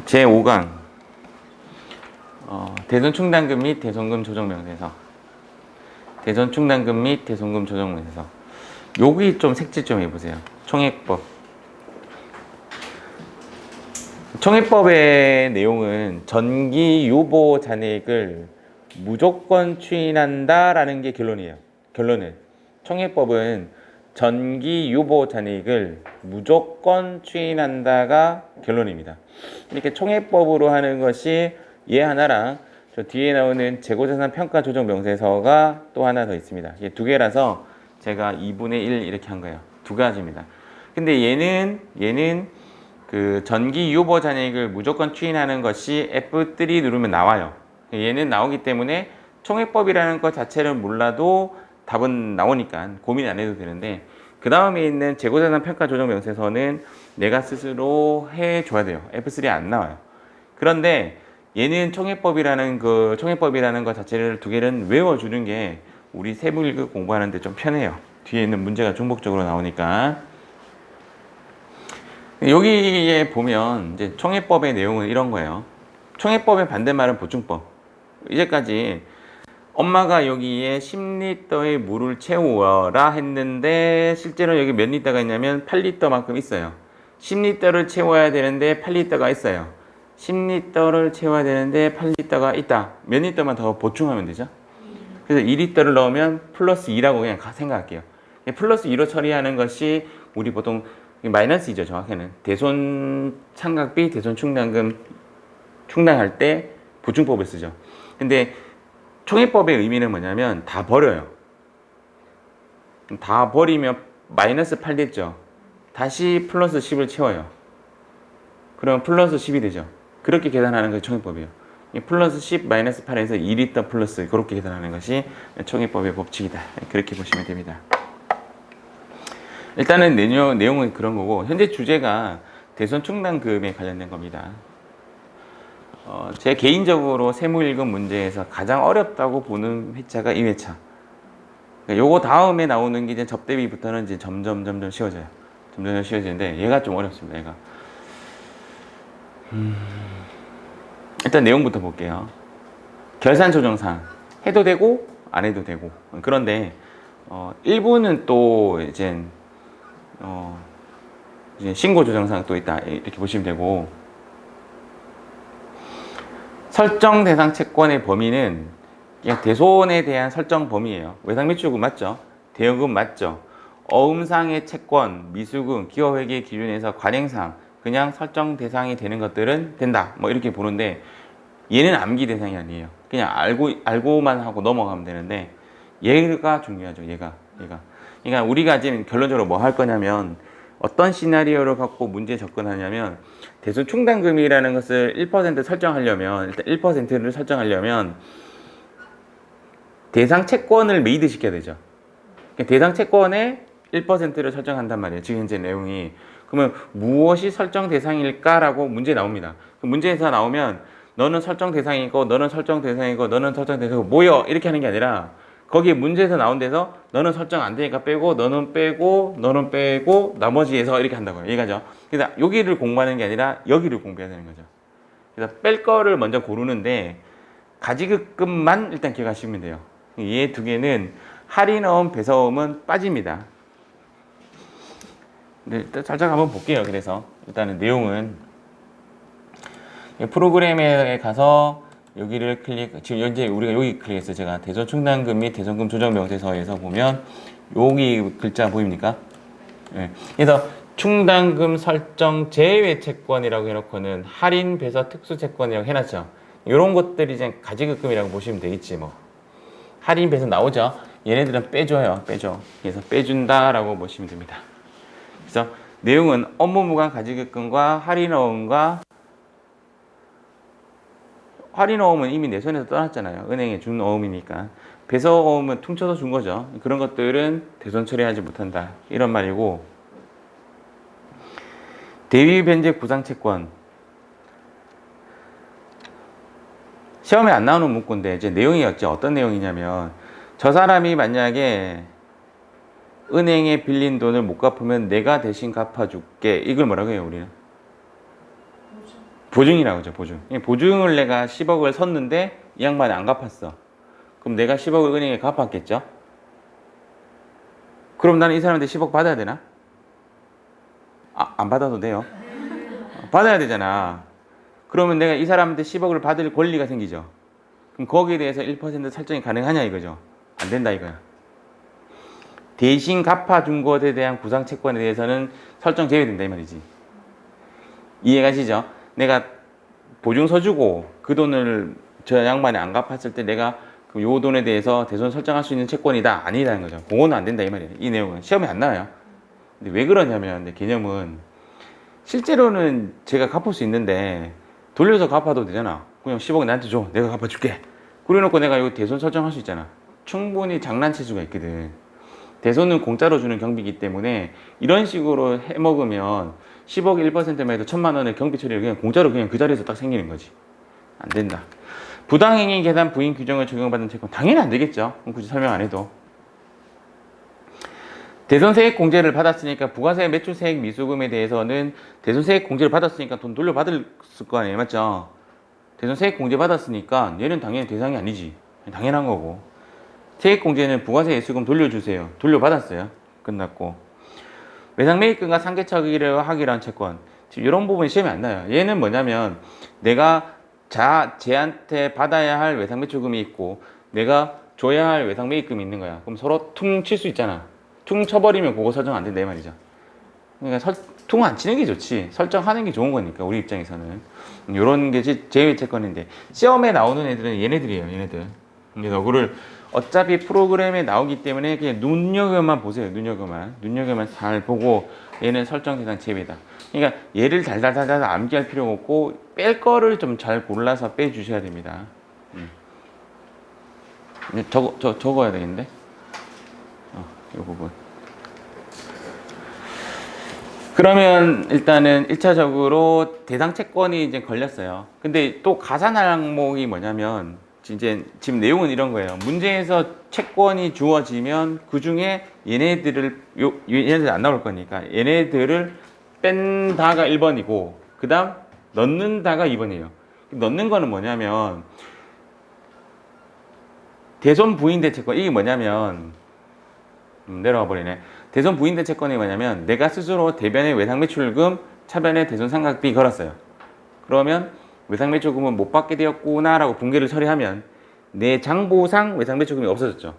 제5강 대손 충당금 및 대손금 조정 명세서. 대손 충당금 및 대손금 조정 명세서. 여기 좀 색칠 좀 해보세요. 총액법. 총액법의 내용은 전기 유보 잔액을 무조건 추인한다라는 게 결론이에요. 결론은 총액법은 전기 유보 잔액을 무조건 추인한다가 결론입니다. 이렇게 총액법으로 하는 것이 얘 하나랑 저 뒤에 나오는 재고자산 평가 조정 명세서가 또 하나 더 있습니다. 이게 두 개라서 제가 2분의 1 이렇게 한 거예요. 두 가지입니다. 근데 얘는 그 전기 유보 잔액을 무조건 추인하는 것이 F3 누르면 나와요. 얘는 나오기 때문에 총액법이라는 것 자체를 몰라도 답은 나오니까 고민 안 해도 되는데, 그 다음에 있는 재고자산 평가 조정 명세서는 내가 스스로 해줘야 돼요. F3 안 나와요. 그런데 얘는 총액법이라는 것 자체를 두 개는 외워주는 게 우리 세부 1급 공부하는데 좀 편해요. 뒤에 있는 문제가 중복적으로 나오니까. 여기에 보면 이제 총액법의 내용은 이런 거예요. 총액법의 반대말은 보충법. 이제까지 엄마가 여기에 10리터의 물을 채워라 했는데 실제로 여기 몇 리터가 있냐면 8리터만큼 있어요. 10리터를 채워야 되는데 8리터가 있어요. 10리터를 채워야 되는데 8리터가 있다. 몇 리터만 더 보충하면 되죠. 그래서 2리터를 넣으면 플러스 2라고 그냥 생각할게요. 플러스 2로 처리하는 것이 우리 보통 마이너스 2죠. 정확히는 대손 참각비, 대손 충당금 충당할 때 보충법을 쓰죠. 근데 총액법의 의미는 뭐냐면 다 버려요. 다 버리면 마이너스 8 됐죠. 다시 플러스 10을 채워요. 그러면 플러스 10이 되죠. 그렇게 계산하는 것이 총액법이에요. 플러스 10 마이너스 8에서 2리터 플러스 그렇게 계산하는 것이 총액법의 법칙이다. 그렇게 보시면 됩니다. 일단은 내용은 그런 거고, 현재 주제가 대손 충당금에 관련된 겁니다. 제 개인적으로 세무 1급 문제에서 가장 어렵다고 보는 회차가 이 회차. 요거 다음에 나오는 게 이제 접대비부터는 이제 점점 쉬워져요. 점점 쉬워지는데 얘가 좀 어렵습니다. 얘가. 일단 내용부터 볼게요. 결산 조정상 해도 되고 안 해도 되고. 그런데 일부는 또 이제 신고 조정상 또 있다 이렇게 보시면 되고, 설정 대상 채권의 범위는 그냥 대손에 대한 설정 범위예요. 외상매출금 맞죠? 대여금 맞죠? 어음상의 채권, 미수금, 기업회계 기준에서 관행상 그냥 설정 대상이 되는 것들은 된다. 뭐 이렇게 보는데 얘는 암기 대상이 아니에요. 그냥 알고만 하고 넘어가면 되는데 얘가 중요하죠. 얘가. 그러니까 우리가 지금 결론적으로 뭐 할 거냐면 어떤 시나리오를 갖고 문제에 접근하냐면 대손 충당금이라는 것을 1% 설정하려면 일단 1%를 설정하려면 대상 채권을 메이드 시켜야 되죠. 그러니까 대상 채권의 1%를 설정한단 말이에요. 지금 현재 내용이. 그러면 무엇이 설정 대상일까라고 문제 나옵니다. 문제에서 나오면 너는 설정 대상이고 너는 설정 대상이고 너는 설정 대상이고 모여 이렇게 하는 게 아니라 거기에 문제에서 나온 데서 너는 설정 안 되니까 빼고 너는 빼고 너는 빼고 나머지에서 이렇게 한다고요. 이해가죠? 그래서 여기를 공부하는 게 아니라 여기를 공부해야 되는 거죠. 그래서 뺄 거를 먼저 고르는데 가지급금만 일단 기억하시면 돼요. 얘 두 개는 할인어음, 배서음은 빠집니다. 네, 일단 살짝 한번 볼게요. 그래서 일단은 내용은 프로그램에 가서 여기를 지금 현재 우리가 여기 클릭했어요. 제가 대손 충당금 및 대손금 조정 명세서에서 보면 여기 글자 보입니까? 네. 그래서 충당금 설정 제외 채권이라고 해놓고는 할인 배서 특수 채권이라고 해놨죠. 이런 것들이 이제 가지급금이라고 보시면 되겠지 뭐. 할인 배서 나오죠. 얘네들은 빼줘요. 빼줘. 그래서 빼준다라고 보시면 됩니다. 그래서 내용은 업무무관 가지급금과 할인어음은 이미 내 손에서 떠났잖아요. 은행에 준 어음이니까. 배서어음은 퉁쳐서 준 거죠. 그런 것들은 대손 처리하지 못한다. 이런 말이고, 대위 변제 구상채권. 시험에 안 나오는 문구인데 이제 내용이 어떤 내용이냐면 저 사람이 만약에 은행에 빌린 돈을 못 갚으면 내가 대신 갚아줄게. 이걸 뭐라고 해요, 우리는? 보증이라고 하죠, 보증. 보증을 내가 10억을 섰는데 이 양반이 안 갚았어. 그럼 내가 10억을 은행에 갚았겠죠? 그럼 나는 이 사람한테 10억 받아야 되나? 안 받아도 돼요. 받아야 되잖아. 그러면 내가 이 사람한테 10억을 받을 권리가 생기죠. 그럼 거기에 대해서 1% 설정이 가능하냐 이거죠. 안 된다 이거야. 대신 갚아준 것에 대한 구상채권에 대해서는 설정 제외된다 이 말이지. 이해가시죠? 내가 보증서 주고 그 돈을 저 양반이 안 갚았을 때 내가 요 돈에 대해서 대손 설정할 수 있는 채권이다 아니다는 거죠. 그거는 안 된다 이 말이에요. 이 내용은 시험에 안 나와요. 근데 왜 그러냐면 내 개념은 실제로는 제가 갚을 수 있는데 돌려서 갚아도 되잖아. 그냥 10억 나한테 줘. 내가 갚아줄게. 그래놓고 내가 이거 대손 설정할 수 있잖아. 충분히 장난칠 수가 있거든. 대손은 공짜로 주는 경비이기 때문에 이런 식으로 해먹으면 10억 1%만 해도 1,000만 원의 경비 처리를 그냥 공짜로 그냥 그 자리에서 딱 생기는 거지. 안 된다. 부당행위 계산 부인 규정을 적용받은 채권 당연히 안 되겠죠. 그럼 굳이 설명 안 해도. 대손세액 공제를 받았으니까 부가세 매출세액 미수금에 대해서는 대손세액 공제를 받았으니까 돈 돌려받을 거 아니에요. 맞죠? 대손세액 공제 받았으니까 얘는 당연히 대상이 아니지. 당연한 거고. 세액 공제는 부가세 예수금 돌려주세요. 돌려받았어요. 끝났고. 외상매입금과 상계처리를 하기로 한 채권. 지금 이런 부분이 시험에 안 나요. 얘는 뭐냐면 내가 쟤한테 받아야 할 외상매출금이 있고 내가 줘야 할 외상매입금이 있는 거야. 그럼 서로 퉁 칠 수 있잖아. 퉁 쳐버리면 그거 설정 안 된다 이 말이죠. 그러니까 퉁 안 치는 게 좋지. 설정하는 게 좋은 거니까 우리 입장에서는. 이런 게 제외 채권인데 시험에 나오는 애들은 얘네들이에요. 얘네들. 근데 너구를 어차피 프로그램에 나오기 때문에 그냥 눈여겨만 보세요. 눈여겨만 잘 보고 얘는 설정 대상 제외다. 그러니까 얘를 달달달달 암기할 필요가 없고 뺄 거를 좀 잘 골라서 빼주셔야 됩니다. 적어야 되겠는데? 이 부분. 그러면 일단은 1차적으로 대상 채권이 이제 걸렸어요. 근데 또 가산할 항목이 뭐냐면 이제 지금 내용은 이런 거예요. 문제에서 채권이 주어지면 그 중에 얘네들 안 나올 거니까 얘네들을 뺀다가 1번이고 그 다음 넣는다가 2번이에요. 넣는 거는 뭐냐면 대손 부인대 채권. 이게 뭐냐면 내려가 버리네. 대손 부인대 채권이 뭐냐면 내가 스스로 대변의 외상매출금 차변의 대손 상각비 걸었어요. 그러면 외상매출금은 못 받게 되었구나 라고 붕괴를 처리하면 내 장보상 외상매출금이 없어졌죠.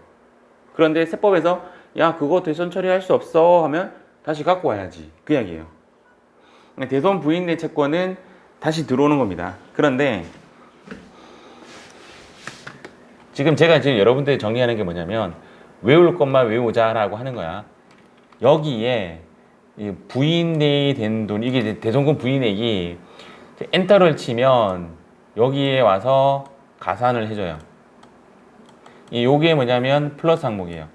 그런데 세법에서 야 그거 대손 처리할 수 없어 하면 다시 갖고 와야지. 그 이야기예요. 대손 부인대 채권은 다시 들어오는 겁니다. 그런데 지금 제가 여러분들이 정리하는 게 뭐냐면 외울 것만 외우자라고 하는 거야. 여기에 부인액이 된 돈, 이게 대손금 부인액이 엔터를 치면 여기에 와서 가산을 해줘요. 요게 뭐냐면 플러스 항목이에요.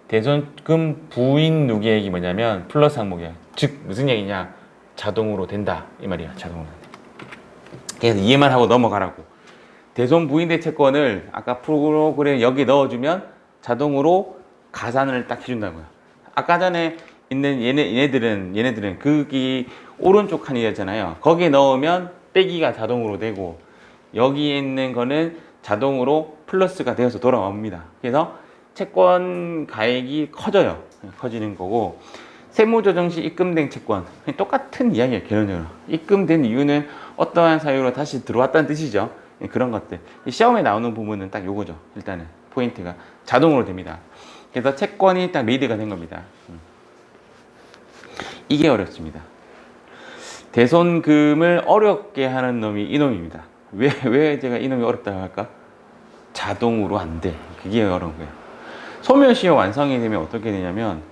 대손금 부인 누계액이 뭐냐면 플러스 항목이에요. 즉 무슨 얘기냐? 자동으로 된다 이 말이야. 자동으로. 그래서 이해만 하고 넘어가라고. 대손 부인대 채권을 아까 프로그램 여기 넣어주면 자동으로 가산을 딱 해준다고요. 아까 전에 있는 얘네들은 거기 오른쪽 칸이었잖아요. 거기에 넣으면 빼기가 자동으로 되고 여기에 있는 거는 자동으로 플러스가 되어서 돌아옵니다. 그래서 채권 가액이 커져요. 커지는 거고 세무조정 시 입금된 채권 똑같은 이야기예요. 결론적으로 입금된 이유는 어떠한 사유로 다시 들어왔다는 뜻이죠. 그런 것들 시험에 나오는 부분은 딱 요거죠. 일단은 포인트가 자동으로 됩니다. 그래서 채권이 딱 리드가 된 겁니다. 이게 어렵습니다. 대손금을 어렵게 하는 놈이 이놈입니다. 왜 제가 이놈이 어렵다고 할까? 자동으로 안 돼. 그게 어려운 거예요. 소멸시효 완성이 되면 어떻게 되냐면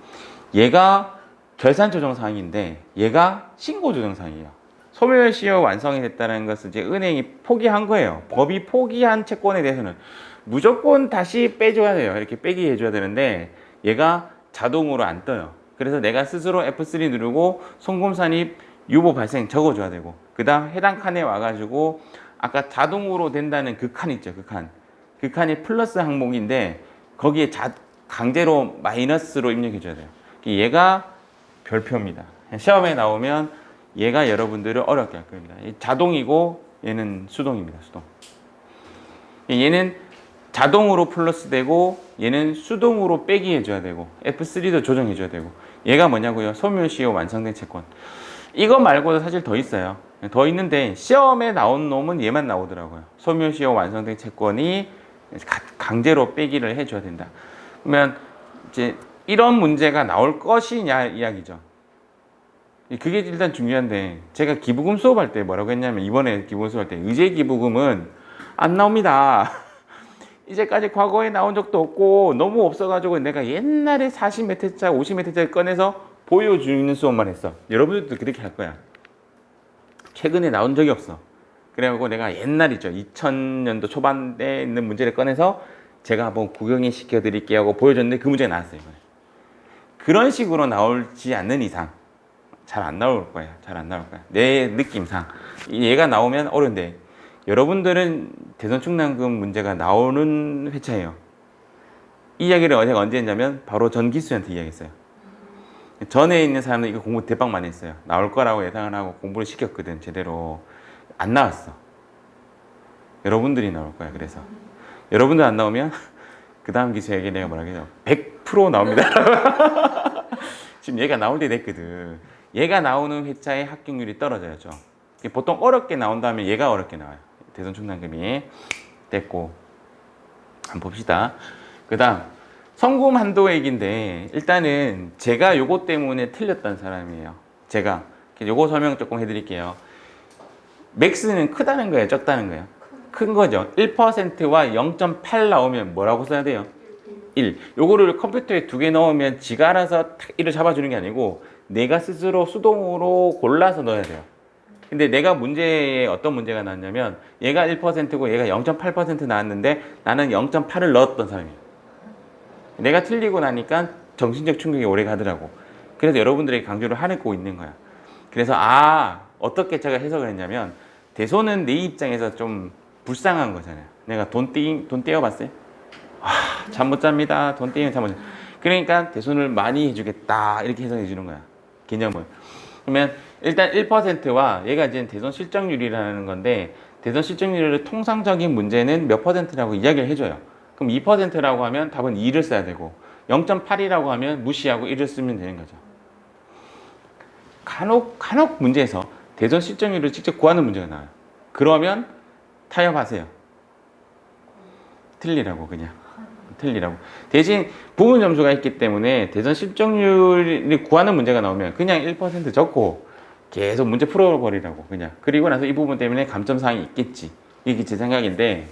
얘가 결산조정사항인데 얘가 신고조정사항이에요. 소멸시효 완성이 됐다는 것은 이제 은행이 포기한 거예요. 법이 포기한 채권에 대해서는 무조건 다시 빼줘야 돼요. 이렇게 빼기 해줘야 되는데 얘가 자동으로 안 떠요. 그래서 내가 스스로 F3 누르고 송금산입 유보 발생 적어줘야 되고 그 다음 해당 칸에 와가지고 아까 자동으로 된다는 그 칸 있죠. 그 칸이 플러스 항목인데 거기에 강제로 마이너스로 입력해줘야 돼요. 얘가 별표입니다. 시험에 나오면 얘가 여러분들을 어렵게 할 겁니다. 자동이고 얘는 수동입니다. 수동. 얘는 자동으로 플러스 되고 얘는 수동으로 빼기 해줘야 되고 F3도 조정해줘야 되고 얘가 뭐냐고요? 소멸시효 완성된 채권. 이거 말고도 사실 더 있어요. 더 있는데 시험에 나온 놈은 얘만 나오더라고요. 소멸시효 완성된 채권이 강제로 빼기를 해줘야 된다. 그러면 이제 이런 문제가 나올 것이냐 이야기죠. 그게 일단 중요한데 제가 기부금 수업할 때 뭐라고 했냐면 이번에 기부금 수업할 때 의제 기부금은 안 나옵니다. 이제까지 과거에 나온 적도 없고 너무 없어가지고 내가 옛날에 40몇 회차 50몇 회차 꺼내서 보여주는 수업만 했어. 여러분들도 그렇게 할 거야. 최근에 나온 적이 없어. 그래가지고 내가 옛날이죠. 2000년도 초반에 있는 문제를 꺼내서 제가 한번 구경해 시켜드릴게요 하고 보여줬는데 그 문제가 나왔어요. 이번에. 그런 식으로 나올지 않는 이상 잘 안 나올 거야. 잘 안 나올 거야. 내 느낌상. 얘가 나오면 어려운데 여러분들은 대선 충남금 문제가 나오는 회차예요. 이 이야기를 제가 언제 했냐면 바로 전 기수한테 이야기했어요. 전에 있는 사람은 이거 공부 대박 많이 했어요. 나올 거라고 예상을 하고 공부를 시켰거든. 제대로. 안 나왔어. 여러분들이 나올 거야. 그래서 여러분들 안 나오면 그 다음 기수에게 내가 뭐라고 해요. 100% 나옵니다. 지금 얘가 나올 때 됐거든. 얘가 나오는 회차의 합격률이 떨어져야죠. 보통 어렵게 나온 다음에 얘가 어렵게 나와요. 대선 충남금이 됐고 한번 봅시다. 그 다음 성금 한도액인데 일단은 제가 요거 때문에 틀렸던 사람이에요. 제가 요거 설명 조금 해드릴게요. 맥스는 크다는 거예요? 적다는 거예요? 큰 거죠. 1%와 0.8 나오면 뭐라고 써야 돼요? 1. 요거를 컴퓨터에 2개 넣으면 지가 알아서 1을 잡아주는 게 아니고 내가 스스로 수동으로 골라서 넣어야 돼요. 근데 내가 문제에 어떤 문제가 나왔냐면 얘가 1%고 얘가 0.8% 나왔는데 나는 0.8을 넣었던 사람이에요. 내가 틀리고 나니까 정신적 충격이 오래 가더라고. 그래서 여러분들에게 강조를 하고 있는 거야. 그래서 어떻게 제가 해석을 했냐면 대손은 내 입장에서 좀 불쌍한 거잖아요. 내가 돈 떼어봤어요? 잠 못 잡니다. 돈 떼이면 잠 못 잡니다. 그러니까 대손을 많이 해주겠다 이렇게 해석해 주는 거야. 개념을. 그러면 일단 1%와 얘가 이제 대손 실적률이라는 건데 대손 실적률의 통상적인 문제는 몇 %라고 이야기를 해줘요. 그럼 2%라고 하면 답은 2를 써야 되고 0.8이라고 하면 무시하고 1을 쓰면 되는 거죠. 간혹 문제에서 대손 실적률을 직접 구하는 문제가 나와요. 그러면 타협하세요. 틀리라고 그냥. 틀리라고. 대신 부분 점수가 있기 때문에 대선 실적률을 구하는 문제가 나오면 그냥 1% 적고 계속 문제 풀어버리라고 그냥. 그리고 나서 이 부분 때문에 감점사항이 있겠지. 이게 제 생각인데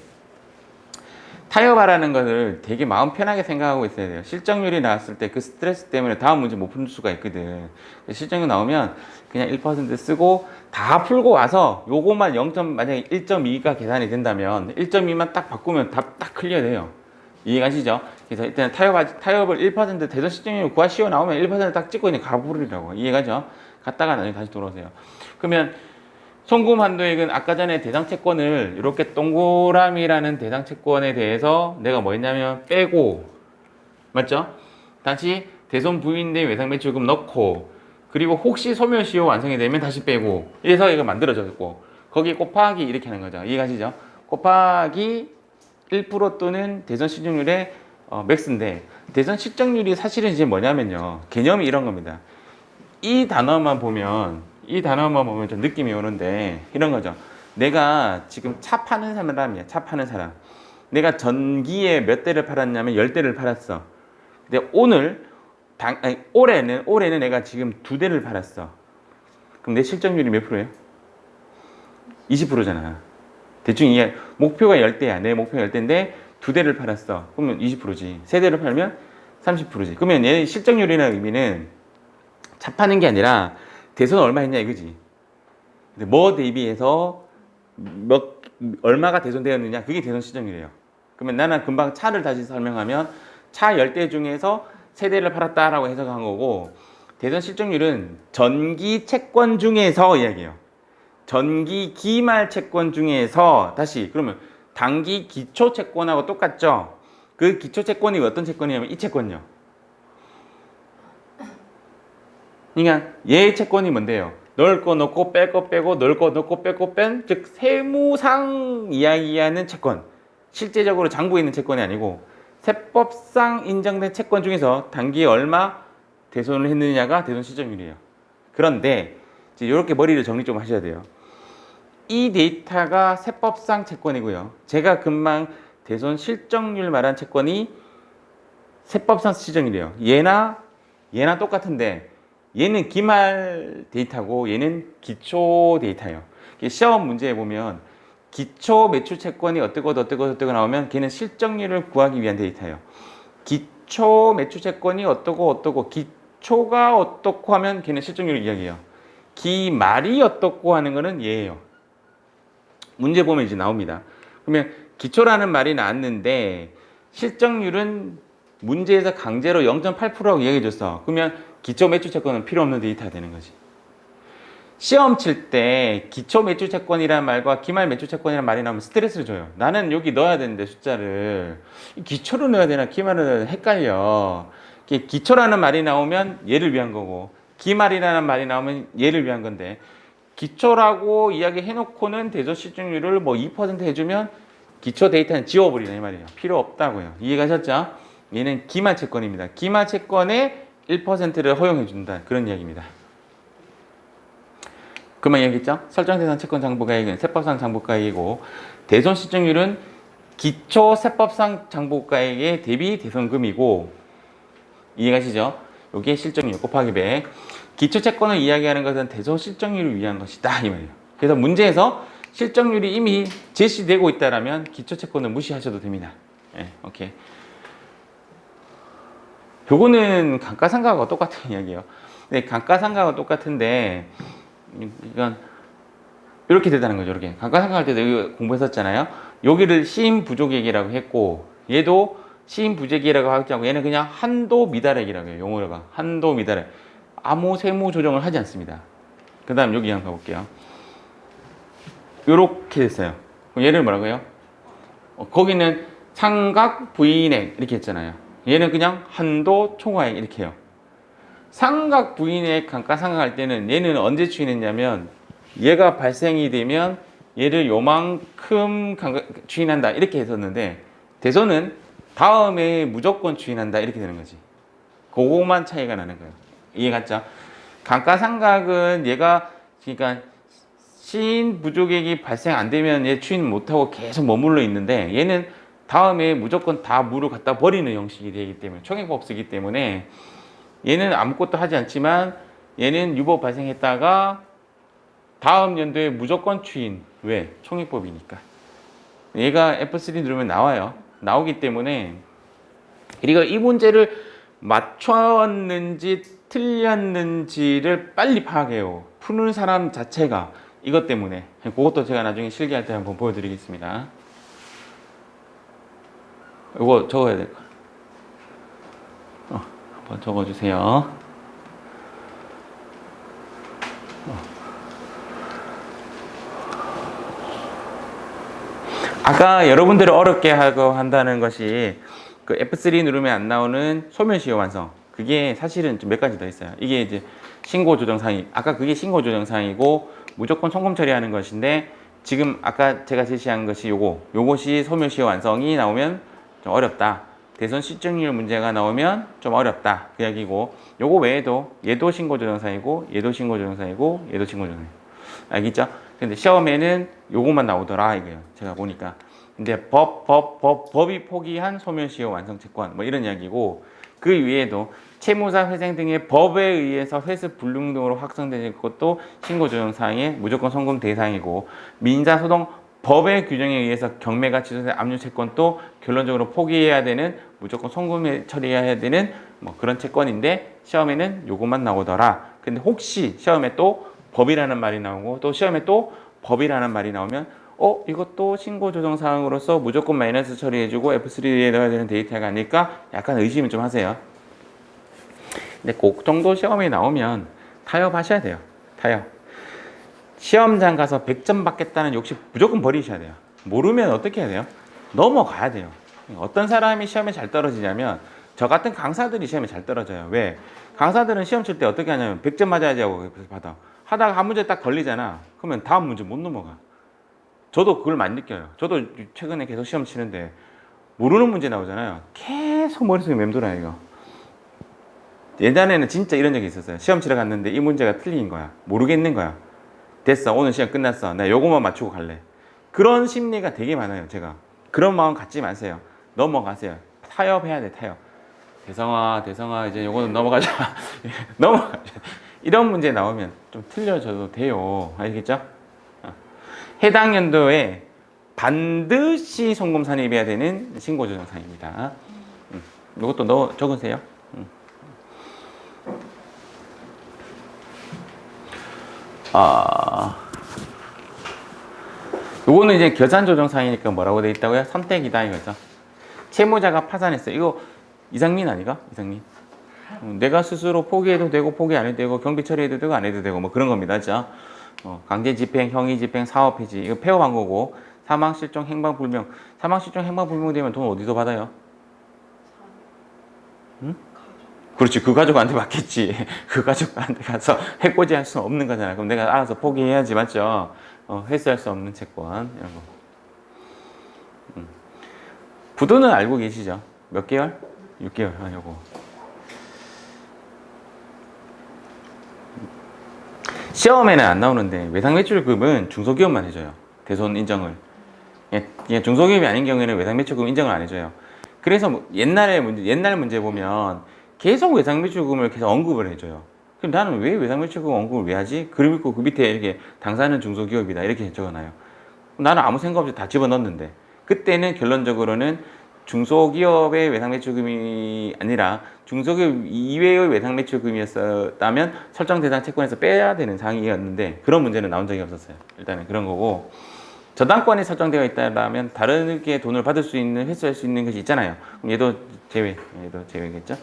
타협하라는 것을 되게 마음 편하게 생각하고 있어야 돼요. 실적률이 나왔을 때 그 스트레스 때문에 다음 문제 못 풀 수가 있거든. 실적률 나오면 그냥 1% 쓰고 다 풀고 와서 요것만 만약에 1.2가 계산이 된다면 1.2만 딱 바꾸면 답 딱 클리어 돼요. 이해가시죠? 그래서 일단 타협을 1% 대선 실적률 구하시오 나오면 1%딱 찍고 그냥 가버리라고. 이해가죠? 갔다가 나중에 다시 돌아오세요. 그러면 송금 한도액은 아까 전에 대상 채권을 이렇게 동그라미라는 대상 채권에 대해서 내가 뭐 했냐면 빼고, 맞죠? 다시 대손 부인대 외상 매출금 넣고, 그리고 혹시 소멸시효 완성이 되면 다시 빼고, 이래서 이거 만들어졌고, 거기 곱하기 이렇게 하는 거죠. 이해가시죠? 곱하기 1% 또는 대선 실적률의 맥스인데, 대선 실적률이 사실은 이제 뭐냐면요. 개념이 이런 겁니다. 이 단어만 보면 좀 느낌이 오는데 이런 거죠. 내가 지금 차 파는 사람이야. 차 파는 사람. 내가 전기에 몇 대를 팔았냐면 10대를 팔았어. 근데 올해는 내가 지금 2대를 팔았어. 그럼 내 실적률이 몇 프로예요? 20%잖아. 대충 이게 목표가 10대야. 내 목표가 10대인데 2대를 팔았어. 그러면 20%지. 3대를 팔면 30%지. 그러면 얘 실적률이라는 의미는 차 파는 게 아니라 대손 얼마 했냐 이거지. 근데 뭐 대비해서 얼마가 대손되었느냐 그게 대손 실적률이에요. 그러면 나는 금방 차를 다시 설명하면 차 10대 중에서 3대를 팔았다라고 해석한 거고 대손 실적률은 전기 채권 중에서 이야기해요. 전기 기말 채권 중에서 다시 그러면 단기 기초 채권하고 똑같죠. 그 기초 채권이 어떤 채권이냐면 이 채권요. 그러니까 얘 채권이 뭔데요? 넣을 거 넣고 뺄 거 빼고 넣을 거 넣고 뺄 거 뺀, 즉 세무상 이야기하는 채권, 실제적으로 장부에 있는 채권이 아니고 세법상 인정된 채권 중에서 단기에 얼마 대손을 했느냐가 대손 실적률이에요. 그런데 이제 이렇게 머리를 정리 좀 하셔야 돼요. 이 데이터가 세법상 채권이고요. 제가 금방 대손 실적률 말한 채권이 세법상 실적률이에요. 얘나 똑같은데 얘는 기말 데이터고 얘는 기초 데이터예요. 시험 문제에 보면 기초 매출 채권이 어떻고 나오면 걔는 실적률을 구하기 위한 데이터예요. 기초 매출 채권이 어떻고 기초가 어떻고 하면 걔는 실적률을 이야기해요. 기말이 어떻고 하는 거는 얘예요. 문제 보면 이제 나옵니다. 그러면 기초라는 말이 나왔는데 실적률은 문제에서 강제로 0.8%라고 이야기해 줬어. 그러면 기초 매출 채권은 필요 없는 데이터가 되는 거지. 시험 칠 때 기초 매출 채권이라는 말과 기말 매출 채권이라는 말이 나오면 스트레스를 줘요. 나는 여기 넣어야 되는데 숫자를 기초로 넣어야 되나 기말을 헷갈려. 기초라는 말이 나오면 얘를 위한 거고 기말이라는 말이 나오면 얘를 위한 건데 기초라고 이야기해 놓고는 대손 실적률을 뭐 2% 해주면 기초 데이터는 지워버리라 이 말이에요. 필요 없다고요. 이해가셨죠? 얘는 기말 채권입니다. 기말 채권의 1%를 허용해 준다. 그런 이야기입니다. 그만 얘기했죠? 설정대상 채권 장부가액은 세법상 장부가액이고 대손 실적률은 기초 세법상 장부가액의 대비 대손금이고 이해가시죠? 이게 실적률 곱하기 100. 기초 채권을 이야기하는 것은 대손 실적률을 위한 것이다 이 말이에요. 그래서 문제에서 실적률이 이미 제시되고 있다라면 기초 채권을 무시하셔도 됩니다. 네, 오케이. 요거는 감가상각하고 똑같은 이야기예요. 근데 감가상각하고 똑같은데 이건 이렇게 되다는 거죠. 이렇게 감가상각할 때도 여기 공부했었잖아요. 여기를 시인부족액이라고 했고 얘도 시인부족액이라고 하지 않고 얘는 그냥 한도 미달액이라고 해요. 용어가 한도 미달액. 아무 세무 조정을 하지 않습니다. 그 다음 여기 한번 가볼게요. 이렇게 됐어요. 얘를 뭐라고요? 거기는 상각 부인액 이렇게 했잖아요. 얘는 그냥 한도 총화액 이렇게 해요. 상각 부인액 감가상각할 때는 얘는 언제 추인했냐면 얘가 발생이 되면 얘를 요만큼 추인한다 이렇게 했었는데 대손은 다음에 무조건 추인한다 이렇게 되는 거지. 그거만 차이가 나는 거예요. 이해갔죠? 감가상각은 얘가 그러니까 시인 부족액이 발생 안 되면 얘 추인 못하고 계속 머물러 있는데 얘는 다음에 무조건 다 무를 갖다 버리는 형식이 되기 때문에 총액법 쓰기 때문에 얘는 아무것도 하지 않지만 얘는 유보 발생했다가 다음 연도에 무조건 추인. 왜? 총액법이니까. 얘가 F3 누르면 나와요. 나오기 때문에 그리고 이 문제를 맞췄는지 틀렸는지를 빨리 파악해요. 푸는 사람 자체가 이것 때문에. 그것도 제가 나중에 실기할 때 한번 보여드리겠습니다. 이거 적어야 될 거야. 한번 적어주세요. 아까 여러분들을 어렵게 하고 한다는 것이 그 F3 누르면 안 나오는 소멸시효 완성. 그게 사실은 좀 몇 가지 더 있어요. 이게 이제 신고 조정 사항이, 아까 그게 신고 조정 사항이고 무조건 송금 처리하는 것인데 지금 아까 제가 제시한 것이 요것이 소멸시효 완성이 나오면 좀 어렵다. 대손 실적률 문제가 나오면 좀 어렵다. 그 이야기고 요거 외에도 얘도 신고 조정 사항이고 얘도 신고 조정 사항이고 얘도 신고 조정 사항이고 알겠죠? 근데 시험에는 요것만 나오더라 이거예요. 제가 보니까. 근데 법이 포기한 소멸시효 완성채권 뭐 이런 이야기고 그 위에도 채무사 회생 등의 법에 의해서 회수 불능 등으로 확정된 것도 신고조정사항의 무조건 송금 대상이고 민사소송 법의 규정에 의해서 경매가 취소된 압류채권도 결론적으로 포기해야 되는 무조건 송금에 처리해야 되는 뭐 그런 채권인데 시험에는 요것만 나오더라. 근데 혹시 시험에 또 법이라는 말이 나오고 또 시험에 또 법이라는 말이 나오면 이것도 신고조정사항으로서 무조건 마이너스 처리해주고 F3에 넣어야 되는 데이터가 아닐까? 약간 의심을 좀 하세요. 근데 그 정도 시험이 나오면 타협하셔야 돼요. 타협. 시험장 가서 100점 받겠다는 욕심 무조건 버리셔야 돼요. 모르면 어떻게 해야 돼요? 넘어가야 돼요. 어떤 사람이 시험에 잘 떨어지냐면 저 같은 강사들이 시험에 잘 떨어져요. 왜? 강사들은 시험 칠 때 어떻게 하냐면 100점 맞아야지 하고 받아. 하다가 한 문제 딱 걸리잖아. 그러면 다음 문제 못 넘어가. 저도 그걸 많이 느껴요. 저도 최근에 계속 시험 치는데 모르는 문제 나오잖아요. 계속 머릿속에 맴돌아요, 이거. 예전에는 진짜 이런 적이 있었어요. 시험 치러 갔는데 이 문제가 틀린 거야. 모르겠는 거야. 됐어. 오늘 시험 끝났어. 나 요거만 맞추고 갈래. 그런 심리가 되게 많아요, 제가. 그런 마음 갖지 마세요. 넘어가세요. 타협해야 돼, 타협. 대성아, 이제 요거는 넘어가자. 넘어가자. 이런 문제 나오면 좀 틀려져도 돼요. 알겠죠? 해당 연도에 반드시 송금 산입해야 되는 신고조정사항입니다. 이것도 적으세요. 요거는 이제 결산조정사항이니까 뭐라고 돼 있다고요? 선택이다 이거죠. 채무자가 파산했어요. 이거 이상민 아니가? 이상민. 내가 스스로 포기해도 되고 포기 안 해도 되고 경비 처리해도 되고 안 해도 되고 뭐 그런 겁니다. 그죠? 강제 집행, 형의 집행, 사업 폐지 이거 폐업한 거고 사망, 실종, 행방 불명. 사망, 실종, 행방 불명 되면 돈 어디서 받아요? 응? 그렇지. 그 가족한테 받겠지. 그 가족한테 가서 해코지할 수 없는 거잖아. 그럼 내가 알아서 포기해야지, 맞죠? 회수할 수 없는 채권 이런 거. 부도는 알고 계시죠? 몇 개월? 6개월. 요거. 시험에는 안 나오는데 외상매출금은 중소기업만 해줘요. 대손 인정을. 중소기업이 아닌 경우에는 외상매출금 인정을 안 해줘요. 그래서 뭐 옛날 문제 보면 계속 외상매출금을 계속 언급을 해줘요. 그럼 나는 왜 외상매출금 언급을 왜 하지? 그리고 그 밑에 이렇게 당사는 중소기업이다 이렇게 적어놔요. 나는 아무 생각 없이 다 집어넣었는데 그때는 결론적으로는 중소기업의 외상매출금이 아니라 중소기업 이외의 외상매출금이었다면 설정 대상 채권에서 빼야 되는 사항이었는데 그런 문제는 나온 적이 없었어요. 일단은 그런 거고 저당권이 설정되어 있다면 다르게 돈을 받을 수 있는 회수할 수 있는 것이 있잖아요. 그럼 얘도 제외겠죠.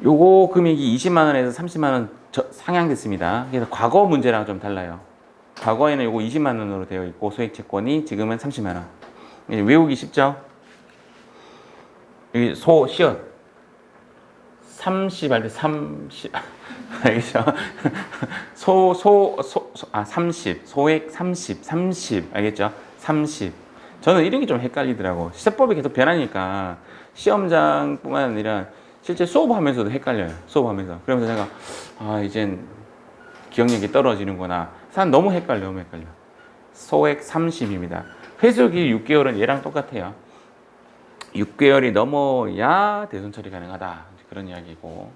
요거 금액이 20만 원에서 30만 원 상향됐습니다. 그래서 과거 문제랑 좀 달라요. 과거에는 요거 20만 원으로 되어 있고 소액 채권이 지금은 30만 원. 외우기 쉽죠? 여기 시옷 30 할 때 30 알겠죠? 30 소액 30 알겠죠? 30 저는 이런 게 좀 헷갈리더라고. 시세법이 계속 변하니까 시험장뿐만 아니라 실제 수업하면서도 헷갈려요. 수업하면서. 그러면서 제가 이젠 기억력이 떨어지는구나. 사람 너무 헷갈려. 소액 30입니다. 회수기 6개월은 얘랑 똑같아요. 6개월이 넘어야 대손 처리 가능하다. 그런 이야기고.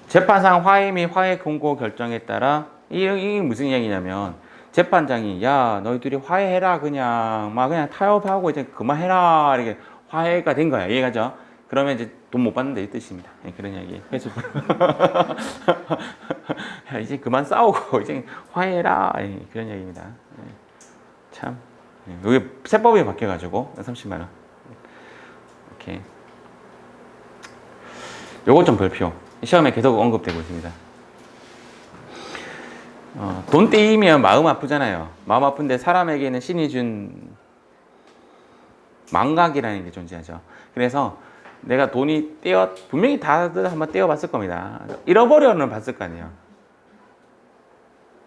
재판상 화해 및 화해 공고 결정에 따라 이게 무슨 이야기냐면 재판장이 야 너희들이 화해해라 그냥 타협하고 이제 그만해라 이렇게 화해가 된 거야. 이해가죠? 그러면 이제 돈 못 받는다 이 뜻입니다. 그런 이야기. 회수. 야, 이제 그만 싸우고 이제 화해해라 그런 이야기입니다. 참. 여기 세법이 바뀌어가지고 30만 원. 이렇게. 요거 좀 별표. 시험에 계속 언급되고 있습니다. 돈 떼이면 마음 아프잖아요. 마음 아픈데 사람에게는 신이 준 망각이라는 게 존재하죠. 그래서 내가 돈이 분명히 다들 한번 떼어봤을 겁니다. 잃어버려는 봤을 거 아니에요.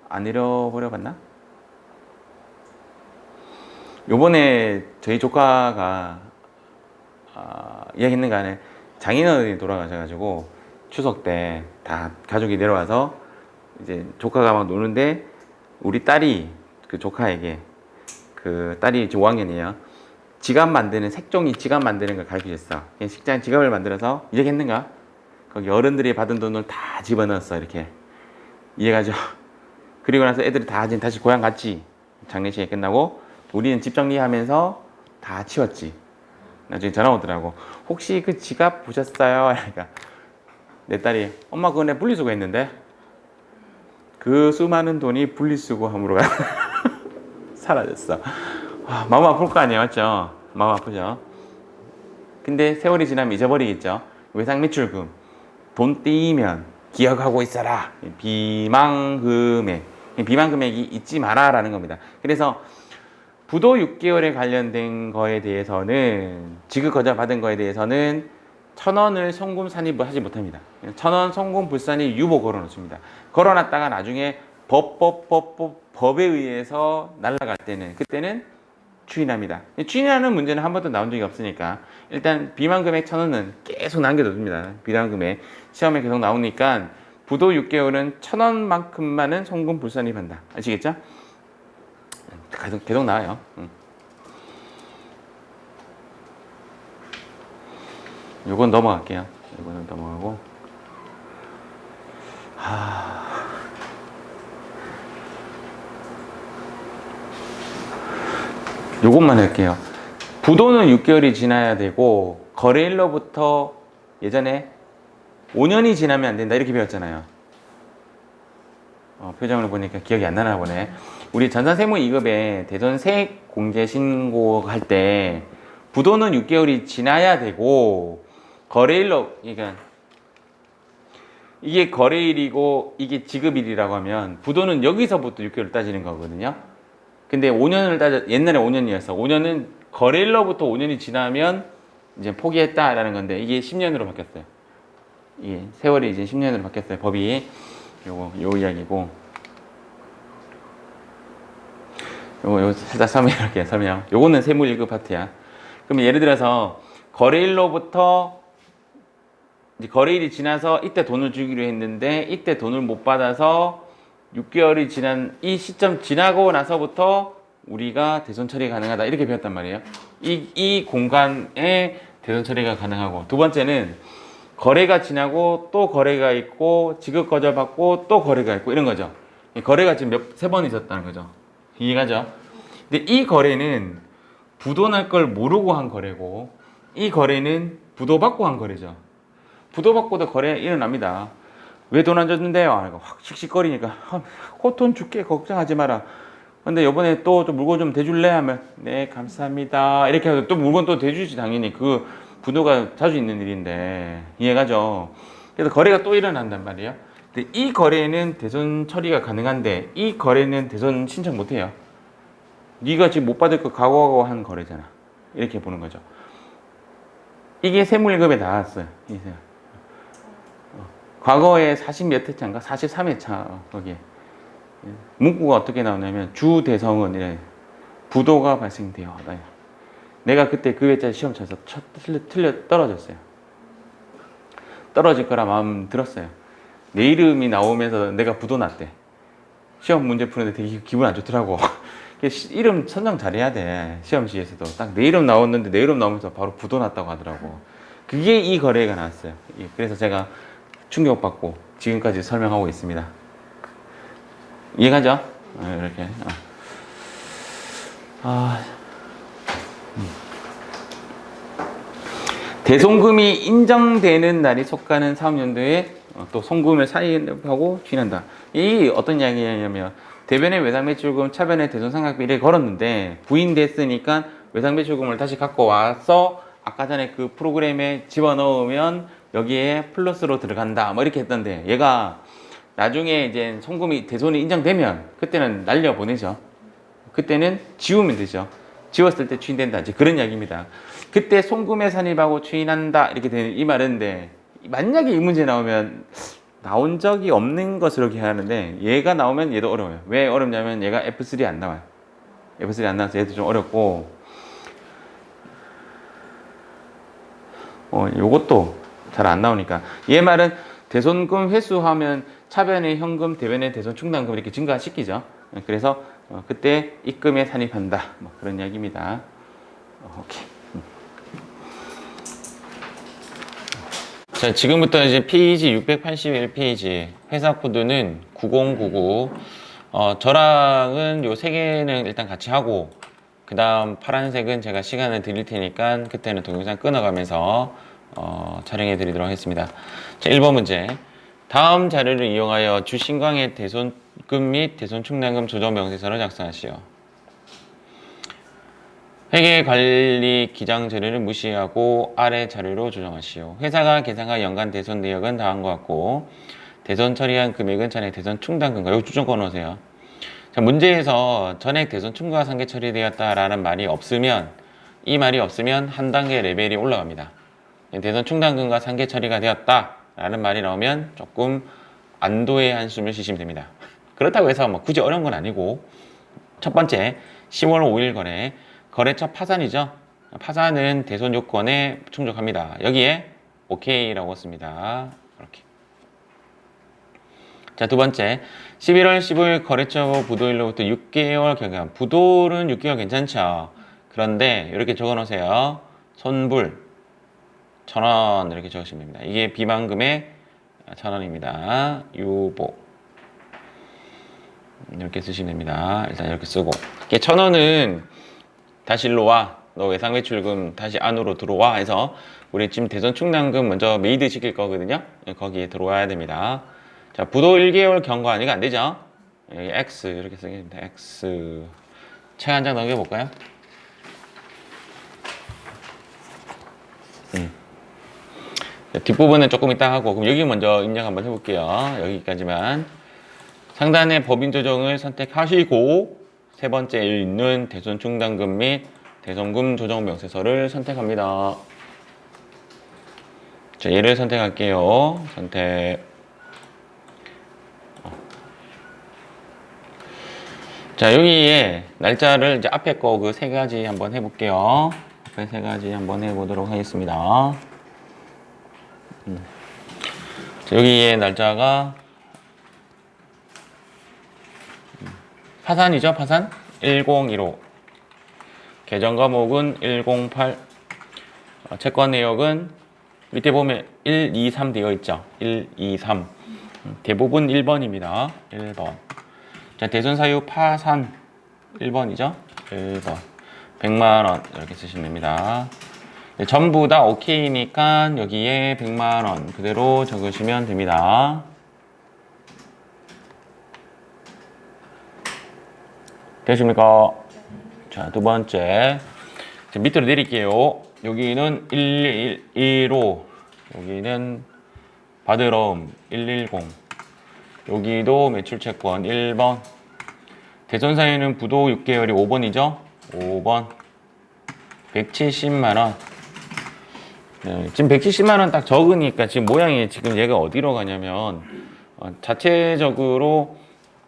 안 잃어버려 봤나? 요번에 저희 조카가 이야기했는 거 안에 장인어른이 돌아가셔가지고 추석 때 다 가족이 내려와서 이제 조카가 막 노는데 우리 딸이 그 조카에게 그 딸이 지금 5학년이에요. 색종이 지갑 만드는 걸 가르쳐줬어. 식장 지갑을 만들어서 이야기했는가? 거기 어른들이 받은 돈을 다 집어넣었어. 이렇게 이해가죠? 그리고 나서 애들이 다 다시 고향 갔지. 장례식이 끝나고 우리는 집 정리하면서 다 치웠지. 나중에 전화 오더라고. 혹시 그 지갑 보셨어요? 그러니까 내 딸이 엄마 그거 내 분리수거했는데 그 수많은 돈이 분리수거함으로 사라졌어. 마음 아플 거 아니에요, 맞죠? 마음 아프죠. 근데 세월이 지나면 잊어버리겠죠. 외상매출금 돈 떼이면 기억하고 있어라. 비만금액이 잊지 마라라는 겁니다. 그래서 부도 6개월에 관련된 거에 대해서는 지급 거절 받은 거에 대해서는 천원을 송금 산입을 하지 못합니다. 천원 송금 불산입 유보 걸어놓습니다. 걸어놨다가 나중에 법에 의해서 날아갈 때는 그때는 추인합니다. 추인하는 문제는 한 번도 나온 적이 없으니까 일단 비만 금액 1,000원은 계속 남겨둡니다. 비만 금액 시험에 계속 나오니까 부도 6개월은 1,000원만큼만은 송금 불산입한다. 아시겠죠? 계속 나와요. 요건 넘어갈게요. 요거는 넘어가고. 요것만 할게요. 부도는 6개월이 지나야 되고 거래일로부터 예전에 5년이 지나면 안 된다 이렇게 배웠잖아요. 표정을 보니까 기억이 안 나나 보네. 우리 전산세무 2급에 대전세 공제 신고할 때 부도는 6개월이 지나야 되고 거래일로 그러니까 이게 거래일이고 이게 지급일이라고 하면 부도는 여기서부터 6개월 따지는 거거든요. 근데 5년을 옛날에 5년이었어. 5년은 거래일로부터 5년이 지나면 이제 포기했다라는 건데 이게 10년으로 바뀌었어요. 이게 세월이 이제 10년으로 바뀌었어요. 법이 요 이야기고. 요거 살짝 설명할게요. 설명. 요거는 세무 1급 파트야. 그럼 예를 들어서 거래일로부터 이제 거래일이 지나서 이때 돈을 주기로 했는데 이때 돈을 못 받아서 6개월이 지난 이 시점 지나고 나서부터 우리가 대손 처리가 가능하다 이렇게 배웠단 말이에요. 이 공간에 대손 처리가 가능하고 두 번째는 거래가 지나고 또 거래가 있고 지급 거절 받고 또 거래가 있고 이런 거죠. 거래가 지금 세 번 있었다는 거죠. 이해가죠? 근데 이 거래는 부도 날 걸 모르고 한 거래고 이 거래는 부도 받고 한 거래죠. 부도 받고도 거래 일어납니다. 왜 돈 안 줬는데요? 확 씩씩거리니까 돈 줄게 걱정하지 마라. 근데 이번에 또 물건 좀 대줄래? 하면 네 감사합니다 이렇게 해서 또 물건 또 대주지. 당연히 그 부도가 자주 있는 일인데 이해가죠? 그래서 거래가 또 일어난단 말이에요. 근데 이 거래는 대손 처리가 가능한데 이 거래는 대손 신청 못해요. 네가 지금 못 받을 거 각오하고 한 거래잖아. 이렇게 보는 거죠. 이게 세무 1급에 나왔어요. 과거에 40몇 회차인가? 43회차 거기에 문구가 어떻게 나오냐면 주대성은 이래 부도가 발생되어 내가 그때 그 회차 시험 쳐서 떨어졌어요. 떨어질 거라 마음 들었어요. 내 이름이 나오면서 내가 부도 났대. 시험 문제 푸는데 되게 기분 안 좋더라고. 이름 선정 잘해야 돼. 시험지에서도 딱 내 이름 나왔는데 내 이름 나오면서 바로 부도 났다고 하더라고. 그게 이 거래가 나왔어요. 그래서 제가 충격받고 지금까지 설명하고 있습니다. 이해가죠? 이렇게. 대송금이 인정되는 날이 속하는 사업연도에 또 송금을 사입하고 취인한다. 이 어떤 이야기냐면 대변의 외상매출금, 차변의 대손상각비를 걸었는데 부인됐으니까 외상매출금을 다시 갖고 와서 아까 전에 그 프로그램에 집어넣으면 여기에 플러스로 들어간다 뭐 이렇게 했던데 얘가 나중에 이제 송금이 대손이 인정되면 그때는 날려보내죠. 그때는 지우면 되죠. 지웠을 때 추인된다 이제 그런 이야기입니다. 그때 송금에 산입하고 추인한다 이렇게 되는 이 말인데 만약에 이 문제 나오면 나온 적이 없는 것으로 기하는데 얘가 나오면 얘도 어려워요. 왜 어렵냐면 얘가 F3 안 나와요. F3 안 나와서 얘도 좀 어렵고 요것도 잘 안 나오니까 얘 말은 대손금 회수하면 차변의 현금, 대변의 대손 충당금 이렇게 증가시키죠. 그래서 그때 입금에 산입한다 뭐 그런 이야기입니다. 오케이. 자, 지금부터 이제 페이지 681페이지 회사 코드는 9099. 저랑은 요 세 개는 일단 같이 하고 그 다음 파란색은 제가 시간을 드릴 테니까 그때는 동영상 끊어가면서 촬영해 드리도록 하겠습니다. 자, 1번 문제. 다음 자료를 이용하여 주신광의 대손금 및 대손충당금 조정명세서를 작성하시오. 회계관리 기장 자료를 무시하고 아래 자료로 조정하시오. 회사가 계상한 연간 대손 내역은 다음과 같고 대손 처리한 금액은 전액 대손 충당금과 여기 주정권 넣으세요. 자, 문제에서 전액 대손 충당과 상계 처리되었다라는 말이 없으면 이 말이 없으면 한 단계 레벨이 올라갑니다. 대선 충당금과 상계 처리가 되었다라는 말이 나오면 조금 안도의 한숨을 쉬시면 됩니다. 그렇다고 해서 뭐 굳이 어려운 건 아니고, 첫 번째 10월 5일 거래처 파산이죠. 파산은 대손 요건에 충족합니다. 여기에 OK라고 씁니다. 이렇게. 자, 두 번째 11월 15일 거래처 부도일로부터 6개월 경감. 부도는 6개월 괜찮죠. 그런데 이렇게 적어 놓으세요. 손불 1,000원 이렇게 적으시면 됩니다. 이게 비만금의 1,000원입니다. 유보 이렇게 쓰시면 됩니다. 일단 이렇게 쓰고, 이게 1,000원은 다시 일로 와, 너 외상 매출금 다시 안으로 들어와 해서 우리 지금 대선 충당금 먼저 메이드 시킬 거거든요. 거기에 들어와야 됩니다. 자, 부도 1개월 경과. 이거 안 되죠. 여기 X 이렇게 쓰게 됩니다. X. 책 한 장 넘겨볼까요? 뒷부분은 조금 이따 하고, 그럼 여기 먼저 입력 한번 해볼게요. 여기까지만. 상단의 법인 조정을 선택하시고, 세 번째에 있는 대손 충당금 및 대손금 조정 명세서를 선택합니다. 자, 얘를 선택할게요. 선택. 자, 여기에 날짜를 이제 앞에 거 그 세 가지 한번 해볼게요. 앞에 세 가지 한번 해보도록 하겠습니다. 자, 여기에 날짜가 파산이죠. 파산 1015. 계정 과목은 108. 채권 내역은 밑에 보면 1, 2, 3 되어 있죠. 1, 2, 3. 대부분 1번입니다. 1번. 자, 대손 사유 파산 1번이죠. 1번. 100만원 이렇게 쓰시면 됩니다. 네, 전부 다 OK니까 여기에 100만원 그대로 적으시면 됩니다. 되십니까? 자, 두 번째. 자, 밑으로 내릴게요. 여기는 115. 여기는 받으러움 110. 여기도 매출채권 1번. 대손 사유는 부도 6개월이 5번이죠. 5번. 170만원. 네, 지금 170만원 딱 적으니까 지금 모양이 지금 얘가 어디로 가냐면, 자체적으로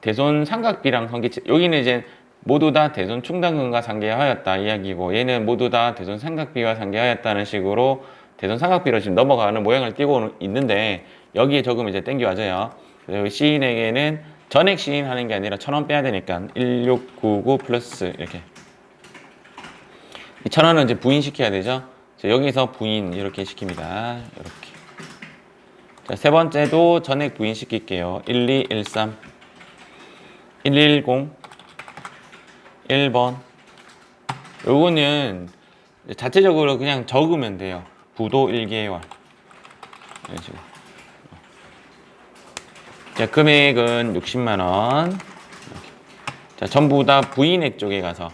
대손 상각비랑 상계치, 여기는 이제 모두 다 대손 충당금과 상계하였다 이야기고, 얘는 모두 다 대손 상각비와 상계하였다는 식으로 대손 상각비로 지금 넘어가는 모양을 띄고 있는데, 여기에 적으면 이제 땡겨와져요. 그리고 시인에게는 전액 시인하는 게 아니라 1,000원 빼야 되니까 1699 플러스 이렇게. 이 1,000원은 이제 부인시켜야 되죠. 여기서 부인 이렇게 시킵니다. 이렇게. 자, 세 번째도 전액 부인시킬게요. 1213 110 1번. 요거는 자체적으로 그냥 적으면 돼요. 부도 1개월. 이런 식으로. 자, 금액은 60만원. 자, 전부 다 부인액 쪽에 가서,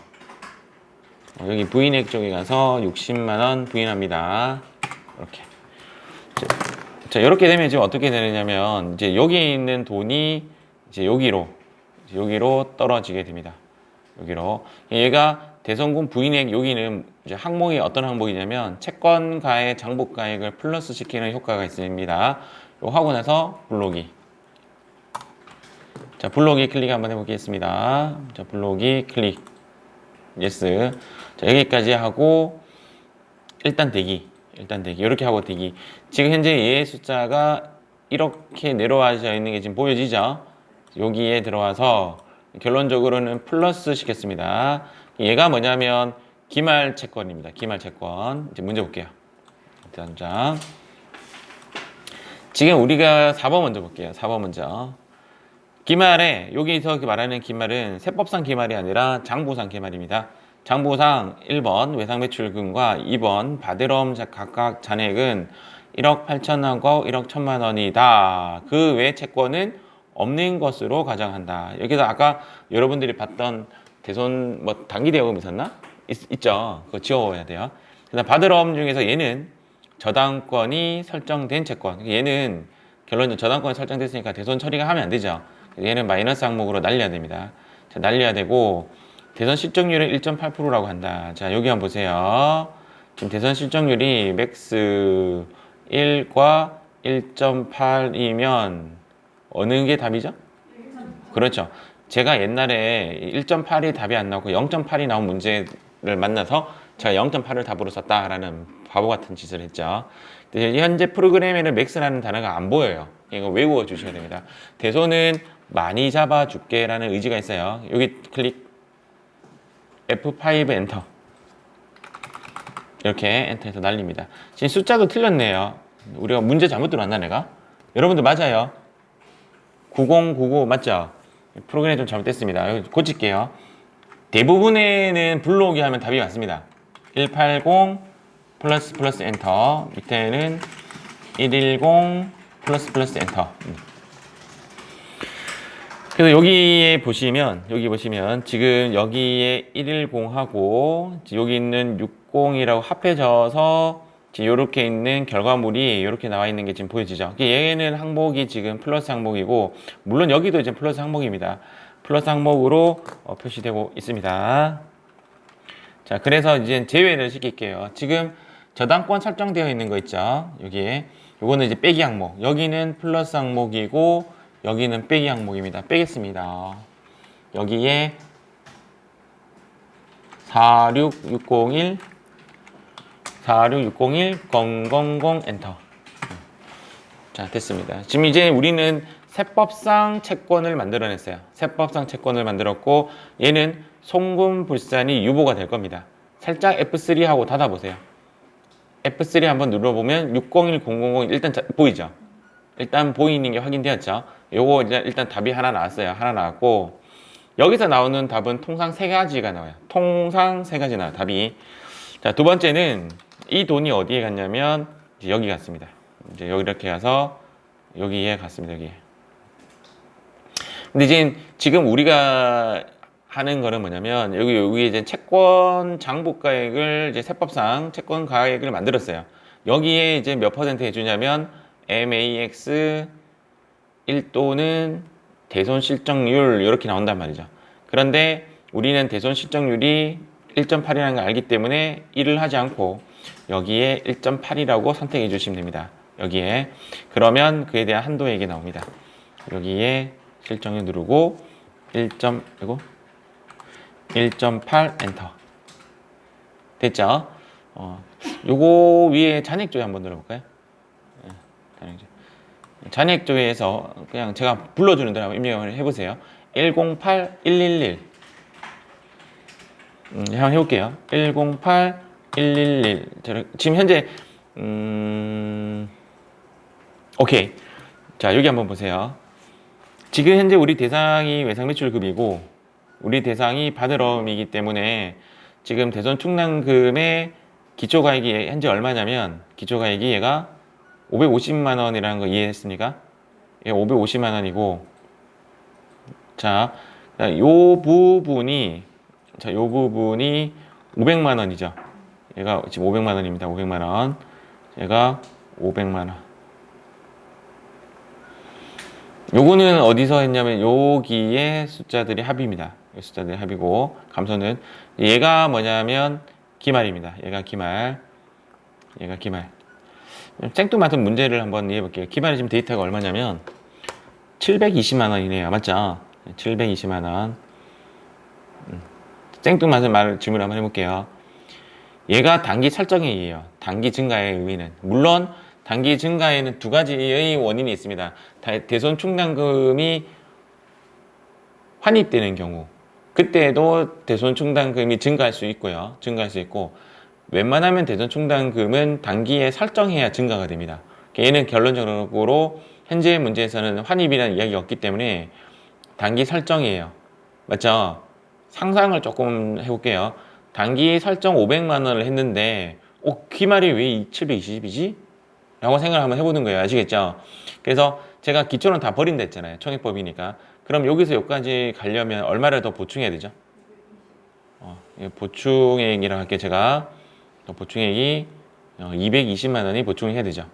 여기 부인액 쪽에 가서 60만원 부인합니다. 이렇게. 자, 이렇게 되면 지금 어떻게 되느냐면, 이제 여기 있는 돈이 이제 여기로 떨어지게 됩니다. 여기로. 얘가 대손금 부인액, 여기는 이제 항목이 어떤 항목이냐면, 채권가의 장부가액을 플러스 시키는 효과가 있습니다. 이거 하고 나서 불러오기. 자, 불러오기 클릭 한번 해보겠습니다. 자, 불러오기 클릭. 예스. 자, 여기까지 하고, 일단 대기. 이렇게 하고 대기. 지금 현재 얘의 숫자가 이렇게 내려와져 있는 게 지금 보여지죠? 여기에 들어와서 결론적으로는 플러스 시켰습니다. 얘가 뭐냐면 기말 채권입니다. 기말 채권. 이제 문제 볼게요. 자, 지금 우리가 4번 먼저 볼게요. 4번 먼저. 기말에, 여기서 말하는 기말은 세법상 기말이 아니라 장부상 기말입니다. 장부상 1번 외상매출금과 2번 받으러움 각각 잔액은 1억 8천원과 1억 1천만 원이다. 그 외 채권은 없는 것으로 가정한다. 여기서 아까 여러분들이 봤던 대손 뭐 단기대여금 있었나? 있죠. 그거 지워야 돼요. 그다음 받으러움 중에서 얘는 저당권이 설정된 채권. 얘는 결론적으로 저당권이 설정됐으니까 대손 처리가 하면 안 되죠. 얘는 마이너스 항목으로 날려야 됩니다. 자, 날려야 되고, 대손 실적률은 1.8%라고 한다. 자, 여기 한번 보세요. 지금 대선 실적률이 맥스 1과 1.8이면 어느 게 답이죠? 그렇죠. 제가 옛날에 1.8이 답이 안 나오고 0.8이 나온 문제를 만나서 제가 0.8을 답으로 썼다라는 바보 같은 짓을 했죠. 현재 프로그램에는 맥스라는 단어가 안 보여요. 이거 외워 주셔야 됩니다. 대손은 많이 잡아줄게 라는 의지가 있어요. 여기 클릭 F5 엔터, 이렇게 엔터해서 날립니다. 지금 숫자도 틀렸네요. 우리가 문제 잘못 들어왔나 내가? 여러분들 맞아요. 9099 맞죠? 프로그램이 좀 잘못됐습니다. 여기 고칠게요. 대부분에는 불러오기 하면 답이 맞습니다. 180 플러스 엔터, 밑에는 110 플러스 엔터. 그래서 여기 보시면 지금 여기에 110하고 여기 있는 60이라고 합해져서 이렇게 있는 결과물이 이렇게 나와 있는 게 지금 보여지죠. 얘는 항목이 지금 플러스 항목이고, 물론 여기도 이제 플러스 항목입니다. 플러스 항목으로 표시되고 있습니다. 자, 그래서 이제 제외를 시킬게요. 지금 저당권 설정되어 있는 거 있죠. 여기에 요거는 이제 빼기 항목, 여기는 플러스 항목이고 여기는 빼기 항목입니다. 빼겠습니다. 여기에 46601 000 엔터. 자, 됐습니다. 지금 이제 우리는 세법상 채권을 만들어냈어요. 세법상 채권을 만들었고, 얘는 송금불산이 유보가 될 겁니다. 살짝 F3 하고 닫아보세요. F3 한번 눌러보면 601000 일단 보이죠? 일단 보이는 게 확인되었죠? 요거 일단 답이 하나 나왔어요. 하나 나왔고, 여기서 나오는 답은 통상 3가지가 나와요. 통상 3가지 나와요, 답이. 자, 두 번째는 이 돈이 어디에 갔냐면 이제 여기 갔습니다. 이제 여기 이렇게 가서 여기에 갔습니다. 여기. 근데 이제 지금 우리가 하는 거는 뭐냐면 여기 이제 채권 장부가액을 이제 세법상 채권 가액을 만들었어요. 여기에 이제 몇 퍼센트 해주냐면 MAX 1도는 대손 실적률 이렇게 나온단 말이죠. 그런데 우리는 대손 실적률이 1.8이라는 걸 알기 때문에 1을 하지 않고 여기에 1.8이라고 선택해 주시면 됩니다. 여기에. 그러면 그에 대한 한도액이 나옵니다. 여기에 실적률 누르고 1.8 엔터. 됐죠? 요거 위에 잔액 쪽에 한번 눌러볼까요? 잔액 쪽에서 그냥 제가 불러주는 대로 한번 입력을 해보세요. 108 111 한번 해볼게요. 108 111 지금 현재 오케이. 자, 여기 한번 보세요. 지금 현재 우리 대상이 외상매출급이고 우리 대상이 바늘엄이기 때문에 지금 대손 충당금의 기초가액이 현재 얼마냐면, 기초가액이 얘가 550만 원이라는 거 이해했습니까? 얘 550만 원이고, 자, 요 부분이 500만 원이죠. 얘가 지금 500만 원입니다. 500만 원. 얘가 500만 원. 요거는 어디서 했냐면 여기에 숫자들이 합입니다. 숫자들이 합이고, 감소는 얘가 뭐냐면 기말입니다. 얘가 기말. 생뚱맞은 문제를 한번 이해해 볼게요. 기말이 지금 데이터가 얼마냐면 720만 원이네요. 맞죠? 720만 원. 생뚱맞은 질문을 한번 해볼게요. 얘가 단기 설정액이에요. 단기 증가의 의미는. 물론 단기 증가에는 두 가지의 원인이 있습니다. 대손 충당금이 환입되는 경우, 그때도 대손 충당금이 증가할 수 있고요. 증가할 수 있고, 웬만하면 대손 충당금은 단기에 설정해야 증가가 됩니다. 얘는 결론적으로 현재 문제에서는 환입이라는 이야기가 없기 때문에 단기 설정이에요. 맞죠? 상상을 조금 해볼게요. 단기 설정 500만 원을 했는데 기말이 왜 720이지? 라고 생각을 한번 해보는 거예요. 아시겠죠? 그래서 제가 기초는 다 버린다 했잖아요. 총액법이니까. 그럼 여기서 여기까지 가려면 얼마를 더 보충해야 되죠? 보충액이라고 할게요. 제가 보충액이 220만 원이 보충해야 되죠.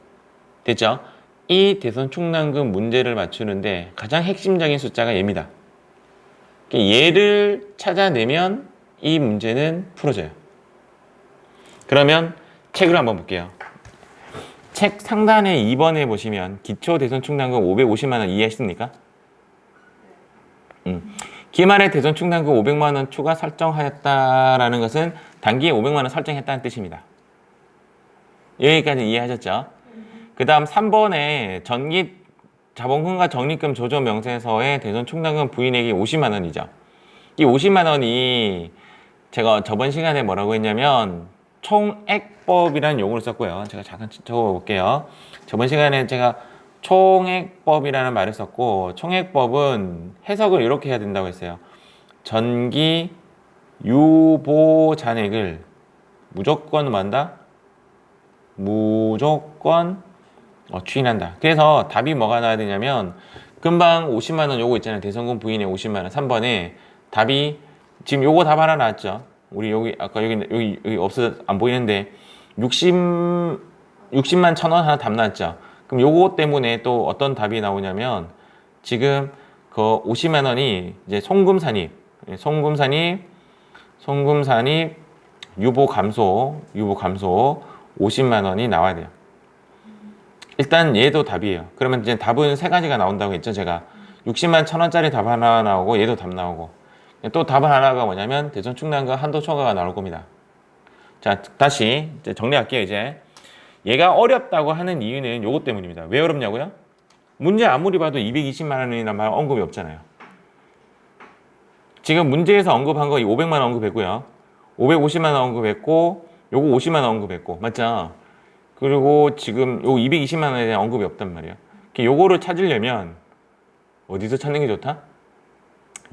됐죠? 이 대손 충당금 문제를 맞추는데 가장 핵심적인 숫자가 얘입니다. 얘를 찾아내면 이 문제는 풀어져요. 그러면 책을 한번 볼게요. 책 상단에 2번에 보시면 기초 대손 충당금 550만 원 이해하십니까? 기말에 대손 충당금 500만 원 추가 설정하였다라는 것은 단기에 500만 원 설정했다는 뜻입니다. 여기까지 이해하셨죠? 그 다음 3번에 전기 자본금과 적립금 조정 명세서의 대손 충당금 부인액이 50만 원이죠. 이 50만 원이 제가 저번 시간에 뭐라고 했냐면 총액법이라는 용어를 썼고요. 제가 잠깐 적어볼게요. 저번 시간에 제가 총액법이라는 말을 썼고, 총액법은 해석을 이렇게 해야 된다고 했어요. 전기 유보 잔액을 무조건 뭐한다? 무조건 추인한다. 그래서 답이 뭐가 나와야 되냐면 금방 50만 원 요거 있잖아요. 대선금 부인의 50만 원 3번에 답이 지금 요거 답 하나 나왔죠. 우리 여기 아까 여기 없어 안 보이는데 60만 1,000원 하나 답 나왔죠. 그럼 요거 때문에 또 어떤 답이 나오냐면 지금 그 50만 원이 이제 송금산입 유보 감소 50만 원이 나와야 돼요. 일단 얘도 답이에요. 그러면 이제 답은 세 가지가 나온다고 했죠. 제가 60만 1,000원짜리 답 하나 나오고 얘도 답 나오고 또 답 하나가 뭐냐면 대손 충당금 한도 초과가 나올 겁니다. 자, 다시 이제 정리할게요. 이제 얘가 어렵다고 하는 이유는 요것 때문입니다. 왜 어렵냐고요? 문제 아무리 봐도 220만 원이란 말 언급이 없잖아요. 지금 문제에서 언급한 거 500만 원 언급했고요. 550만 원 언급했고 요거 50만 원 언급했고 맞죠? 그리고 지금 요 220만 원에 대한 언급이 없단 말이에요. 요거를 찾으려면 어디서 찾는 게 좋다?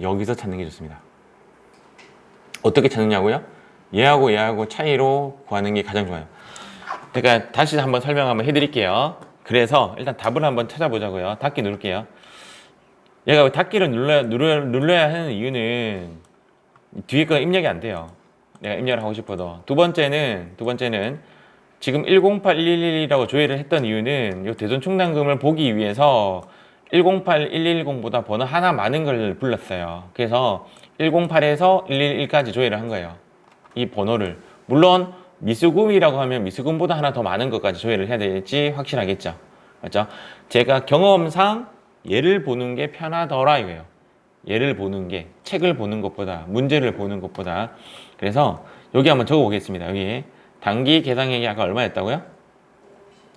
여기서 찾는 게 좋습니다. 어떻게 찾느냐고요? 얘하고 차이로 구하는 게 가장 좋아요. 그러니까 다시 한번 설명 한번 해드릴게요. 그래서 일단 답을 한번 찾아보자고요. 닫기 누를게요. 얘가 닫기를 눌러야 하는 이유는 뒤에 거 입력이 안 돼요. 내가 입력을 하고 싶어도. 두 번째는 지금 108-1112라고 조회를 했던 이유는 이 대손 충당금을 보기 위해서 108-110보다 번호 하나 많은 걸 불렀어요. 그래서 108에서 111까지 조회를 한 거예요. 이 번호를. 물론 미수금이라고 하면 미수금보다 하나 더 많은 것까지 조회를 해야 될지 확실하겠죠. 맞죠? 제가 경험상 얘를 보는 게 편하더라 이거예요. 얘를 보는 게 책을 보는 것보다 문제를 보는 것보다. 그래서 여기 한번 적어 보겠습니다. 여기 단기 계상액이 아까 얼마였다고요?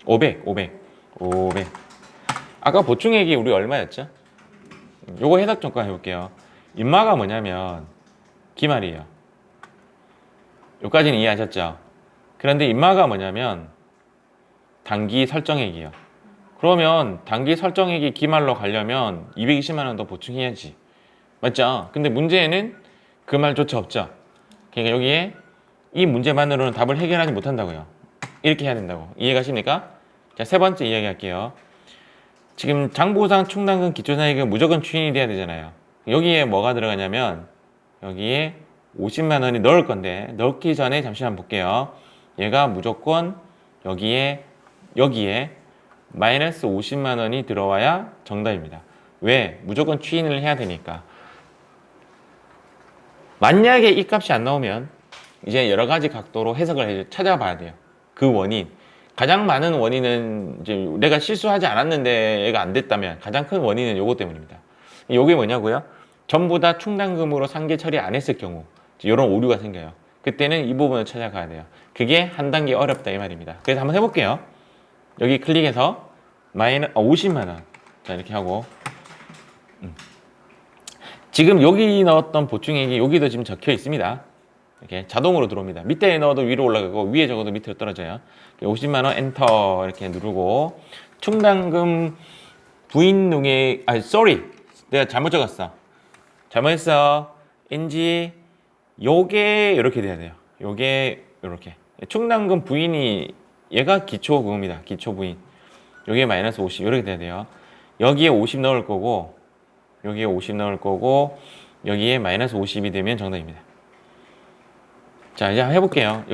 500. 아까 보충액이 우리 얼마였죠? 요거 해석 잠깐 해볼게요. 인마가 뭐냐면 기말이에요. 여기까지는 이해하셨죠? 그런데 인마가 뭐냐면 단기 설정액이에요. 그러면 단기 설정액이 기말로 가려면 220만 원 더 보충해야지. 맞죠? 근데 문제에는 그 말조차 없죠. 그러니까 여기에 이 문제만으로는 답을 해결하지 못한다고요. 이렇게 해야 된다고. 이해가십니까? 자, 세 번째 이야기할게요. 지금 장부상 충당금 기초상액은 무조건 추인이 돼야 되잖아요. 여기에 뭐가 들어가냐면 여기에 50만 원이 넣을 건데 넣기 전에 잠시만 볼게요. 얘가 무조건 여기에 마이너스 50만 원이 들어와야 정답입니다. 왜? 무조건 추인을 해야 되니까. 만약에 이 값이 안 나오면 이제 여러 가지 각도로 해석을 찾아봐야 돼요. 그 원인. 가장 많은 원인은 이제 내가 실수하지 않았는데 얘가 안 됐다면 가장 큰 원인은 요거 때문입니다. 요게 뭐냐고요? 전부 다 충당금으로 상계 처리 안 했을 경우 이런 오류가 생겨요. 그때는 이 부분을 찾아가야 돼요. 그게 한 단계 어렵다 이 말입니다. 그래서 한번 해볼게요. 여기 클릭해서 50만 원. 자, 이렇게 하고 지금 여기 넣었던 보충액이 여기도 지금 적혀 있습니다. 이렇게 자동으로 들어옵니다. 밑에 넣어도 위로 올라가고 위에 적어도 밑으로 떨어져요. 50만 원 엔터 이렇게 누르고 충당금 부인농액 내가 잘못 적었어. 잘못했어. 인지 요게 이렇게 돼야 돼요. 요게 이렇게 충당금 부인이 얘가 기초 그겁니다. 기초 부인. 여기에 마이너스 50 이렇게 돼야 돼요. 여기에 50 넣을 거고 여기에 50 넣을 거고 여기에 마이너스 50이 되면 정답입니다. 자, 이제 해볼게요.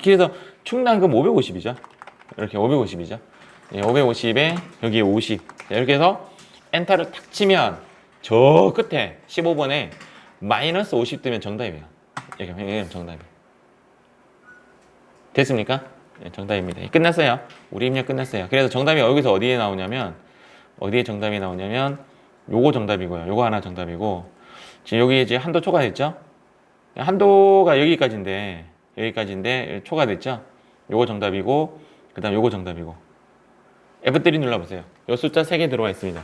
그래서 충당금 550이죠. 이렇게 550이죠. 550에 여기에 50. 자, 이렇게 해서 엔터를 탁 치면 저 끝에 15번에 마이너스 50 뜨면 정답이에요. 이렇게 정답이에요. 됐습니까? 네, 정답입니다. 끝났어요. 우리 입력 끝났어요. 그래서 정답이 여기서 어디에 나오냐면 어디에 정답이 나오냐면 요거 정답이고요. 요거 하나 정답이고 지금 여기 이제 한도 초과됐죠? 한도가 여기까지인데 초과됐죠? 요거 정답이고 그 다음 요거 정답이고 F3 눌러보세요. 요 숫자 3개 들어와 있습니다.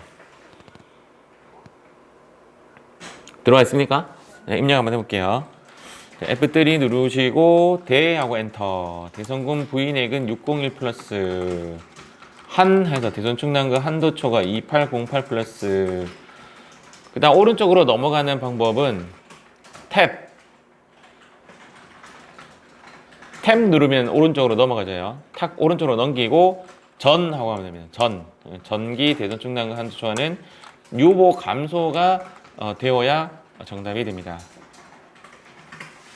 들어와 있습니까? 네, 입력 한번 해볼게요. F3 누르시고 대하고 엔터. 대선금 부인액은 601 플러스 한 해서 대선 충당금 한도 초과 2808 플러스. 그 다음 오른쪽으로 넘어가는 방법은 탭 누르면 오른쪽으로 넘어가져요. 탁 오른쪽으로 넘기고 전 하고 하면 됩니다. 전기 대선 충당금 한도 초과는 유보 감소가 되어야 정답이 됩니다.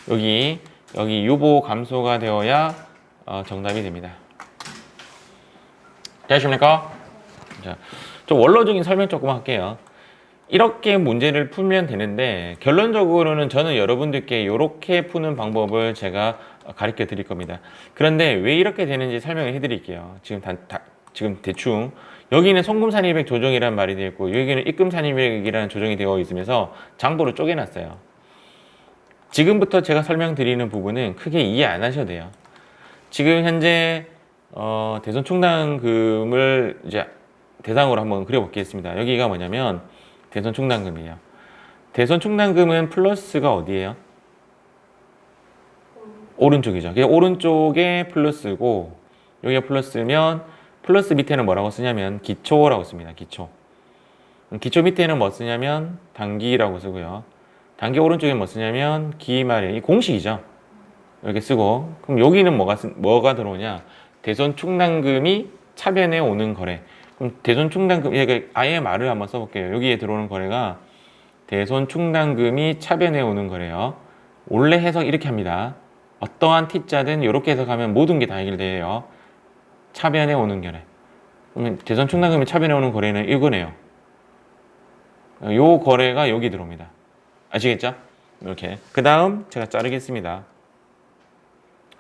여기 유보 감소가 되어야 정답이 됩니다. 되십니까? 자, 좀 원로적인 설명 조금 할게요. 이렇게 문제를 풀면 되는데 결론적으로는 저는 여러분들께 이렇게 푸는 방법을 제가 가르쳐 드릴 겁니다. 그런데 왜 이렇게 되는지 설명을 해 드릴게요. 지금 대충 여기는 송금산입액 조정이라는 말이 되어 있고 여기는 입금산입액이라는 조정이 되어 있으면서 장부를 쪼개놨어요. 지금부터 제가 설명드리는 부분은 크게 이해 안 하셔도 돼요. 지금 현재 대손 충당금을 이제 대상으로 한번 그려보겠습니다. 여기가 뭐냐면 대손 충당금이에요. 대손 충당금은 플러스가 어디예요? 오른쪽이죠. 그냥 오른쪽에 플러스고 여기가 플러스면 플러스 밑에는 뭐라고 쓰냐면 기초라고 씁니다. 기초 밑에는 뭐 쓰냐면 단기라고 쓰고요. 단기 오른쪽에 뭐 쓰냐면 기말이 공식이죠. 이렇게 쓰고 그럼 여기는 뭐가 들어오냐? 대손 충당금이 차변에 오는 거래. 그럼 대손 충당금 아예 말을 한번 써볼게요. 여기에 들어오는 거래가 대손 충당금이 차변에 오는 거래요. 원래 해석 이렇게 합니다. 어떠한 T자든 이렇게 해석하면 모든 게 다 해결돼요. 차변에 오는 거래. 그러면 대손 충당금이 차변에 오는 거래는 이거네요. 요 거래가 여기 들어옵니다. 아시겠죠? 이렇게. 그 다음 제가 자르겠습니다.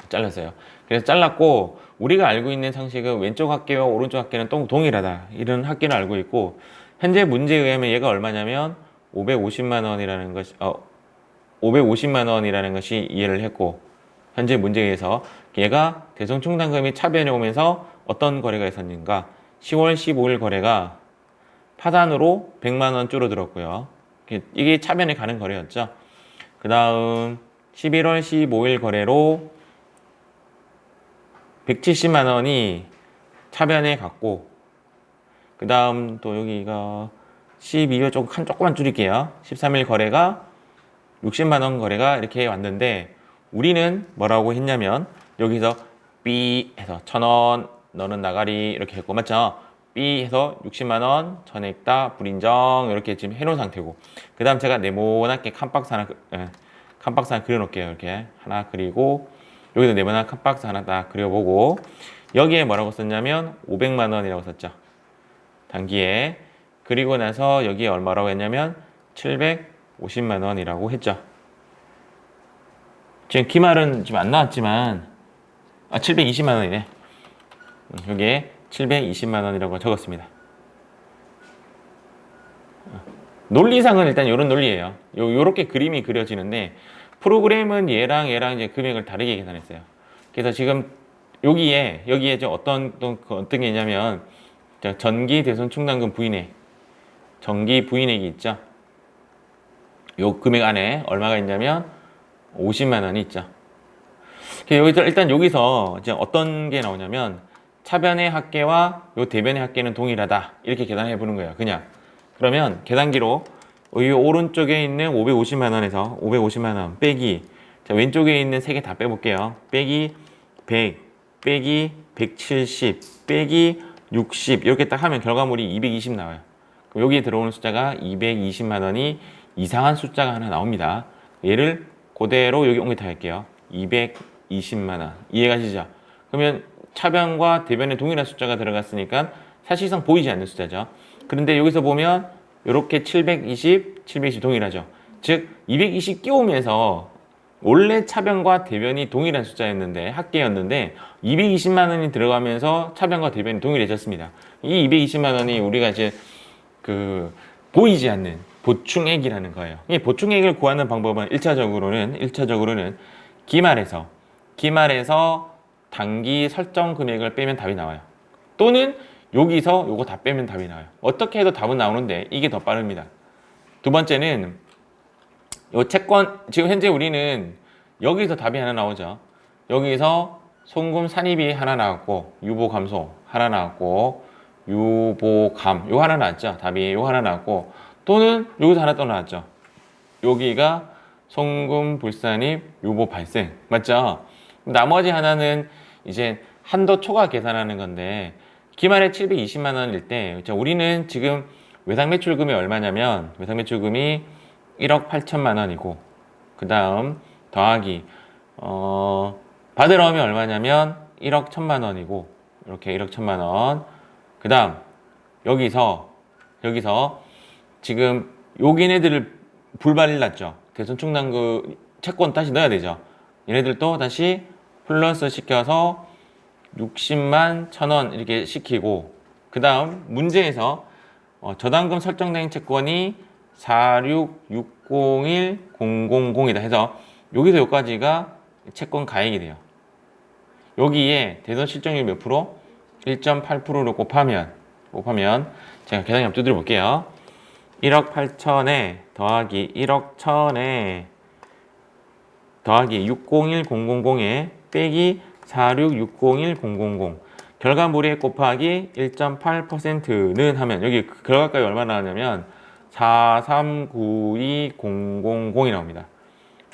잘랐어요. 그래서 잘랐고 우리가 알고 있는 상식은 왼쪽 합계와 오른쪽 합계는 동일하다. 이런 합계는 알고 있고 현재 문제에 의하면 얘가 얼마냐면 550만 원이라는 것이 550만 원이라는 것이 이해를 했고 현재 문제에 의해서 얘가 대손 충당금이 차변에 오면서 어떤 거래가 있었는가? 10월 15일 거래가 파산으로 100만 원 줄어들었고요. 이게 차변에 가는 거래였죠. 그 다음 11월 15일 거래로 170만 원이 차변에 갔고 그 다음 또 여기가 12월 조금만 줄일게요. 13일 거래가 60만 원 거래가 이렇게 왔는데 우리는 뭐라고 했냐면 여기서 B 해서 1,000원 너는 나가리 이렇게 했고 맞죠? B 해서 60만 원 전액 다 불인정 이렇게 지금 해놓은 상태고 그 다음 제가 네모나게 칸박스 하나 그려놓을게요. 이렇게 하나 그리고 여기도 네모난 칸박스 하나 딱 그려보고 여기에 뭐라고 썼냐면 500만 원이라고 썼죠. 단기에 그리고 나서 여기에 얼마라고 했냐면 750만 원이라고 했죠. 지금 기말은 지금 안 나왔지만 720만 원이네. 여기에 720만 원이라고 적었습니다. 논리상은 일단 이런 논리예요. 요렇게 그림이 그려지는데 프로그램은 얘랑 이제 금액을 다르게 계산했어요. 그래서 지금 여기에 이제 어떤 게 있냐면 전기 대손 충당금 부인액 전기 부인액이 있죠. 요 금액 안에 얼마가 있냐면 50만 원이 있죠. 일단 여기서 이제 어떤 게 나오냐면 차변의 합계와 요 대변의 합계는 동일하다 이렇게 계산해 보는 거예요. 그냥 그러면 계산기로 이 오른쪽에 있는 550만 원에서 550만 원 빼기 자 왼쪽에 있는 3개 다 빼볼게요. 빼기 100 빼기 170 빼기 60 이렇게 딱 하면 결과물이 220 나와요. 그럼 여기에 들어오는 숫자가 220만 원이 이상한 숫자가 하나 나옵니다. 얘를 그대로 여기 옮겨 할게요. 220만 원 이해가시죠? 그러면 차변과 대변에 동일한 숫자가 들어갔으니까 사실상 보이지 않는 숫자죠. 그런데 여기서 보면 이렇게 720 동일하죠. 즉 220 끼우면서 원래 차변과 대변이 동일한 숫자였는데 합계였는데 220만 원이 들어가면서 차변과 대변이 동일해졌습니다. 이 220만 원이 우리가 이제 그 보이지 않는 보충액이라는 거예요. 이 보충액을 구하는 방법은 1차적으로는 기말에서 단기 설정 금액을 빼면 답이 나와요. 또는 여기서 요거 다 빼면 답이 나와요. 어떻게 해도 답은 나오는데 이게 더 빠릅니다. 두 번째는 요 채권, 지금 현재 우리는 여기서 답이 하나 나오죠. 여기서 송금 산입이 하나 나왔고 유보 감소 하나 나왔고 유보감 요 하나 나왔죠. 답이 요 하나 나왔고 또는 여기서 하나 또 나왔죠. 여기가 송금 불산입 유보 발생 맞죠? 나머지 하나는 이제 한도 초과 계산하는 건데 기말에 720만 원일 때 우리는 지금 외상 매출금이 얼마냐면 외상 매출금이 1억 8천만 원이고 그 다음 더하기 받으러 오면 얼마냐면 1억 1천만 원이고 이렇게 1억 1천만 원 그 다음 여기서 지금 여기네들을 불발일 났죠. 대손 충당금 채권 다시 넣어야 되죠. 얘네들도 다시 플러스 시켜서 60만 1,000원 이렇게 시키고 그 다음 문제에서 저당금 설정된 채권이 46601,000이다 해서 여기서 여기까지가 채권 가액이 돼요. 여기에 대손 실적률 몇 프로? 1.8%를 곱하면 제가 계산기 한번 두드려 볼게요. 1억 8천에 더하기 1억 1천에 더하기 601000에 빼기 46601,000 결과물의 곱하기 1.8%는 하면 여기 결과값이 얼마 나왔냐면 4392000이 나옵니다.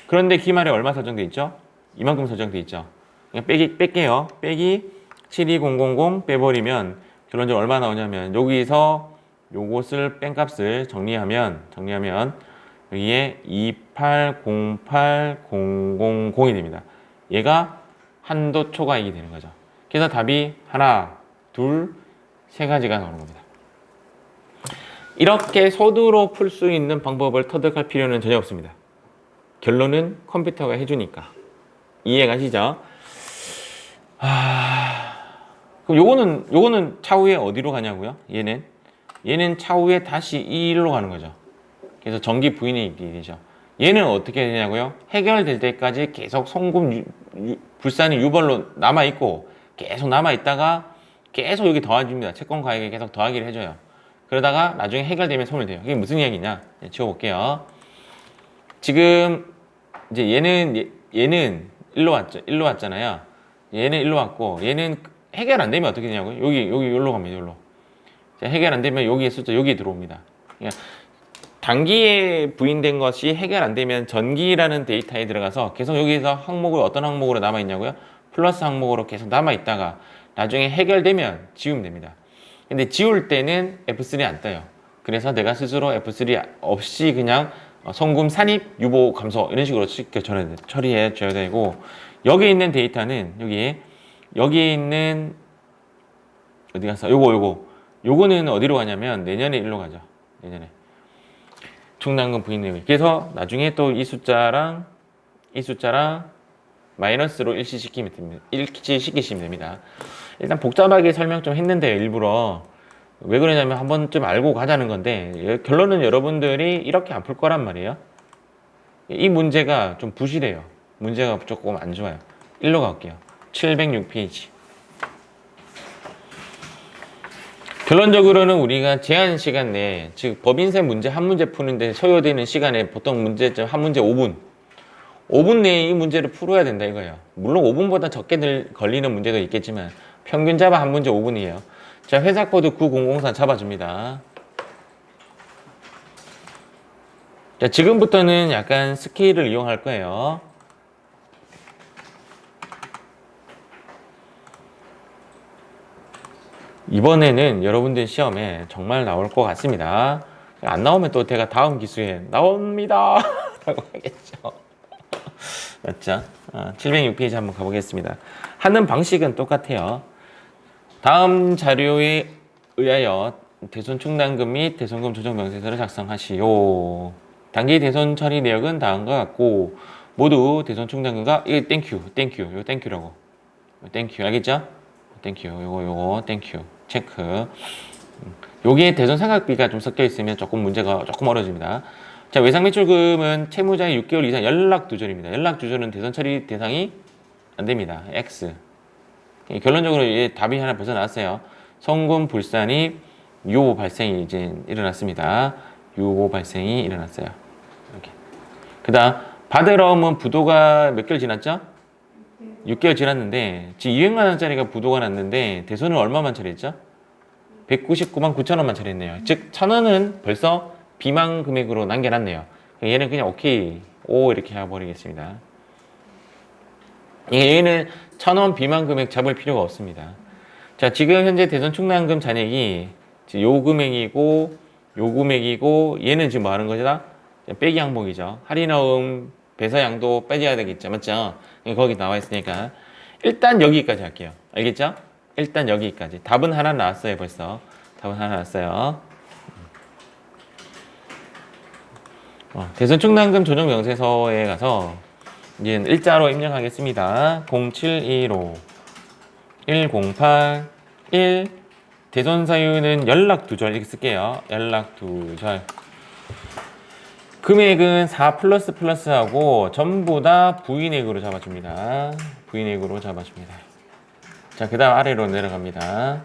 그런데 기말에 얼마 설정돼 있죠? 이만큼 설정돼 있죠. 그냥 뺄게요. 빼기 72000 빼버리면 결론적으로 얼마 나오냐면 여기서 요것을 뺀 값을 정리하면 여기에 2808000이 됩니다. 얘가 한도 초과액이 되는 거죠. 그래서 답이 하나, 둘, 세 가지가 나오는 겁니다. 이렇게 서두로 풀 수 있는 방법을 터득할 필요는 전혀 없습니다. 결론은 컴퓨터가 해주니까. 이해가시죠? 그럼 요거는 차후에 어디로 가냐고요? 얘는 차후에 다시 이 일로 가는 거죠. 그래서 전기 부인이익이 되죠. 얘는 어떻게 되냐고요? 해결될 때까지 계속 송금 불산이 유벌로 남아있고 계속 남아있다가 계속 여기 더해줍니다. 채권 가액에 계속 더하기를 해줘요. 그러다가 나중에 해결되면 소멸돼요. 이게 무슨 이야기냐? 지워볼게요. 지금 이제 얘는 일로 왔잖아요. 얘는 일로 왔고 얘는 해결 안 되면 어떻게 되냐고요? 여기 일로 갑니다. 여기로. 해결 안 되면 여기에 숫자 여기 들어옵니다. 그러니까 단기에 부인된 것이 해결 안 되면 전기라는 데이터에 들어가서 계속 여기서 항목을 어떤 항목으로 남아 있냐고요? 플러스 항목으로 계속 남아 있다가 나중에 해결되면 지우면 됩니다. 근데 지울 때는 F3 안 떠요. 그래서 내가 스스로 F3 없이 그냥 송금 산입 유보 감소 이런 식으로 처리해 줘야 되고 여기 있는 데이터는 여기에 있는 어디 갔어? 요거는 어디로 가냐면 내년에 일로 가죠. 내년에 충당금 부인 내역이. 그래서 나중에 또 이 숫자랑 마이너스로 일치시키시면 됩니다. 일단 복잡하게 설명 좀 했는데요. 일부러 왜 그러냐면 한번 좀 알고 가자는 건데 결론은 여러분들이 이렇게 안 풀 거란 말이에요. 이 문제가 좀 부실해요. 문제가 조금 안 좋아요. 일로 갈게요. 706페이지. 결론적으로는 우리가 제한 시간 내에 즉 법인세 문제 한 문제 푸는데 소요되는 시간에 보통 문제점 한 문제 5분 내에 이 문제를 풀어야 된다 이거예요. 물론 5분보다 적게 걸리는 문제도 있겠지만 평균 잡아 한 문제 5분이에요. 자, 회사 코드 9004 잡아줍니다. 자, 지금부터는 약간 스케일을 이용할 거예요. 이번에는 여러분들 시험에 정말 나올 것 같습니다. 안 나오면 또 제가 다음 기수에 나옵니다 라고 하겠죠. 맞죠? 706페이지 한번 가보겠습니다. 하는 방식은 똑같아요. 다음 자료에 의하여 대손 충당금 및 대손금 조정 명세서를 작성하시오. 단기 대손 처리 내역은 다음과 같고 모두 대선 충당금과 이게 땡큐 이거 땡큐라고 땡큐 알겠죠? 땡큐 요거 땡큐 체크. 요게 대선 상각비가 좀 섞여 있으면 조금 문제가 조금 어려집니다. 자, 외상 매출금은 채무자의 6개월 이상 연락 두절입니다. 연락 두절은 대선 처리 대상이 안 됩니다. X. 결론적으로 이제 답이 하나 벌써 나왔어요. 성금 불산이 유보 발생이 이제 일어났습니다. 유보 발생이 일어났어요. 이렇게. 그다음 받으러 오면 부도가 몇 개월 지났죠? 6개월 지났는데 지금 200만 원짜리가 부도가 났는데 대손을 얼마만 처리했죠? 199만 9천 원만 처리했네요. 즉 1,000원은 벌써 비만 금액으로 남겨놨네요. 얘는 그냥 오케이 오 이렇게 해버리겠습니다. 얘는 1,000원 비만 금액 잡을 필요가 없습니다. 자, 지금 현재 대선 충당금 잔액이 요 금액이고 요 금액이고 얘는 지금 뭐 하는 거죠? 빼기 항목이죠. 할인어음 배서양도 빼줘야 되겠죠. 맞죠? 거기 나와 있으니까 일단 여기까지 할게요. 알겠죠? 일단 여기까지. 답은 하나 나왔어요. 벌써 답은 하나 나왔어요. 대선 충당금 조정 명세서에 가서 이제 일자로 입력하겠습니다. 0715 108 1 대선 사유는 연락 두절 이렇게 쓸게요. 연락 두절. 금액은 4 플러스 플러스하고 전부 다 부인액으로 잡아줍니다. 부인액으로 잡아줍니다. 자, 그 다음 아래로 내려갑니다.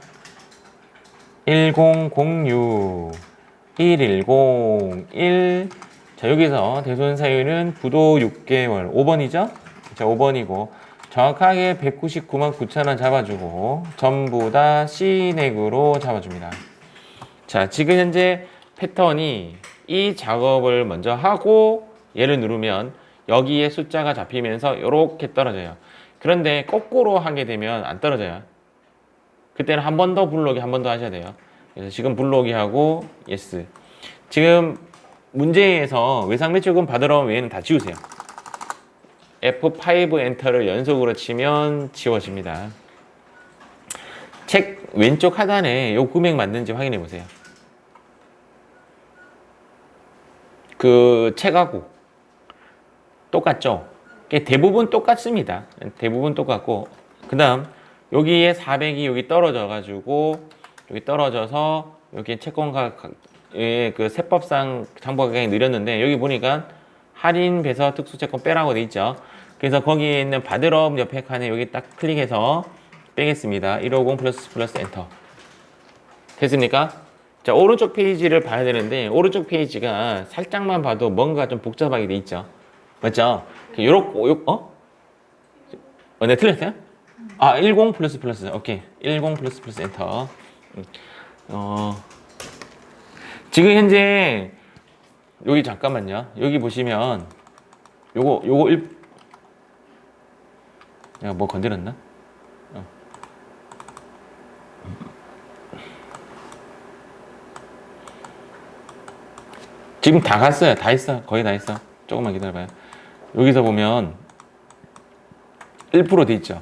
1006 1101 자, 여기서 대손 사유는 부도 6개월 5번이죠? 자, 5번이고 정확하게 199만 9천 원 잡아주고 전부 다 C넥으로 잡아줍니다. 자, 지금 현재 패턴이 이 작업을 먼저 하고 얘를 누르면 여기에 숫자가 잡히면서 이렇게 떨어져요. 그런데 거꾸로 하게 되면 안 떨어져요. 그때는 한 번 더 불러오기 한 번 더 하셔야 돼요. 그래서 지금 불러오기 하고 예스. 지금 문제에서 외상 매출금 받으러 오면 얘는 다 지우세요. F5 엔터를 연속으로 치면 지워집니다. 책 왼쪽 하단에 요 금액 맞는지 확인해 보세요. 그 책하고 똑같죠? 대부분 똑같습니다. 대부분 똑같고 그 다음 여기에 400이 여기 떨어져 가지고 여기 떨어져서 여기 채권가 그 세법상 장부 가격이 느렸는데 여기 보니까 할인 배서 특수채권 빼라고 돼 있죠. 그래서 거기에 있는 받으러 옆에 칸에 여기 딱 클릭해서 빼겠습니다. 150 플러스 엔터. 됐습니까? 자, 오른쪽 페이지를 봐야 되는데 오른쪽 페이지가 살짝만 봐도 뭔가 좀 복잡하게 돼 있죠. 맞죠? 요렇게 네, 틀렸어요? 아, 10 플러스 오케이. 10 플러스 엔터. 지금 현재 여기 잠깐만요. 여기 보시면 요거 내가 뭐 건드렸나? 지금 다 갔어요. 다 했어. 거의 다 했어. 조금만 기다려봐요. 여기서 보면 1% 돼 있죠.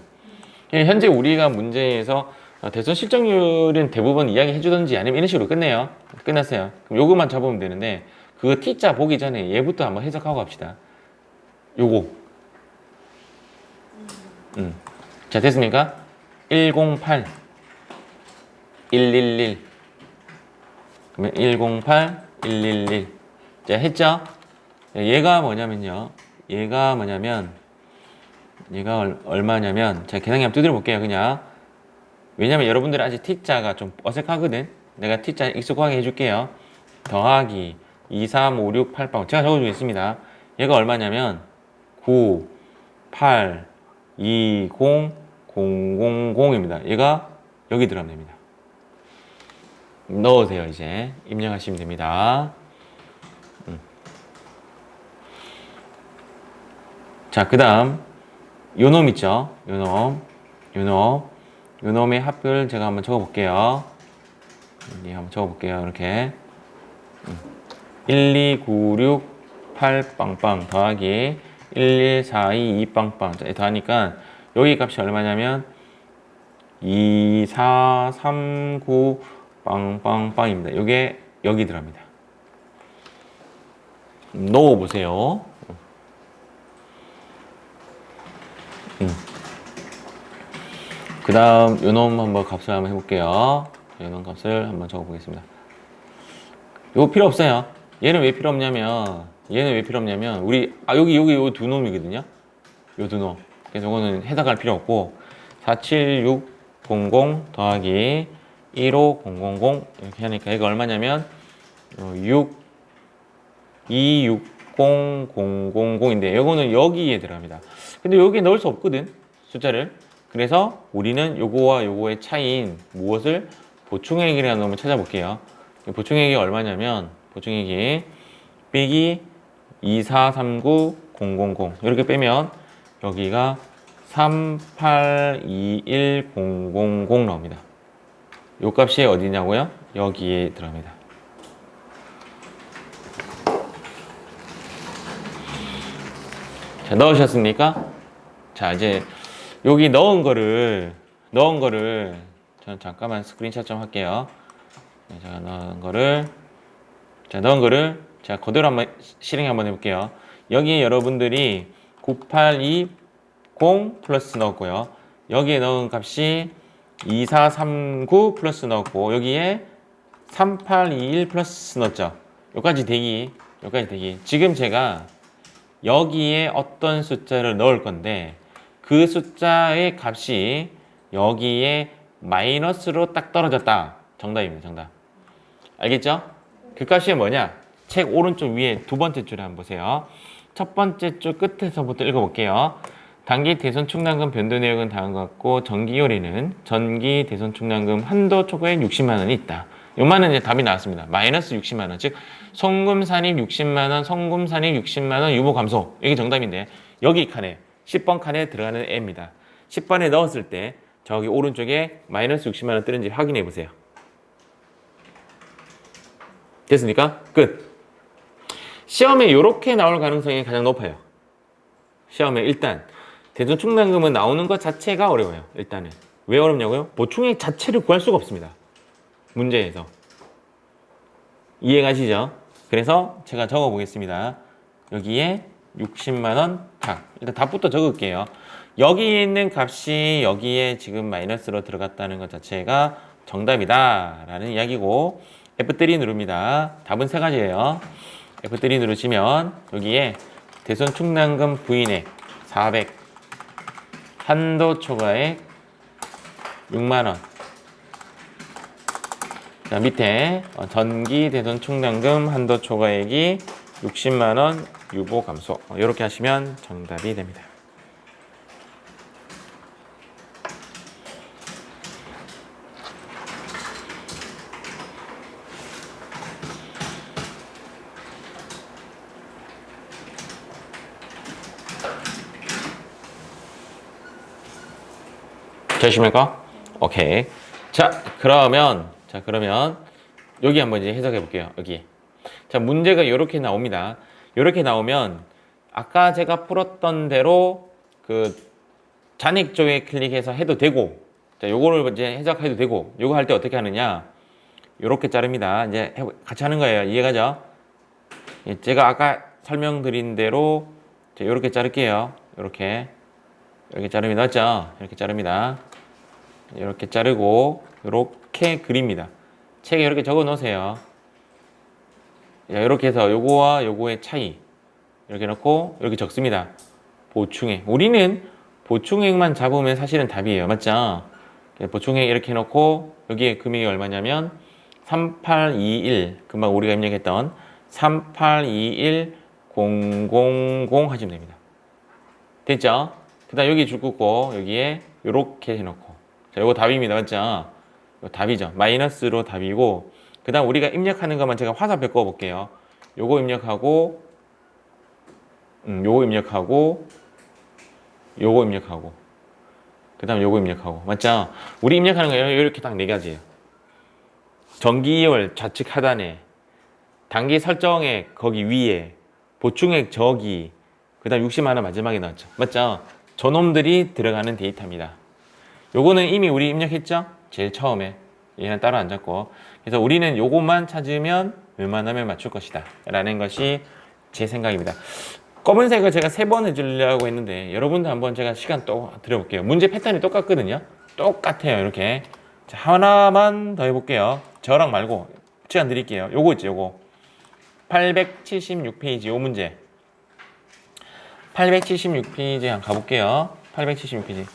현재 우리가 문제에서 대선 실적률은 대부분 이야기 해주던지 아니면 이런 식으로 끝내요. 끝났어요. 그럼 요것만 잡으면 되는데 그거 T자 보기 전에 얘부터 한번 해석하고 갑시다. 요거. 자, 됐습니까? 108 111 그러면 108 111 자, 했죠? 얘가 뭐냐면 얘가 얼마냐면 제가 계산기 한번 두드려 볼게요. 그냥 왜냐면 여러분들은 아직 T자가 좀 어색하거든. 내가 T자 익숙하게 해줄게요. 더하기 2, 3, 5, 6, 8 제가 적어주겠습니다. 얘가 얼마냐면 9, 8, 2, 0, 0, 0, 0입니다. 얘가 여기 들어가면 됩니다. 넣으세요. 이제 입력하시면 됩니다. 자, 그 다음 요놈 있죠? 요놈의 합을 제가 한번 적어볼게요. 한번 적어볼게요. 이렇게 1, 2, 9, 6, 8 빵빵 더하기 1, 1, 4, 2, 2 빵빵 더하니까 여기 값이 얼마냐면 2, 4, 3, 9 빵빵빵입니다. 요게 여기 들어갑니다. 넣어보세요. 그 다음 요놈 한번 값을 한번 해볼게요. 요놈 값을 한번 적어보겠습니다. 이거 필요 없어요. 얘는 왜 필요 없냐면 우리 여기 요 두 놈이거든요. 요 두 놈. 그래서 이거는 해석할 필요 없고 47600 더하기 15000 이렇게 하니까 이거 얼마냐면 626000인데 요거는 여기에 들어갑니다. 근데 여기에 넣을 수 없거든, 숫자를. 그래서 우리는 요거와 요거의 차이인 무엇을 보충액이라는 놈을 찾아볼게요. 보충액이 얼마냐면 보충액이 빼기 2439000 이렇게 빼면 여기가 3821000 나옵니다. 요 값이 어디냐고요? 여기에 들어갑니다. 자, 넣으셨습니까? 자, 이제 여기 넣은 거를 저는 잠깐만 스크린샷 좀 할게요. 제가 넣은 거를 제가 그대로 한번 실행 한번 해볼게요. 여기에 여러분들이 9820 플러스 넣었고요. 여기에 넣은 값이 2439 플러스 넣었고 여기에 3821 플러스 넣었죠. 여기까지 대기. 지금 제가 여기에 어떤 숫자를 넣을 건데 그 숫자의 값이 여기에 마이너스로 딱 떨어졌다. 정답입니다. 정답. 알겠죠? 그 값이 뭐냐? 책 오른쪽 위에 두 번째 줄에 한번 보세요. 첫 번째 줄 끝에서부터 읽어볼게요. 단기 대손 충당금 변동 내역은 다음과 같고 전기요리는 전기 대손 충당금 한도 초과액 60만 원이 있다. 요만은 이제 답이 나왔습니다. 마이너스 60만 원. 즉 송금 산입 60만 원, 송금 산입 60만 원 유보 감소. 이게 정답인데 여기 칸에 10번 칸에 들어가는 애입니다. 10번에 넣었을 때 저기 오른쪽에 마이너스 60만 원 뜨는지 확인해 보세요. 됐습니까? 끝. 시험에 이렇게 나올 가능성이 가장 높아요. 시험에 일단 대손 충당금은 나오는 것 자체가 어려워요. 일단은 왜 어렵냐고요? 보충액 자체를 구할 수가 없습니다. 문제에서 이해가시죠? 그래서 제가 적어 보겠습니다. 여기에 60만 원 답. 일단 답부터 적을게요. 여기에 있는 값이 여기에 지금 마이너스로 들어갔다는 것 자체가 정답이다 라는 이야기고 F3 누릅니다. 답은 세 가지예요. F3 누르시면 여기에 대손 충당금 부인액 400 한도 초과액 6만원. 자, 밑에 전기 대손 충당금 한도 초과액이 60만원 유보 감소. 이렇게 하시면 정답이 됩니다. 되십니까? 오케이. 자, 그러면 여기 한번 이제 해석해 볼게요. 여기. 자, 문제가 이렇게 나옵니다. 이렇게 나오면 아까 제가 풀었던 대로 그 잔액 쪽에 클릭해서 해도 되고, 자, 요거를 이제 해석해도 되고, 요거 할 때 어떻게 하느냐? 요렇게 자릅니다. 이제 같이 하는 거예요. 이해가죠? 제가 아까 설명드린 대로 요렇게 자를게요. 이렇게 자르면 맞죠? 이렇게 자릅니다. 이렇게 자르고 이렇게 그립니다. 책에 이렇게 적어 놓으세요. 이렇게 해서 요거와 요거의 차이 이렇게 넣고 이렇게 적습니다. 보충액. 우리는 보충액만 잡으면 사실은 답이에요. 맞죠? 보충액 이렇게 넣고 여기에 금액이 얼마냐면 3821 금방 우리가 입력했던 3821000 하시면 됩니다. 됐죠? 그 다음 여기 줄 긋고 여기에 이렇게 해놓고 자, 요거 답입니다. 맞죠? 이거 답이죠. 마이너스로 답이고 그 다음 우리가 입력하는 것만 제가 화살표 꺼 볼게요. 요거 입력하고 요거 입력하고 요거 입력하고 그 다음 요거 입력하고 맞죠? 우리 입력하는 거 이렇게 딱 네 가지예요. 전기월 좌측 하단에 단기 설정액 거기 위에 보충액 저기 그 다음 60만원 마지막에 나왔죠. 맞죠? 저놈들이 들어가는 데이터입니다. 요거는 이미 우리 입력했죠? 제일 처음에 얘는 따로 안 잡고 그래서 우리는 요것만 찾으면 웬만하면 맞출 것이다 라는 것이 제 생각입니다. 검은색을 제가 3번 해주려고 했는데 여러분도 한번 제가 시간 또 드려볼게요. 문제 패턴이 똑같거든요. 똑같아요. 이렇게. 자, 하나만 더 해볼게요. 저랑 말고 시간 드릴게요. 요거 있죠, 요거. 876페이지 요 문제. 876페이지 한번 가볼게요. 876페이지.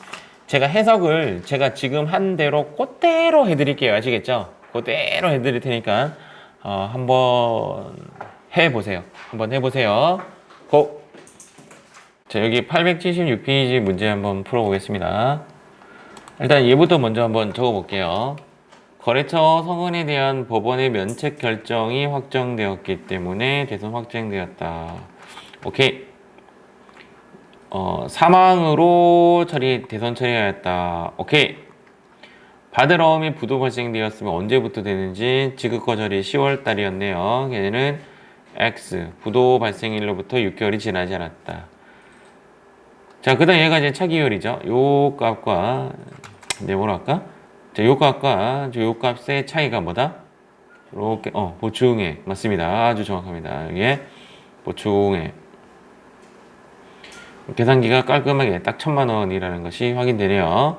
제가 해석을 제가 지금 한 대로 그대로 해드릴게요. 아시겠죠? 그대로 해드릴 테니까 한번 해보세요. 한번 해보세요. 고! 자, 여기 876페이지 문제 한번 풀어보겠습니다. 일단 얘부터 먼저 한번 적어볼게요. 거래처 성은에 대한 법원의 면책 결정이 확정되었기 때문에 대손 확정되었다. 오케이. 사망으로 대손 처리하였다. 오케이. 받으러움이 부도 발생되었으면 언제부터 되는지 지급 거절이 10월 달이었네요. 얘는 X 부도 발생일로부터 6개월이 지나지 않았다. 자, 그 다음 얘가 이제 차기율이죠. 요 값과 뭐라 할까? 자, 요 값과 요 값의 차이가 뭐다? 이렇게 보충액 맞습니다. 아주 정확합니다. 이게 보충액. 계산기가 깔끔하게 딱 1,000만 원이라는 것이 확인되네요.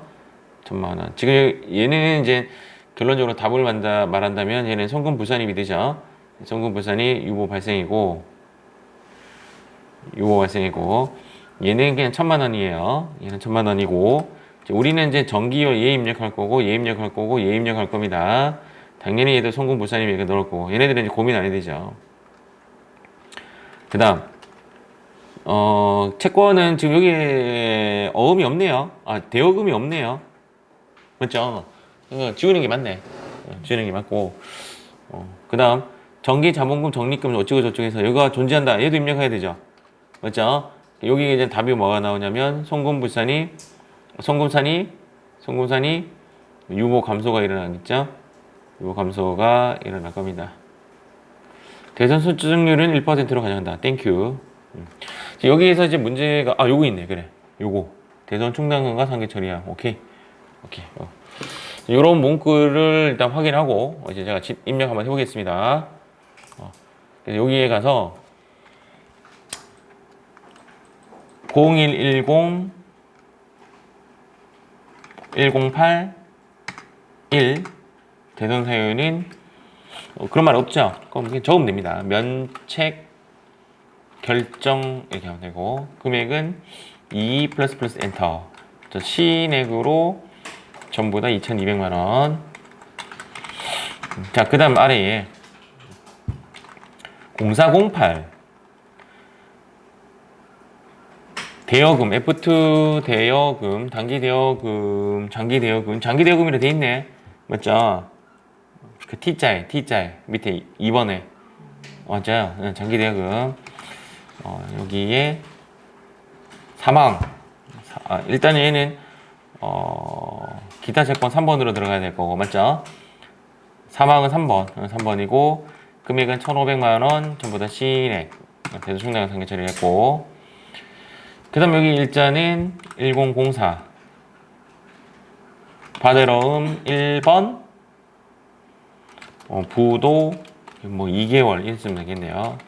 1,000만 원. 지금 얘는 이제 결론적으로 답을 말한다면 얘는 송금 불산입이 되죠. 송금 불산이 유보 발생이고 얘는 그냥 1,000만 원이에요. 얘는 1,000만 원이고 우리는 이제 정기율 얘 입력할 거고 얘 입력할 겁니다. 당연히 얘도 송금 불산이니까 넣을 거고 얘네들은 이제 고민 안 해야 되죠. 그 다음 채권은 지금 여기에 어음이 없네요. 대여금이 없네요. 맞죠? 지우는 게 맞네. 지우는 게 맞고. 그 다음, 정기 자본금 적립금 어쩌고 저쩌고 해서 여기가 존재한다. 얘도 입력해야 되죠. 맞죠? 여기 이제 답이 뭐가 나오냐면, 송금산이 유보 감소가 일어나겠죠? 유보 감소가 일어날 겁니다. 대선 수주증률은 1%로 가져간다. 땡큐. 여기에서 이제 문제가 요거 있네. 그래. 요거 대선 충당금과 상계 처리야. 오케이. 요런 문구를 일단 확인하고 이제 제가 입력 한번 해보겠습니다. 여기에 가서 0110 108 1 대선 사유는 그런 말 없죠. 그럼 그냥 적으면 됩니다. 면책 결정 이렇게 하면 되고 금액은 2 플러스 엔터. 시액으로 전부 다 2,200만 원. 자, 그 다음 아래에 0408 대여금 F2 대여금 단기 대여금 장기 대여금이라 돼 있네. 맞죠? 그 T자에 밑에 2번에 맞아요. 장기 대여금. 여기에 사망. 일단 얘는 기타 채권 3번으로 들어가야 될 거고 맞죠? 사망은 3번이고 금액은 1,500만 원 전부 다 시액 대선 충당금 상계 처리를 했고 그 다음 여기 일자는 1004 받으러움 1번 부도 2개월 있으면 되겠네요.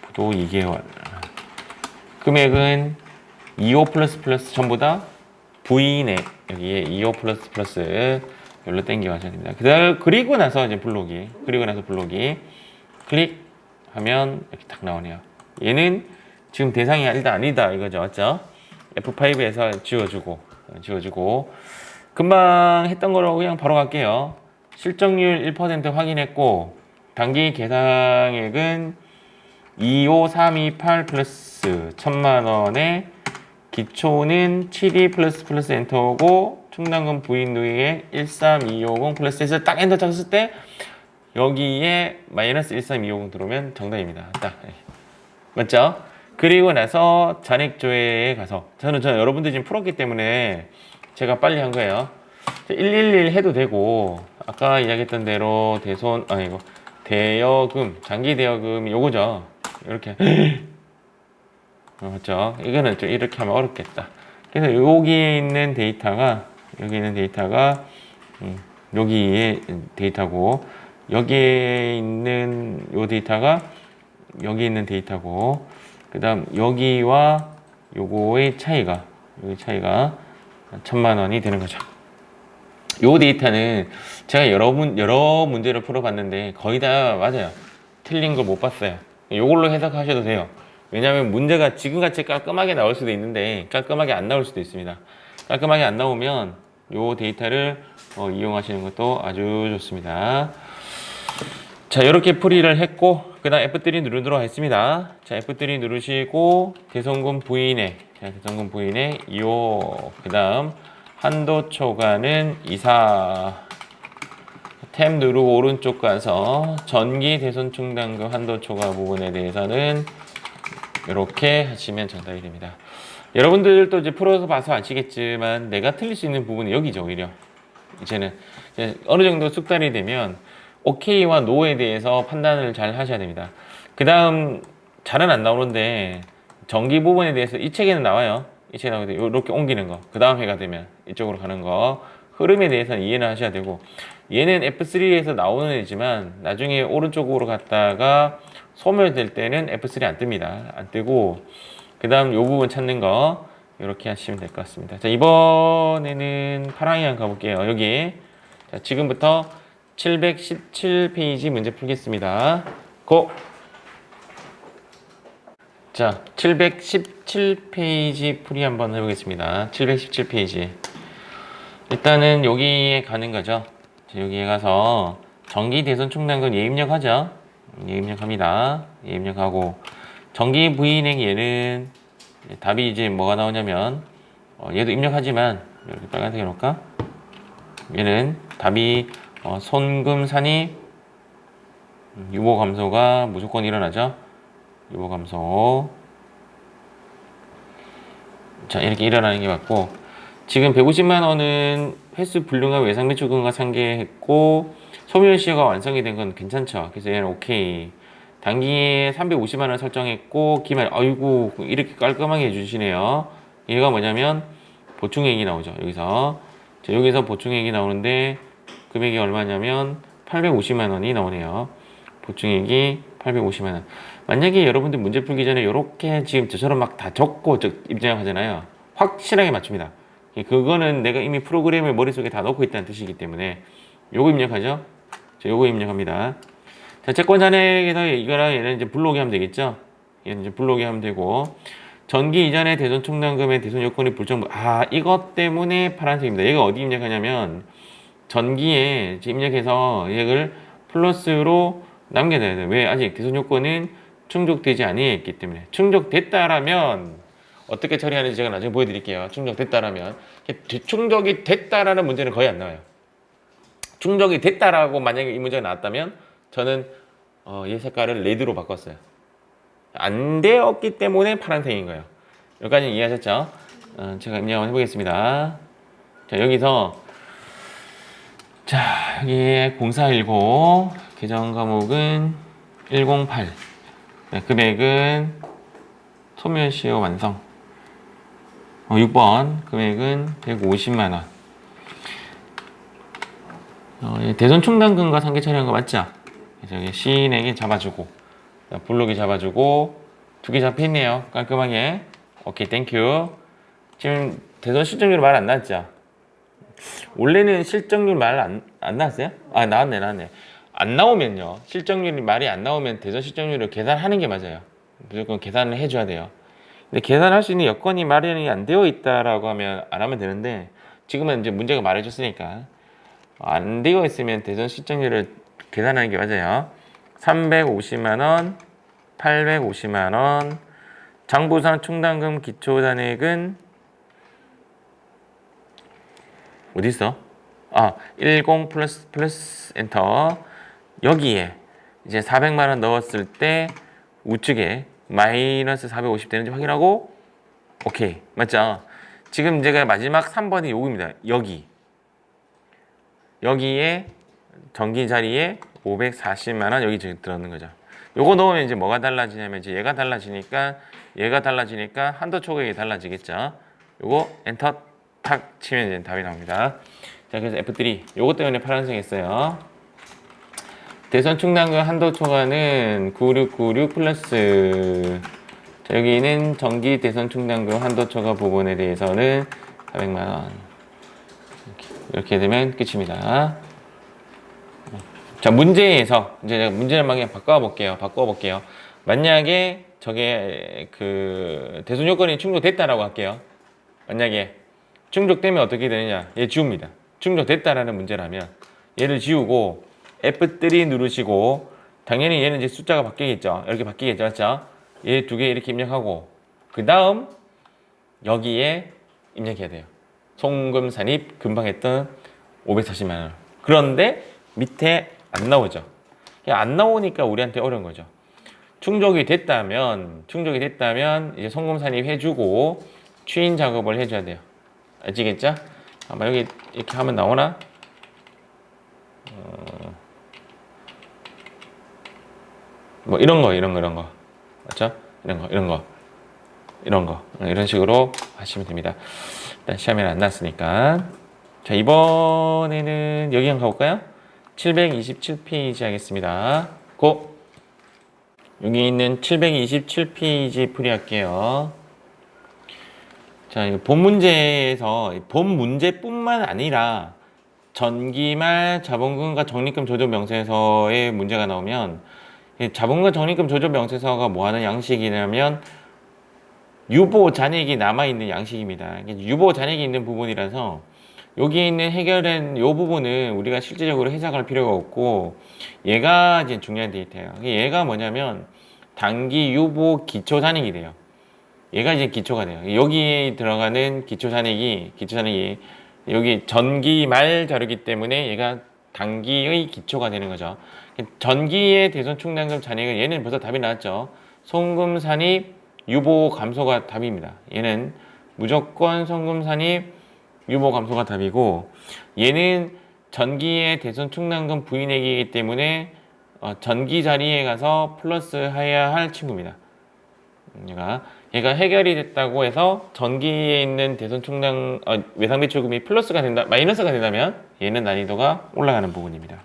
부도 2개월 금액은 25 플러스 전부 다 부인액 여기에 25 플러스 열로 땡겨가셔야 됩니다. 그리고 나서 이제 블록이 클릭하면 이렇게 딱 나오네요. 얘는 지금 대상이 일단 아니다 이거죠. 맞죠? F5에서 지워주고 금방 했던 거로 그냥 바로 갈게요. 실적률 1% 확인했고 단기 계상액은 25328 플러스 1,000만 원에 기초는 72 플러스 엔터고 충당금 부인 누이에 13250 플러스 해서 딱 엔터 쳤을 때 여기에 마이너스 13250 들어오면 정답입니다. 딱 맞죠? 그리고 나서 잔액조회에 가서 저는 여러분들 지금 풀었기 때문에 제가 빨리 한 거예요. 111 해도 되고 아까 이야기했던 대로 대여금 장기 대여금 요거죠. 이렇게 맞죠? 이거는 좀 이렇게 하면 어렵겠다. 그래서 여기에 있는 데이터가 여기에 데이터고 여기에 있는 요 데이터가 여기 있는 데이터고 그다음 여기와 요거의 차이가 1,000만 원이 되는 거죠. 요 데이터는 제가 여러 문제를 풀어봤는데 거의 다 맞아요. 틀린 걸 못 봤어요. 요걸로 해석하셔도 돼요. 왜냐하면 문제가 지금같이 깔끔하게 나올 수도 있는데 깔끔하게 안 나올 수도 있습니다. 깔끔하게 안 나오면 요 데이터를 이용하시는 것도 아주 좋습니다. 자, 이렇게 풀이를 했고 그 다음 F3 누르도록 하겠습니다. 자, F3 누르시고 대손금 부인액, 자, 대손금 부인액 2호, 그 다음 한도 초과는 24, 탭 누르고 오른쪽 가서 전기 대손 충당금 한도 초과 부분에 대해서는 이렇게 하시면 정답이 됩니다. 여러분들도 이제 풀어서 봐서 아시겠지만 내가 틀릴 수 있는 부분은 여기죠. 오히려 이제는 이제 어느 정도 숙달이 되면 OK와 NO에 대해서 판단을 잘 하셔야 됩니다. 그 다음 잘은 안 나오는데 전기 부분에 대해서 이 책에는 나와요. 이 책에 나오는데 이렇게 옮기는 거, 그 다음 해가 되면 이쪽으로 가는 거, 흐름에 대해서는 이해는 하셔야 되고, 얘는 F3에서 나오는 애지만 나중에 오른쪽으로 갔다가 소멸될 때는 F3 안 뜹니다. 안 뜨고, 그 다음 요 부분 찾는 거 이렇게 하시면 될 것 같습니다. 자, 이번에는 파랑이랑 가볼게요. 여기 자, 지금부터 717페이지 문제 풀겠습니다. 고! 자, 717페이지 풀이 한번 해보겠습니다. 717페이지. 일단은 여기에 가는 거죠. 자, 여기에 가서 전기 대손 충당금 예 입력하죠. 예 입력합니다. 예 입력하고 전기 부인액 얘는 답이 이제 뭐가 나오냐면 얘도 입력하지만 이렇게 빨간색 해놓을까? 얘는 답이 손금 산입 유보 감소가 무조건 일어나죠. 유보 감소. 자, 이렇게 일어나는 게 맞고, 지금 150만 원은 횟수 불능한 외상 매출금과 상계했고 소멸시효가 완성이 된 건 괜찮죠. 그래서 얘는 오케이. 단기에 350만 원 설정했고 기말, 아이고 이렇게 깔끔하게 해주시네요. 얘가 뭐냐면 보충액이 나오죠. 여기서 자, 여기서 보충액이 나오는데 금액이 얼마냐면 850만 원이 나오네요. 보충액이 850만 원. 만약에 여러분들 문제 풀기 전에 이렇게 지금 저처럼 막 다 적고 입장하잖아요. 확실하게 맞춥니다. 그거는 내가 이미 프로그램을 머릿속에 다 넣고 있다는 뜻이기 때문에 요거 입력하죠. 자, 요거 입력합니다. 자, 채권 잔액에서 이거랑 얘는 이제 불로기 하면 되겠죠. 얘는 이제 불로기 하면 되고, 전기 이전의 대손 충당금의 대손 요건이 불정부. 이것 때문에 파란색입니다. 얘가 어디 입력하냐면 전기에 입력해서 얘를 플러스로 남겨놔야 돼요. 왜? 아직 대손 요건은 충족되지 아니했기 때문에. 충족됐다라면 어떻게 처리하는지 제가 나중에 보여드릴게요. 충족됐다라면. 충족이 됐다라는 문제는 거의 안 나와요. 충족이 됐다라고 만약에 이 문제가 나왔다면 저는 얘 색깔을 레드로 바꿨어요. 안 되었기 때문에 파란색인 거예요. 여기까지 이해하셨죠? 제가 입력 한번 해보겠습니다. 자, 여기서 자, 여기에 0419 계정 과목은 108. 네, 금액은 소멸시효 완성. 6번 금액은 150만 원. 대손 충당금과 상계 처리한 거 맞죠? 그래서 여기 시인에게 잡아주고, 블록이 잡아주고, 두 개 잡혀있네요. 깔끔하게. 오케이, 땡큐. 지금 대손 실적률 말 안 나왔죠? 원래는 실적률 말 안 나왔어요? 나왔네. 안 나오면요. 실적률이 말이 안 나오면 대손 실적률을 계산하는 게 맞아요. 무조건 계산을 해줘야 돼요. 근데 계산할 수 있는 여건이 마련이 안 되어 있다라고 하면 안 하면 되는데, 지금은 이제 문제가 말해줬으니까 안 되어 있으면 대손 실적률을 계산하는 게 맞아요. 350만원, 850만원, 장부상 충당금 기초잔액은 어디 있어? 10 플러스 엔터. 여기에 이제 400만원 넣었을 때 우측에 마이너스 450 되는지 확인하고 오케이. 맞죠? 지금 제가 마지막 3번이 요겁니다. 여기에 전기 자리에 540만원 여기 지금 들어있는 거죠. 요거 넣으면 이제 뭐가 달라지냐면 이제 얘가 달라지니까 한도 초과액이 달라지겠죠. 요거 엔터 탁 치면 이제 답이 나옵니다. 자, 그래서 F3 요거 때문에 파란색 했어요. 대손 충당금 한도 초과는 9696 플러스. 자, 여기는 전기 대손 충당금 한도 초과 부분에 대해서는 400만원. 이렇게 되면 끝입니다. 자, 문제에서 이제 제가 문제를 막 그냥 바꿔볼게요. 만약에 저게 그 대손 요건이 충족됐다라고 할게요. 만약에 충족되면 어떻게 되느냐? 얘 지웁니다. 충족됐다라는 문제라면 얘를 지우고 F3 누르시고 당연히 얘는 이제 숫자가 바뀌겠죠. 이렇게 바뀌겠죠, 맞죠? 얘 두 개 이렇게 입력하고 그 다음 여기에 입력해야 돼요. 송금 산입 금방 했던 540만 원. 그런데 밑에 안 나오죠. 안 나오니까 우리한테 어려운 거죠. 충족이 됐다면 이제 송금 산입 해주고 추인 작업을 해줘야 돼요. 아시겠죠? 아마 여기 이렇게 하면 나오나? 뭐 이런 거 맞죠? 이런 식으로 하시면 됩니다. 일단 시험에는 안 났으니까. 자, 이번에는 여기 한번 가볼까요? 727페이지 하겠습니다. 고! 여기 있는 727페이지 풀이할게요. 자, 본 문제에서 본 문제뿐만 아니라 전기말 자본금과 적립금 조정 명세서의 문제가 나오면 자본금과 적립금 조정 명세서가 뭐하는 양식이냐면 유보 잔액이 남아있는 양식입니다. 유보 잔액이 있는 부분이라서 여기에 있는 해결된 이 부분은 우리가 실질적으로 해석할 필요가 없고 얘가 이제 중요한 데이터예요. 얘가 뭐냐면 단기 유보 기초 잔액이 돼요. 얘가 이제 기초가 돼요. 여기에 들어가는 기초 잔액이 여기 전기 말 자료이기 때문에 얘가 단기의 기초가 되는 거죠. 전기의 대손 충당금 잔액은 얘는 벌써 답이 나왔죠. 송금 산입 유보 감소가 답입니다. 얘는 무조건 송금 산입 유보 감소가 답이고 얘는 전기의 대손 충당금 부인액이기 때문에 전기 자리에 가서 플러스 해야 할 친구입니다. 얘가 해결이 됐다고 해서 전기에 있는 대손 충당 외상 매출금이 플러스가 된다, 마이너스가 된다면 얘는 난이도가 올라가는 부분입니다.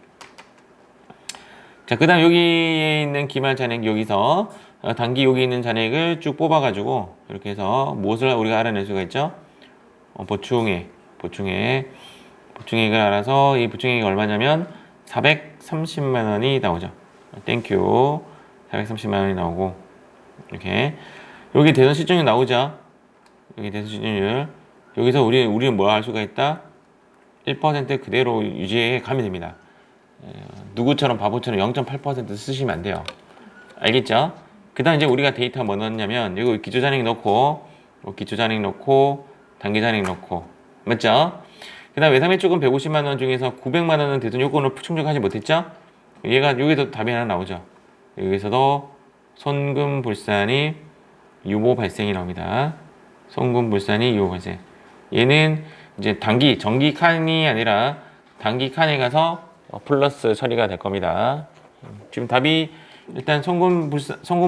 자, 그다음 여기에 있는 기말 잔액 여기서 단기 여기 있는 잔액을 쭉 뽑아가지고 이렇게 해서 무엇을 우리가 알아낼 수가 있죠? 보충액을 알아서 이 보충액이 얼마냐면 430만 원이 나오죠. 땡큐. 430만 원이 나오고 이렇게 여기 대손 실적률 나오죠. 여기 대손 실적률 여기서 우리는 뭐 할 수가 있다? 1% 그대로 유지해 가면 됩니다. 누구처럼 바보처럼 0.8% 쓰시면 안 돼요. 알겠죠? 그 다음 이제 우리가 데이터 뭐 넣었냐면 이거 기초잔액 넣고 단기잔액 넣고 맞죠? 그 다음 외상매출금 150만 원 중에서 900만 원은 대손 요건을 충족하지 못했죠? 얘가 여기서 답이 하나 나오죠. 여기서도 손금 불산이 유보 발생이 나옵니다. 손금 불산이 유보 발생. 얘는 이제 정기 칸이 아니라 단기 칸에 가서 플러스 처리가 될 겁니다. 지금 답이 일단 송금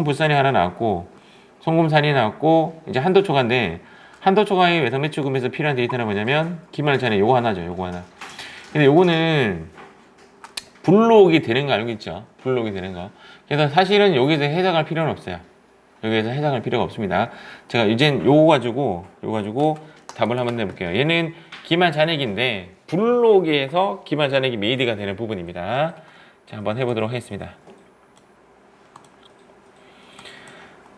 불산이 하나 나왔고 송금산이 나왔고 이제 한도 초과인데 한도 초과의 외상 매출금에서 필요한 데이터는 뭐냐면 기말 잔액 요거 하나죠. 요거 하나. 근데 요거는 블록이 되는 거 알고 있죠? 블록이 되는 거. 그래서 사실은 여기서 해석할 필요는 없어요. 여기에서 해석할 필요가 없습니다. 제가 이젠 요거 가지고 답을 한번 내볼게요. 얘는 기말 잔액인데 블록에서 기말 잔액이 메이드가 되는 부분입니다. 자, 한번 해보도록 하겠습니다.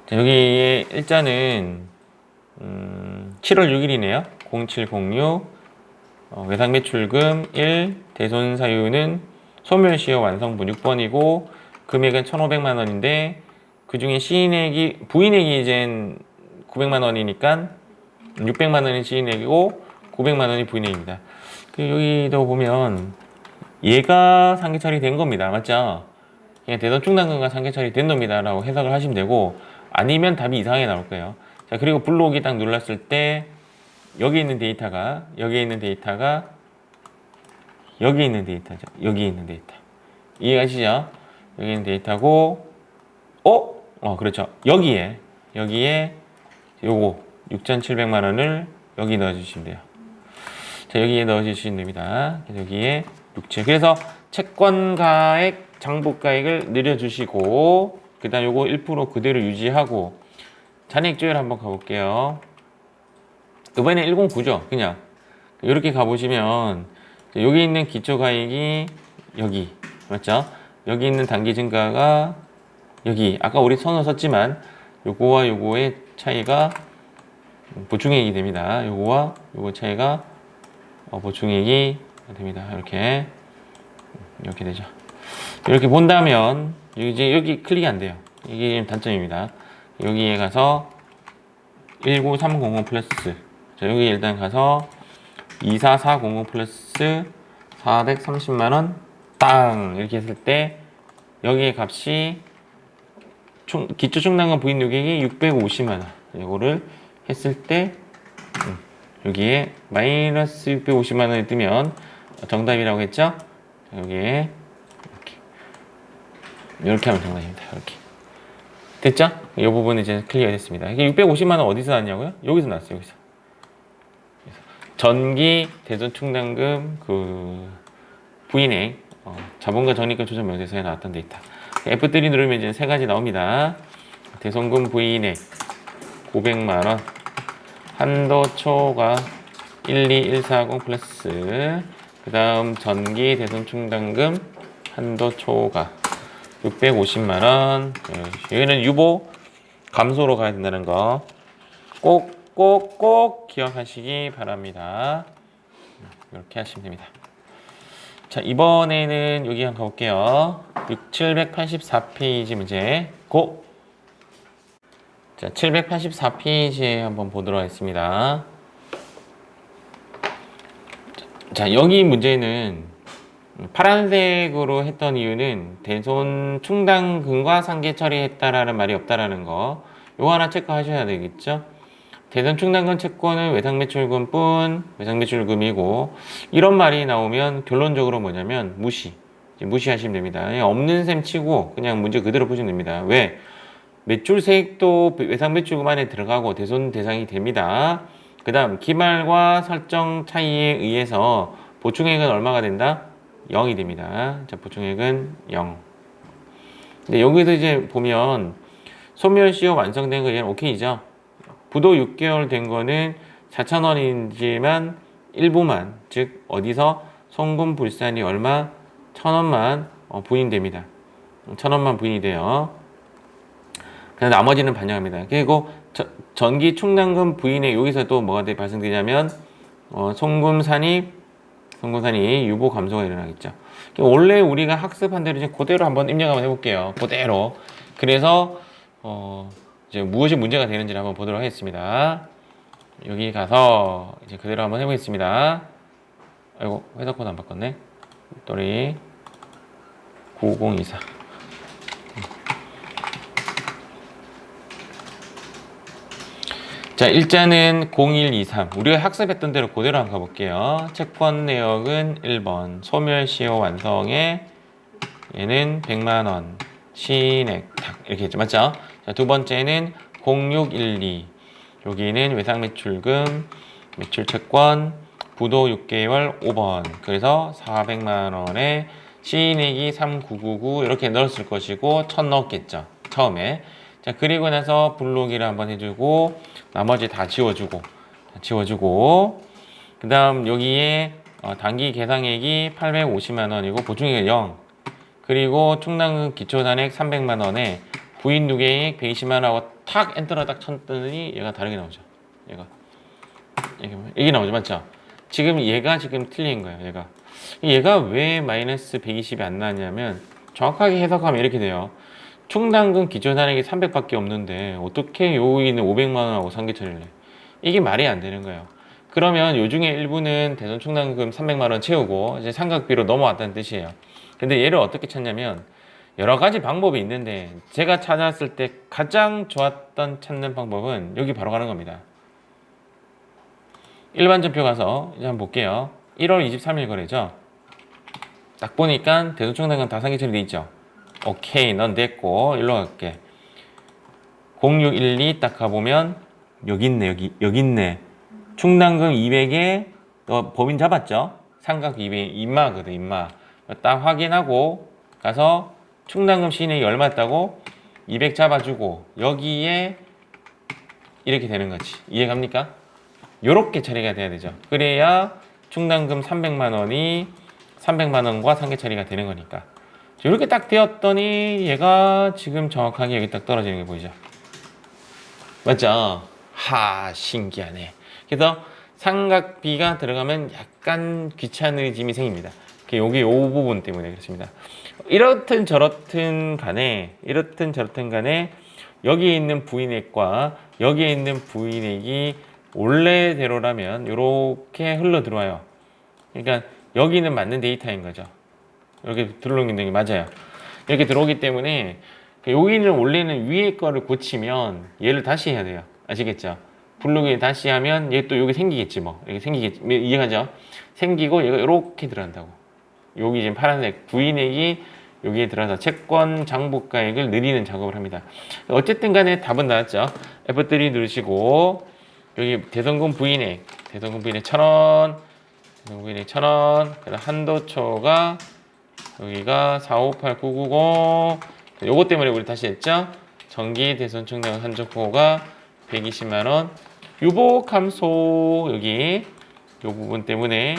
자, 여기 일자는 7월 6일이네요. 0706 외상 매출금 1 대손 사유는 소멸시효 완성분 6번이고 금액은 1,500만 원인데 그 중에 부인액이 이젠 900만 원이니까 600만 원이 시인액이고 900만 원이 부인액입니다. 여기도 보면 얘가 상계 처리된 겁니다. 맞죠? 그냥 대손 충당금과 상계 처리된 놈이다 라고 해석을 하시면 되고 아니면 답이 이상하게 나올 거예요. 자, 그리고 블록이 딱 눌렀을 때 여기 있는 데이터가 여기 있는 데이터죠. 여기 있는 데이터. 이해가시죠? 여기 있는 데이터고 그렇죠. 여기에 요거 6,700만 원을 여기 넣어주시면 돼요. 자, 여기에 넣어주시면 됩니다. 여기에 6,700. 그래서 채권가액, 장부가액을 늘려주시고 그 다음 요거 1% 그대로 유지하고 잔액조율 한번 가볼게요. 이번에 109죠. 그냥 이렇게 가보시면 자, 여기 있는 기초가액이 여기 맞죠? 여기 있는 단기 증가가 여기 아까 우리 선을 썼지만 요거와 요거의 차이가 보충액이 됩니다. 요거와 요거 차이가 보충액이 됩니다. 이렇게 되죠. 이렇게 본다면 이제 여기 클릭이 안 돼요. 이게 단점입니다. 여기에 가서 19300 플러스 자, 여기 일단 가서 24400 플러스 430만원 땅 이렇게 했을 때 여기에 값이 기초 충당금 부인 요격이 650만원 이거를 했을 때 여기에 마이너스 650만원이 뜨면 정답이라고 했죠? 자, 여기에 이렇게 하면 정답입니다. 이렇게 됐죠? 이 부분은 이제 클리어 됐습니다. 이게 650만원 어디서 나왔냐고요? 여기서 나왔어요. 여기서 전기 대손 충당금 부인액 자본과 적립금 조정 명세서에 나왔던 데이터 F3 누르면 이제 세 가지 나옵니다. 대손금 부인액 900만원 한도 초과 12140 플러스 그 다음 전기 대손 충당금 한도 초과 650만원 여기는 유보 감소로 가야 된다는 거 꼭 기억하시기 바랍니다. 이렇게 하시면 됩니다. 자, 이번에는 여기 한번 가볼게요. 784페이지 문제 고! 자, 784페이지에 한번 보도록 하겠습니다. 자, 여기 문제는 파란색으로 했던 이유는 대손 충당금과 상계 처리했다라는 말이 없다라는 거 요거 하나 체크하셔야 되겠죠? 대손 충당금 채권은 외상매출금뿐 외상매출금이고 이런 말이 나오면 결론적으로 뭐냐면 무시하시면 됩니다. 그냥 없는 셈 치고 그냥 문제 그대로 보시면 됩니다. 왜? 매출세액도 외상매출금 안에 들어가고 대손 대상이 됩니다. 그 다음 기말과 설정 차이에 의해서 보충액은 얼마가 된다? 0이 됩니다. 자, 보충액은 0. 근데 여기서 이제 보면 소멸시효 완성된 거 얘는 오케이죠? 부도 6개월 된 거는 4,000원이지만 일부만 즉 어디서 송금 불산이 얼마? 1,000원만 부인됩니다. 1,000원만 부인이 돼요. 그래서 나머지는 반영합니다. 그리고 전기 충당금 부인에 여기서 또 뭐가 발생되냐면 송금산이 유보 감소가 일어나겠죠. 원래 우리가 학습한 대로 이제 그대로 한번 입력 한번 해볼게요. 그대로. 그래서 이제 무엇이 문제가 되는지 한번 보도록 하겠습니다. 여기 가서 이제 그대로 한번 해보겠습니다. 아이고 회사 코드 안 바꿨네. 또리 9024. 자, 일자는 0123 우리가 학습했던 대로 그대로 한번 가볼게요. 채권 내역은 1번 소멸시효 완성에 얘는 100만원 시인액 탁 이렇게 했죠. 맞죠? 자, 두 번째는 0612 여기는 외상매출금 매출채권 부도 6개월 5번 그래서 400만원에 시인액이 3999 이렇게 넣었을 것이고 1000 넣었겠죠. 처음에. 자, 그리고 나서 블록이를 한번 해주고 나머지 다 지워주고 그 다음 여기에 단기 계상액이 850만원이고 보충액이 0 그리고 충당금 기초단액 300만원에 부인 누계액 120만원하고 탁 엔터를 딱 쳤더니 얘가 다르게 나오죠. 이게 나오죠. 맞죠? 지금 얘가 지금 틀린 거예요. 얘가 왜 마이너스 120이 안 나왔냐면 정확하게 해석하면 이렇게 돼요. 충당금 기초단액이 300밖에 없는데 어떻게 여기는 500만원하고 상계 처리를 해? 이게 말이 안 되는 거예요. 그러면 요 중에 일부는 대손 충당금 300만원 채우고 이제 삼각비로 넘어왔다는 뜻이에요. 근데 얘를 어떻게 찾냐면 여러 가지 방법이 있는데 제가 찾았을 때 가장 좋았던 찾는 방법은 여기 바로 가는 겁니다. 일반전표 가서 이제 한번 볼게요. 1월 23일 거래죠. 딱 보니까 대손 충당금 다 상계 처리돼 있죠. 오케이, 넌 됐고 일로 갈게. 0612 딱 가보면 여기 있네. 충당금 200에 너 법인 잡았죠? 삼각 200 임마거든. 임마. 딱 확인하고 가서 충당금 시인액이 얼마였다고 200 잡아주고 여기에 이렇게 되는 거지. 이해 갑니까? 요렇게 처리가 돼야 되죠. 그래야 충당금 300만 원이 300만 원과 상계 처리가 되는 거니까. 이렇게 딱 되었더니 얘가 지금 정확하게 여기 딱 떨어지는 게 보이죠? 맞죠? 하, 신기하네. 그래서 삼각비가 들어가면 약간 귀찮으짐이 생깁니다. 여기 요 부분 때문에 그렇습니다. 이렇든 저렇든 간에 여기에 있는 부인액과 여기에 있는 부인액이 원래대로라면 이렇게 흘러 들어와요. 그러니까 여기는 맞는 데이터인 거죠. 이렇게 들어오는 게 맞아요. 이렇게 들어오기 때문에 여기는 원래는 위에 거를 고치면 얘를 다시 해야 돼요. 아시겠죠? 블록에 다시 하면 얘 또 여기 생기겠지 뭐. 여기 생기겠지. 이해가죠? 생기고 얘가 이렇게 들어간다고. 여기 지금 파란색 부인액이 여기에 들어가서 채권 장부가액을 늘리는 작업을 합니다. 어쨌든 간에 답은 나왔죠. F3 누르시고 여기 대선금 부인액 1,000원, 대선금 부인액 1,000원, 그다음 한도초가 여기가 458990. 요거 때문에 우리 다시 했죠. 정기 대선 충당 한조코가 120만 원. 유보 감소 여기 요 부분 때문에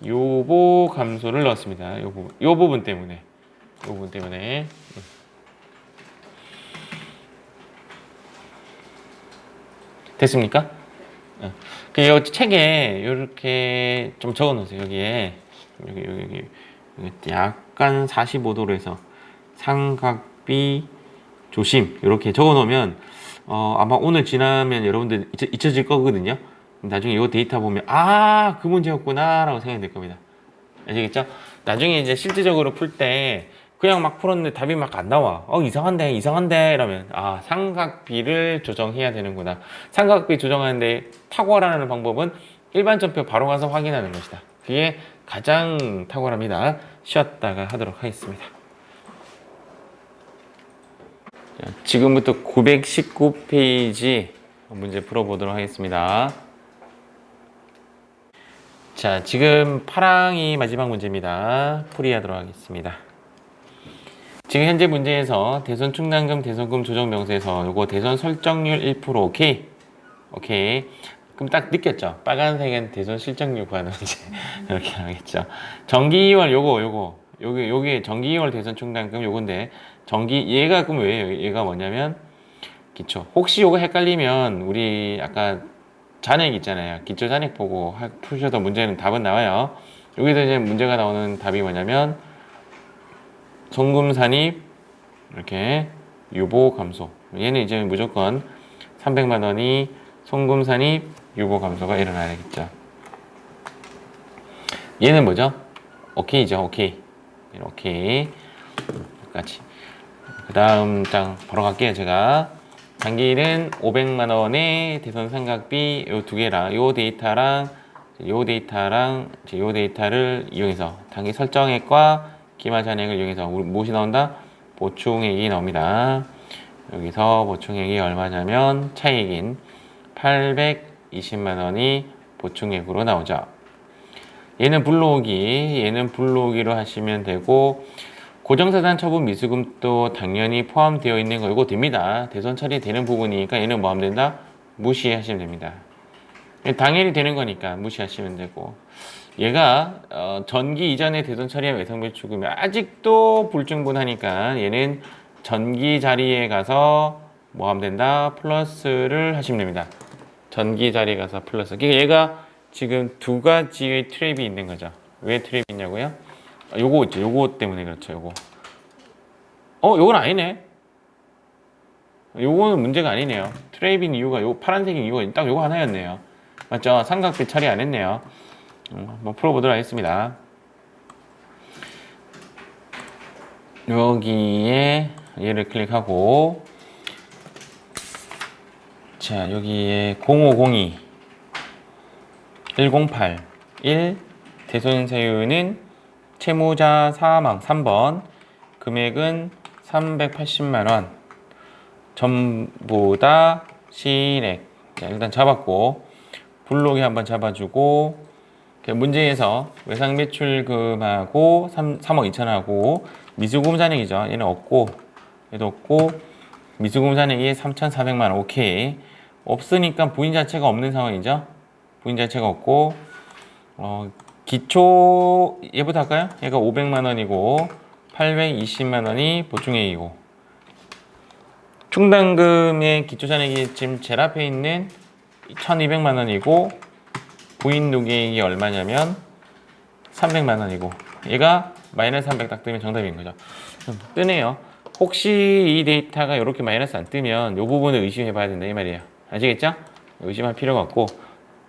유보 감소를 넣었습니다. 요 부분 때문에. 됐습니까? 그 책에 이렇게 좀 적어 놓으세요. 여기에 여기 약간 45도로 해서 삼각비 조심 이렇게 적어 놓으면 아마 오늘 지나면 여러분들 잊혀질 거거든요. 나중에 이 데이터 보면 그 문제였구나 라고 생각이 될 겁니다. 아시겠죠? 나중에 이제 실질적으로 풀 때 그냥 막 풀었는데 답이 막 안 나와. 이상한데 이러면 삼각비를 조정해야 되는구나. 삼각비 조정하는데 탁월하는 방법은 일반점표 바로 가서 확인하는 것이다. 그게 가장 탁월합니다. 쉬었다가 하도록 하겠습니다. 지금부터 919페이지 문제 풀어보도록 하겠습니다. 자, 지금 파랑이 마지막 문제입니다. 풀이하도록 하겠습니다. 지금 현재 문제에서 대손 충당금, 대손금 조정 명세서 요거 대손 설정률 1% 오케이. 그럼 딱 느꼈죠? 빨간색은 대손 실적률 구하는 문제. 이렇게 하겠죠. 정기 2월 요게 정기 2월 대손 충당금 요건데 얘가 그럼 왜요? 얘가 뭐냐면 기초. 혹시 요거 헷갈리면 우리 아까 잔액 있잖아요. 기초 잔액 보고 푸셔도 문제는 답은 나와요. 여기서 이제 문제가 나오는 답이 뭐냐면 송금 산입 이렇게 유보 감소. 얘는 이제 무조건 300만 원이 송금 산입 유보 감소가 일어나야겠죠. 얘는 뭐죠? 오케이죠. 오케이. 똑같이. 그 다음 장 바로 갈게요. 제가 단기일은 500만 원의 대손 삼각비 요 두 개랑 요 데이터를 이용해서 단기 설정액과 기말 잔액을 이용해서 무엇이 나온다? 보충액이 나옵니다. 여기서 보충액이 얼마냐면 차익인 820만 원이 보충액으로 나오죠. 얘는 불러오기로 하시면 되고 고정자산 처분 미수금도 당연히 포함되어 있는 거 이거 됩니다. 대손 처리되는 부분이니까 얘는 뭐 하면 된다? 무시하시면 됩니다. 당연히 되는 거니까 무시하시면 되고 얘가 전기 이전에 대손 처리한 외상배출금이 아직도 불충분하니까 얘는 전기 자리에 가서 뭐 하면 된다? 플러스를 하시면 됩니다. 전기 자리에 가서 플러스. 그러니까 얘가 지금 두 가지의 트랩이 있는 거죠. 왜 트랩이 있냐고요? 요거 있죠. 요거 때문에 그렇죠. 요건 아니네. 요거는 문제가 아니네요. 트랩인 이유가 요 파란색인 이유가 딱 요거 하나였네요. 맞죠? 삼각비 처리 안 했네요. 한번 풀어보도록 하겠습니다. 여기에 얘를 클릭하고 자 여기에 0502 108 1 대손 사유는 채무자 사망 3번 금액은 380만원 전부 다 시인액. 자, 일단 잡았고 블록에 한번 잡아주고 문제에서 외상매출금하고 3억 2천하고 미수금 잔액이죠. 얘는 없고 얘도 없고 미수금 잔액이 3,400만원 오케이. 없으니까 부인 자체가 없는 상황이죠. 부인 자체가 없고 기초 얘부터 할까요? 얘가 500만 원이고 820만 원이 보충액이고 충당금의 기초잔액이 지금 제일 앞에 있는 1200만 원이고 부인 누계액이 얼마냐면 300만 원이고 얘가 마이너스 300 딱 뜨면 정답인 거죠. 뜨네요. 혹시 이 데이터가 이렇게 마이너스 안 뜨면 이 부분을 의심해 봐야 된다 이 말이에요. 아시겠죠? 의심할 필요가 없고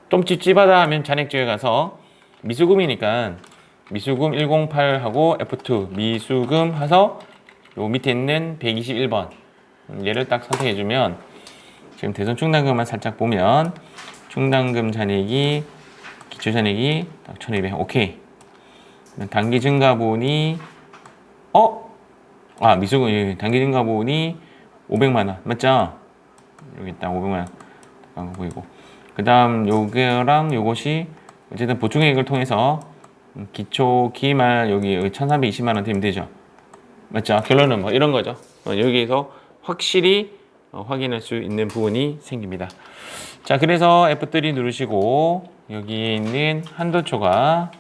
좀 찝찝하다 하면 잔액주에 가서 미수금이니까 미수금 108하고 F2 미수금 해서 요 밑에 있는 121번 얘를 딱 선택해 주면 지금 대손 충당금만 살짝 보면 충당금 잔액이 기초 잔액이 딱 1200 오케이. 단기 증가분이 미수금 단기 증가분이 500만 원 맞죠? 여기 딱 500만 원 보이고 그다음 요거랑 요것이 어쨌든 보충액을 통해서 기초 기말 여기 1320만 원 되면 되죠. 맞죠? 결론은 뭐 이런 거죠. 여기에서 확실히 확인할 수 있는 부분이 생깁니다. 자, 그래서 F3 누르시고 여기 있는 한도초가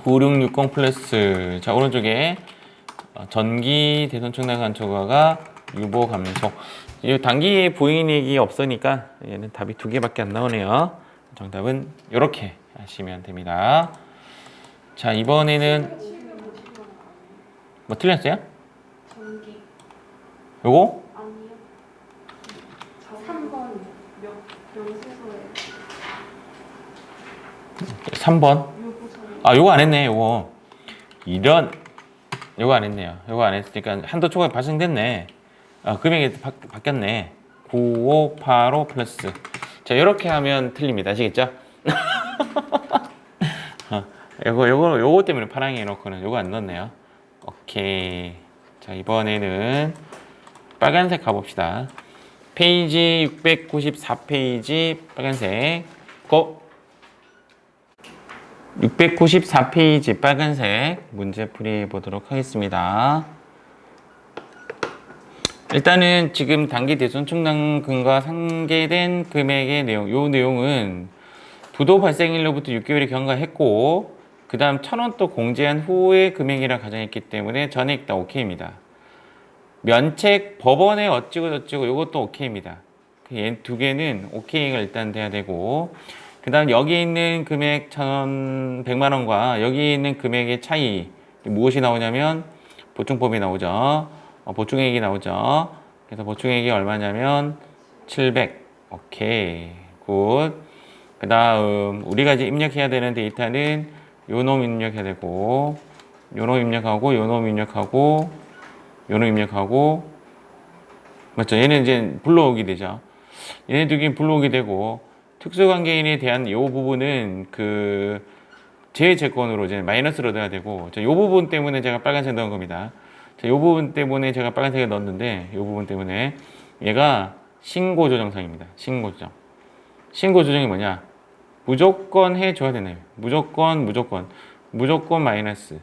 9660 플러스 자 오른쪽에 전기 대손 충당금 초과가 유보 감소 이 단기 부인액이 없으니까 얘는 답이 두 개밖에 안 나오네요. 정답은 이렇게 하시면 됩니다. 자 이번에는 뭐 틀렸어요? 전기 요거? 아니요. 3번 명세서에 3번 요구서에 요거 안 했네 요거 이런 요거 안 했네요. 요거 안 했으니까 한도 초과가 발생됐네. 금액이 바뀌었네. 9585 플러스 자 이렇게 하면 틀립니다. 아시겠죠? 요거 때문에 파랑에 넣고는 요거 안 넣었네요. 오케이. 자 이번에는 빨간색 가봅시다. 페이지 694페이지 빨간색 고 694페이지 빨간색 문제 풀이해 보도록 하겠습니다. 일단은 지금 단기 대손 충당금과 상계된 금액의 내용, 요 내용은 부도 발생일로부터 6개월이 경과했고 그 다음 1,000원 또 공제한 후의 금액이라 가정했기 때문에 전액 다 오케이입니다. 면책 법원에 어찌고 저찌고 요것도 오케이입니다. 얘 두 개는 오케이가 일단 돼야 되고 그 다음 여기 있는 금액 1,000원 100만 원과 여기 있는 금액의 차이 무엇이 나오냐면 보충법이 나오죠. 보충액이 나오죠. 그래서 보충액이 얼마냐면 700 오케이 굿. 그 다음 우리가 이제 입력해야 되는 데이터는 요놈 입력해야 되고 요놈 입력하고 요놈 입력하고 요놈 입력하고 맞죠? 얘는 이제 불러오게 되죠. 얘네 두 개는 불러오게 되고 특수관계인에 대한 이 부분은 그 제재권으로 이제 마이너스로 넣어야 되고 이 부분 때문에 제가 빨간색 넣은 겁니다. 이 부분 때문에 제가 빨간색을 넣었는데 이 부분 때문에 얘가 신고조정상입니다. 신고조정. 신고조정이 뭐냐? 무조건 해줘야 되네요. 무조건 마이너스.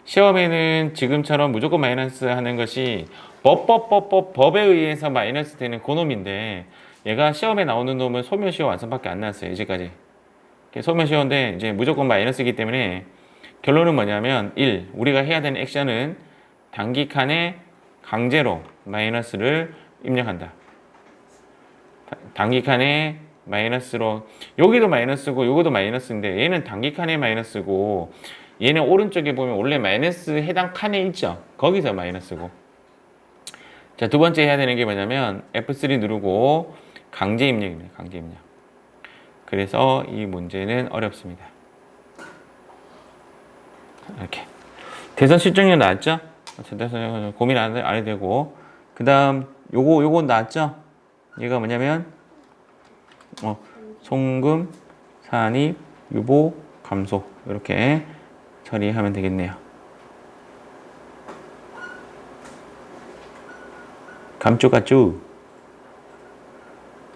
시험에는 지금처럼 무조건 마이너스 하는 것이 법에 의해서 마이너스 되는 그놈인데 얘가 시험에 나오는 놈은 소멸시효 완성밖에 안 나왔어요. 이제까지. 소멸시효인데 이제 무조건 마이너스이기 때문에 결론은 뭐냐면 1. 우리가 해야 되는 액션은 단기간에 강제로 마이너스를 입력한다. 단기간에 마이너스로 여기도 마이너스고 여기도 마이너스인데 얘는 단기간에 마이너스고 얘는 오른쪽에 보면 원래 마이너스 해당 칸에 있죠. 거기서 마이너스고 자, 두 번째 해야 되는 게 뭐냐면 F3 누르고 강제 입력입니다. 강제 입력. 그래서 이 문제는 어렵습니다. 이렇게 대선 실정률 나왔죠? 대선 고민 안 해도 되고 그 다음 요거 나왔죠? 얘가 뭐냐면 송금, 산입, 유보, 감소 이렇게 처리하면 되겠네요. 감쪽같죠?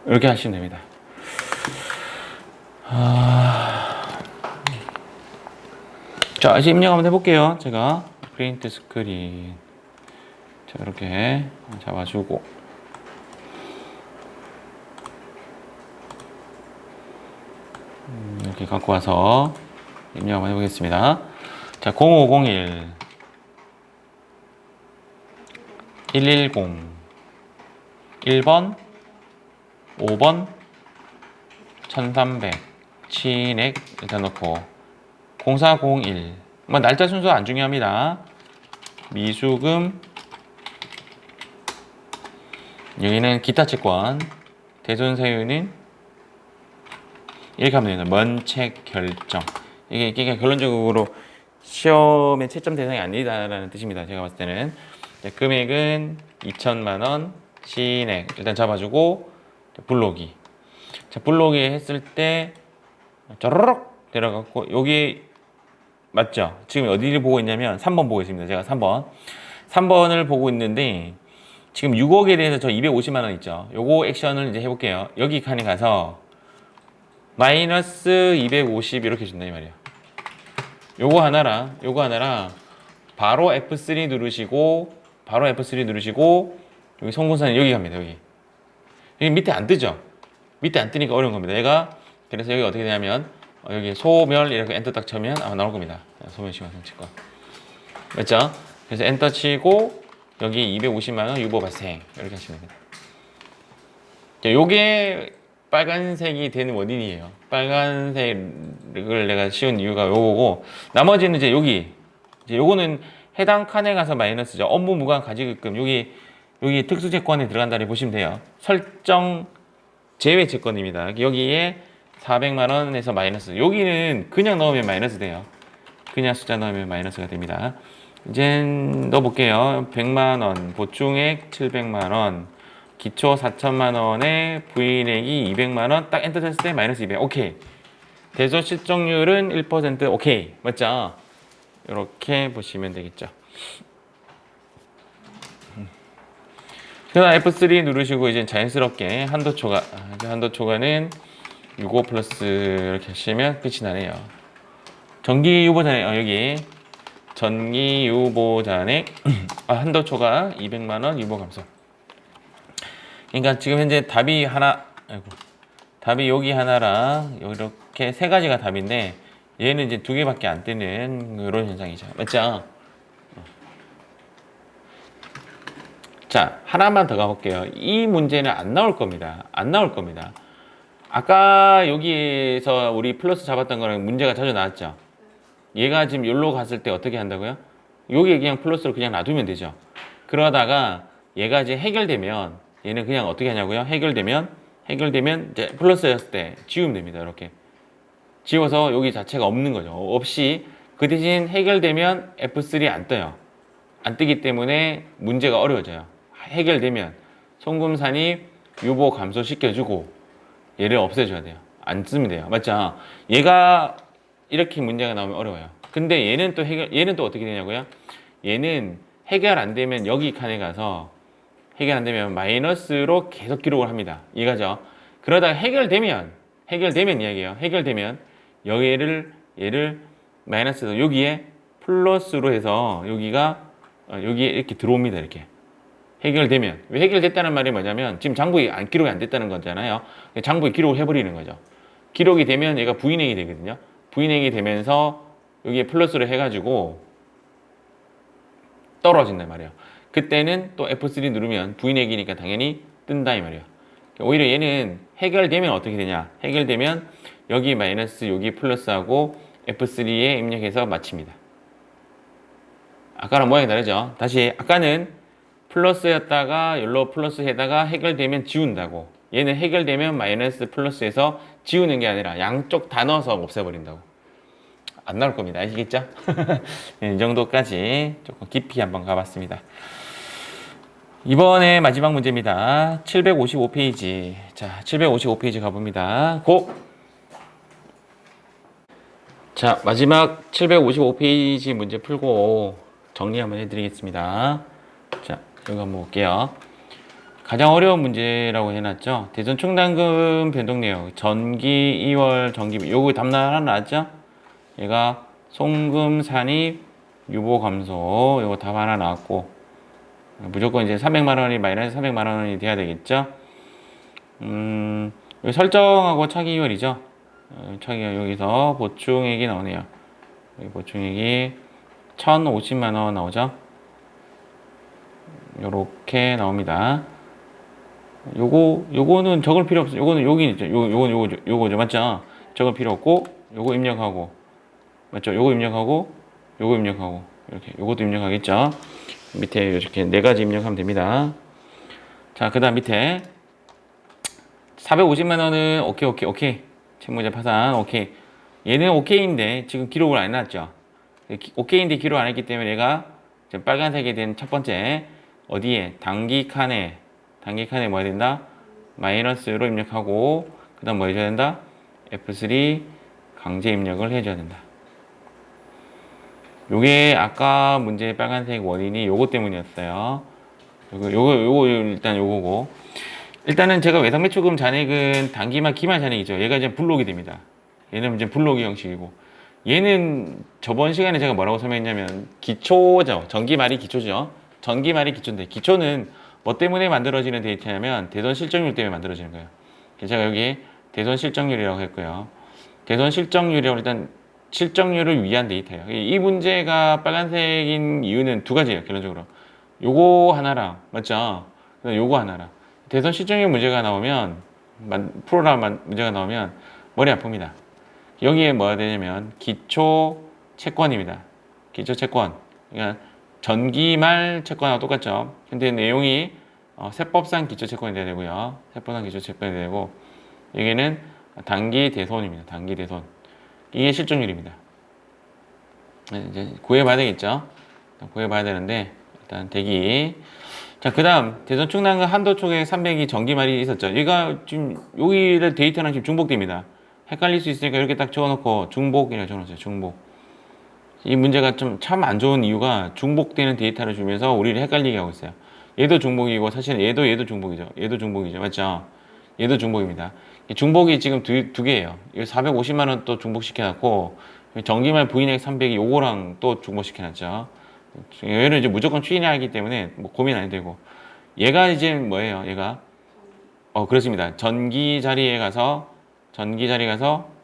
이렇게 하시면 됩니다. 자, 이제 입력 한번 해볼게요. 제가 프린트 스크린 자 이렇게 잡아주고 이렇게 갖고 와서 입력 한번 해보겠습니다. 자, 0501 110 1번 5번 1300 친액 일단 넣고 0401 뭐 날짜 순서 안 중요합니다. 미수금 여기는 기타 채권 대손 사유는 이렇게 하면 됩니다. 먼책 결정 이게 결론적으로 시험의 채점 대상이 아니다라는 뜻입니다. 제가 봤을 때는 자, 금액은 2천만 원 시인액 일단 잡아주고 불러오기. 자, 불러오기 했을 때 쪼르륵 내려갔고 여기 맞죠? 지금 어디를 보고 있냐면 3번 보고 있습니다. 제가 3번을 보고 있는데 지금 6억에 대해서 저 250만 원 있죠. 요거 액션을 이제 해볼게요. 여기 칸에 가서 마이너스 250 이렇게 준다 이 말이야. 요거 하나랑 바로 F3 누르시고 여기 송군산 여기 갑니다. 여기 밑에 안 뜨죠? 밑에 안 뜨니까 어려운 겁니다. 얘가 그래서 여기 어떻게 되냐면 여기 소멸 이렇게 엔터 딱 치면 아마 나올 겁니다. 소멸 시간선 칠거 맞죠? 그래서 엔터 치고 여기 250만 원 유보 발생 이렇게 하시면 됩니다. 자, 요게 빨간색이 되는 원인이에요. 빨간색을 내가 씌운 이유가 요거고 나머지는 이제 여기 이제 요거는 해당 칸에 가서 마이너스죠. 업무 무관 가지급금 여기 특수 채권에 들어간다고 보시면 돼요. 설정 제외 채권입니다. 여기에 400만 원에서 마이너스. 여기는 그냥 넣으면 마이너스 돼요. 그냥 숫자 넣으면 마이너스가 됩니다. 이제 넣어볼게요. 100만 원, 보충액 700만 원, 기초 4천만 원에 부인액이 200만 원. 딱 엔터 쳤을 때 마이너스 200. 오케이. 대손 실적률은 1%. 오케이. 맞죠? 이렇게 보시면 되겠죠. 그다음 F3 누르시고 이제 자연스럽게 한도 초과는 65 플러스 이렇게 하시면 끝이 나네요. 전기 유보 잔액 여기 전기 유보 잔액 한도 초과 200만 원 유보 감소. 그러니까 지금 현재 답이 답이 여기 하나랑 이렇게 세 가지가 답인데 얘는 이제 두 개밖에 안 뜨는 이런 현상이죠. 맞죠? 자, 하나만 더 가볼게요. 이 문제는 안 나올 겁니다. 아까 여기에서 우리 플러스 잡았던 거랑 문제가 자주 나왔죠. 얘가 지금 여기로 갔을 때 어떻게 한다고요? 여기에 그냥 플러스를 그냥 놔두면 되죠. 그러다가 얘가 이제 해결되면 얘는 그냥 어떻게 하냐고요? 해결되면 이제 플러스였을 때 지우면 됩니다. 이렇게 지워서 여기 자체가 없는 거죠. 없이 그 대신 해결되면 F3 안 떠요. 안 뜨기 때문에 문제가 어려워져요. 해결되면 송금산이 유보 감소시켜주고 얘를 없애줘야 돼요. 안 쓰면 돼요. 맞죠? 얘가 이렇게 문제가 나오면 어려워요. 근데 얘는 또 어떻게 되냐고요? 얘는 해결 안 되면 여기 칸에 가서 해결 안 되면 마이너스로 계속 기록을 합니다. 이해가죠? 그러다가 해결되면 이야기예요. 해결되면 얘를 마이너스에서 여기에 플러스로 해서 여기에 이렇게 들어옵니다. 이렇게 해결되면 왜 해결됐다는 말이 뭐냐면 지금 장부에 기록이 안 됐다는 거잖아요. 장부에 기록을 해버리는 거죠. 기록이 되면 얘가 부인액이 되거든요. 부인액이 되면서 여기에 플러스를 해가지고 떨어진단 말이에요. 그때는 또 F3 누르면 부인액이니까 당연히 뜬다 이 말이에요. 오히려 얘는 해결되면 어떻게 되냐? 해결되면 여기 마이너스 여기 플러스하고 F3에 입력해서 마칩니다. 아까랑 모양이 다르죠? 다시 아까는 플러스였다가 여기로 플러스에다가 해결되면 지운다고. 얘는 해결되면 마이너스 플러스에서 지우는 게 아니라 양쪽 다 넣어서 없애버린다고. 안 나올 겁니다. 아시겠죠? 이 정도까지 조금 깊이 한번 가봤습니다. 이번에 마지막 문제입니다. 755페이지. 자, 755페이지 가봅니다. 고! 자, 마지막 755페이지 문제 풀고 정리 한번 해드리겠습니다. 자, 이거 한번 볼게요. 가장 어려운 문제라고 해놨죠. 대전 충당금 변동 내용 전기 2월 전기비 요거 답나 하나 나왔죠. 얘가 송금 산입 유보 감소 요거 답 하나 나왔고 무조건 이제 300만 원이 마이너스 300만 원이 돼야 되겠죠. 여기 설정하고 차기 2월이죠. 차기 여기서 보충액이 나오네요. 여기 보충액이 1,050만 원 나오죠. 요렇게 나옵니다. 요거는 적을 필요 없어요. 요거는 여기 있죠. 요거죠. 맞죠? 적을 필요 없고, 요거 입력하고, 맞죠? 요거 입력하고, 요거 입력하고, 이렇게. 요것도 입력하겠죠? 밑에 이렇게 네 가지 입력하면 됩니다. 자, 그 다음 밑에 450만 원은 오케이. 채무자 파산, 오케이. 얘는 오케이인데 지금 기록을 안 해놨죠. 오케이인데 기록 안 했기 때문에 얘가 지금 빨간색이 된 첫 번째 어디에 단기칸에 뭐 해야 된다? 마이너스로 입력하고 그 다음 뭐 해줘야 된다? F3 강제 입력을 해줘야 된다. 요게 아까 문제 빨간색 원인이 요거 때문이었어요. 요거 일단 요거고, 일단은 제가 외상매출금 잔액은 단기말 기말 잔액이죠. 얘가 이제 불록이 됩니다. 얘는 이제 불록이 형식이고, 얘는 저번 시간에 제가 뭐라고 설명했냐면 기초죠. 전기말이 기초죠. 전기말이 기초인데, 기초는 뭐 때문에 만들어지는 데이터냐면 대손 실적률 때문에 만들어지는 거예요. 제가 여기 대손 실적률이라고 했고요. 대손 실적률이라고 일단 실적률을 위한 데이터예요. 이 문제가 빨간색인 이유는 두 가지예요. 결론적으로 요거 하나랑, 맞죠? 요거 하나랑 대손 실적률 문제가 나오면, 문제가 나오면 머리 아픕니다. 여기에 뭐가 되냐면 기초 채권입니다. 기초 채권. 그러니까 전기말 채권하고 똑같죠. 근데 내용이 세법상 기초 채권이 돼야 되고요. 세법상 기초 채권이 돼야 되고, 여기는 단기 대손입니다. 단기 대손. 이게 실적률입니다. 이제 구해봐야 되겠죠. 구해봐야 되는데 일단 대기. 자, 그 다음 대손 충당금 한도 쪽에 300이 전기말이 있었죠. 얘가 지금 여기를 데이터랑 지금 중복됩니다. 헷갈릴 수 있으니까 이렇게 딱 적어놓고 중복이라고 적어놓으세요. 중복. 이 문제가 좀 참 안 좋은 이유가 중복되는 데이터를 주면서 우리를 헷갈리게 하고 있어요. 얘도 중복이고 사실은 얘도 중복이죠. 얘도 중복이죠. 맞죠? 얘도 중복입니다. 중복이 지금 두 개예요. 450만 원 또 중복시켜놨고, 전기말 부인액 300이 요거랑 또 중복시켜놨죠. 얘를 이제 무조건 추인하기 때문에 뭐 고민 안 해도 되고, 얘가 이제 뭐예요? 얘가 그렇습니다. 전기 자리에 가서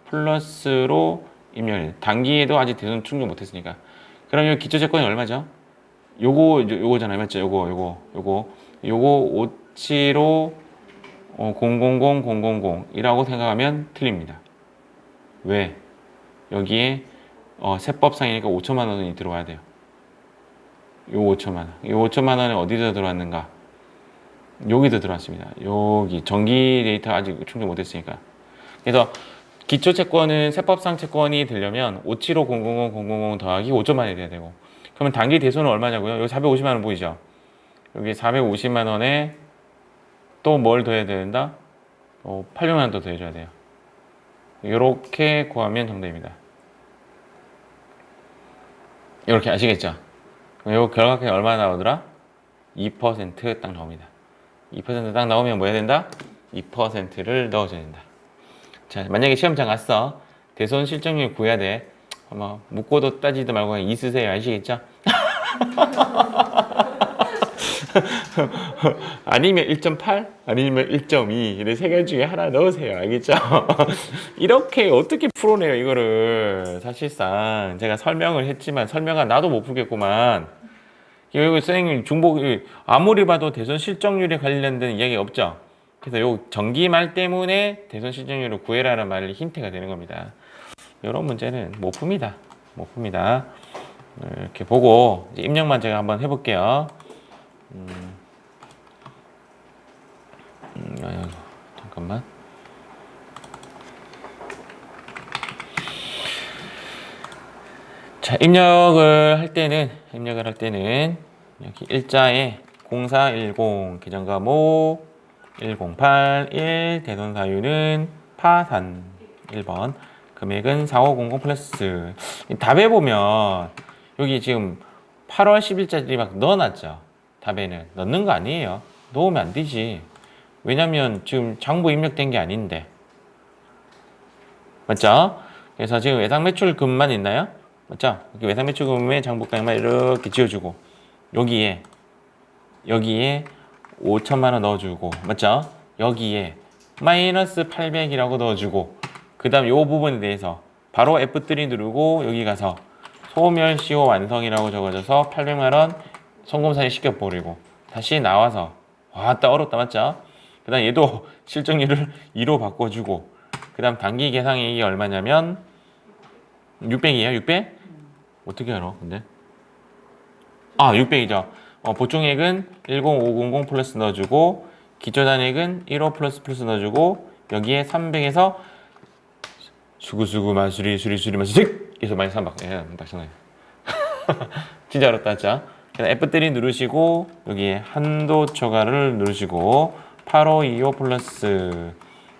플러스로 입력해요. 단기에도 아직 대손 충족 못했으니까. 그럼 이 기초 채권이 얼마죠? 요거잖아요. 맞죠? 요거 575 0000이라고 생각하면 틀립니다. 왜? 여기에 세법상이니까 5천만 원이 들어와야 돼요. 요 5천만 원. 이 5천만 원이 어디서 들어왔는가? 여기도 들어왔습니다. 여기 전기 데이터 아직 충족 못했으니까. 그래서 기초 채권은 세법상 채권이 되려면 575000000 더하기 5천만 원이 돼야 되고, 그러면 단기 대손은 얼마냐고요? 여기 450만 원 보이죠? 여기 450만 원에 또 뭘 더해야 된다? 800만 원 더 더해줘야 돼요. 이렇게 구하면 정답입니다. 이렇게 아시겠죠? 그럼 이 결과값이 얼마 나오더라? 2% 딱 나옵니다. 2%딱 나오면 뭐 해야 된다? 2%를 넣어줘야 된다. 자, 만약에 시험장 갔어. 대손 실적률 구해야 돼. 아마 묻고도 따지도 말고 그냥 2 쓰세요. 아시겠죠? 아니면 1.8, 아니면 1.2, 이렇게 세 가지 중에 하나 넣으세요. 알겠죠? 이렇게 어떻게 풀어내요, 이거를. 사실상 제가 설명을 했지만 설명은 나도 못 풀겠구만. 이거 선생님 중복, 아무리 봐도 대손 실적률에 관련된 이야기 없죠? 그래서 요 전기말 때문에 대손 실적률을 구해라는 말이 힌트가 되는 겁니다. 이런 문제는 못 풉니다. 이렇게 보고 이제 입력만 제가 한번 해볼게요. 잠깐만. 자, 입력을 할 때는 여기 일자에 0410 계정 과목 1081 대손 사유는 파산 1번, 금액은 4500 플러스. 답에 보면 여기 지금 8월 10일짜리 막 넣어놨죠. 답에는 넣는 거 아니에요. 넣으면 안 되지. 왜냐면 지금 장부 입력된 게 아닌데. 맞죠? 그래서 지금 외상 매출금만 있나요? 맞죠? 외상 매출금의 장부가액만 이렇게 지어주고, 여기에 5천만 원 넣어주고, 맞죠? 여기에 마이너스 800이라고 넣어주고, 그 다음 요 부분에 대해서 바로 F3 누르고 여기 가서 소멸시효 완성이라고 적어져서 800만 원 송금사에 시켜버리고 다시 나와서 와따 어렵다 맞죠? 그 다음 얘도 실적률을 2로 바꿔주고 그 다음 단기 계상이익이 얼마냐면 600이에요 600? 어떻게 알아 근데? 아 600이죠 보충액은 10500 플러스 넣어주고 기초단액은 15 플러스 넣어주고 여기에 300에서 수구수구 마수리 수리수리 마수리 그래서 많이 3박 딱정해 진짜 어렵다 진짜 F3 누르시고 여기에 한도 초과를 누르시고 8525 플러스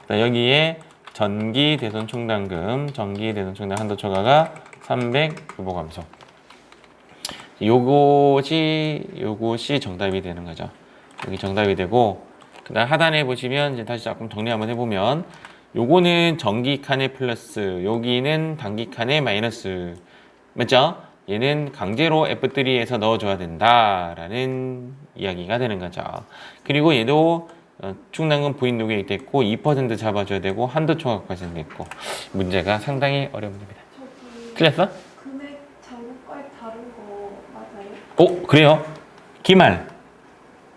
여기에 전기 대손 충당금 전기 대손 충당 한도 초과가 300 유보 감소 요것이 정답이 되는 거죠 여기 정답이 되고 그 다음 하단에 보시면 이제 다시 조금 정리 한번 해보면 요거는 전기 칸에 플러스 여기는 단기 칸에 마이너스 맞죠? 얘는 강제로 F3에서 넣어줘야 된다라는 이야기가 되는 거죠. 그리고 얘도 충당금 부인 누계액 됐고 2% 잡아줘야 되고 한도 초과까지 됐고 문제가 상당히 어려웁니다. 저기 틀렸어? 금액 잔고가액 다른 거 맞아요? 오 그래요? 기말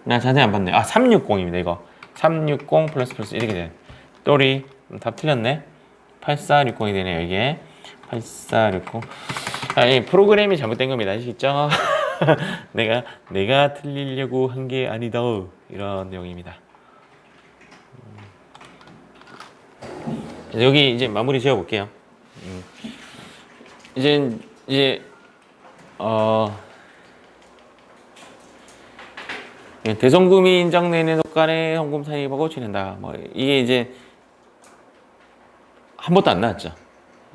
나 자세히 안 봤네. 아 360입니다 이거 360 플러스 이렇게 돼. 또리 답 틀렸네. 8460이 되네요 이게 8460 아니 프로그램이 잘못된 겁니다 아시겠죠? 내가 틀리려고 한 게 아니다 이런 내용입니다. 여기 이제 마무리 지어 볼게요. 이제 대송금이 인정내는 속간에 송금 산입하고 진행한다. 뭐 이게 이제 한 번도 안 나왔죠.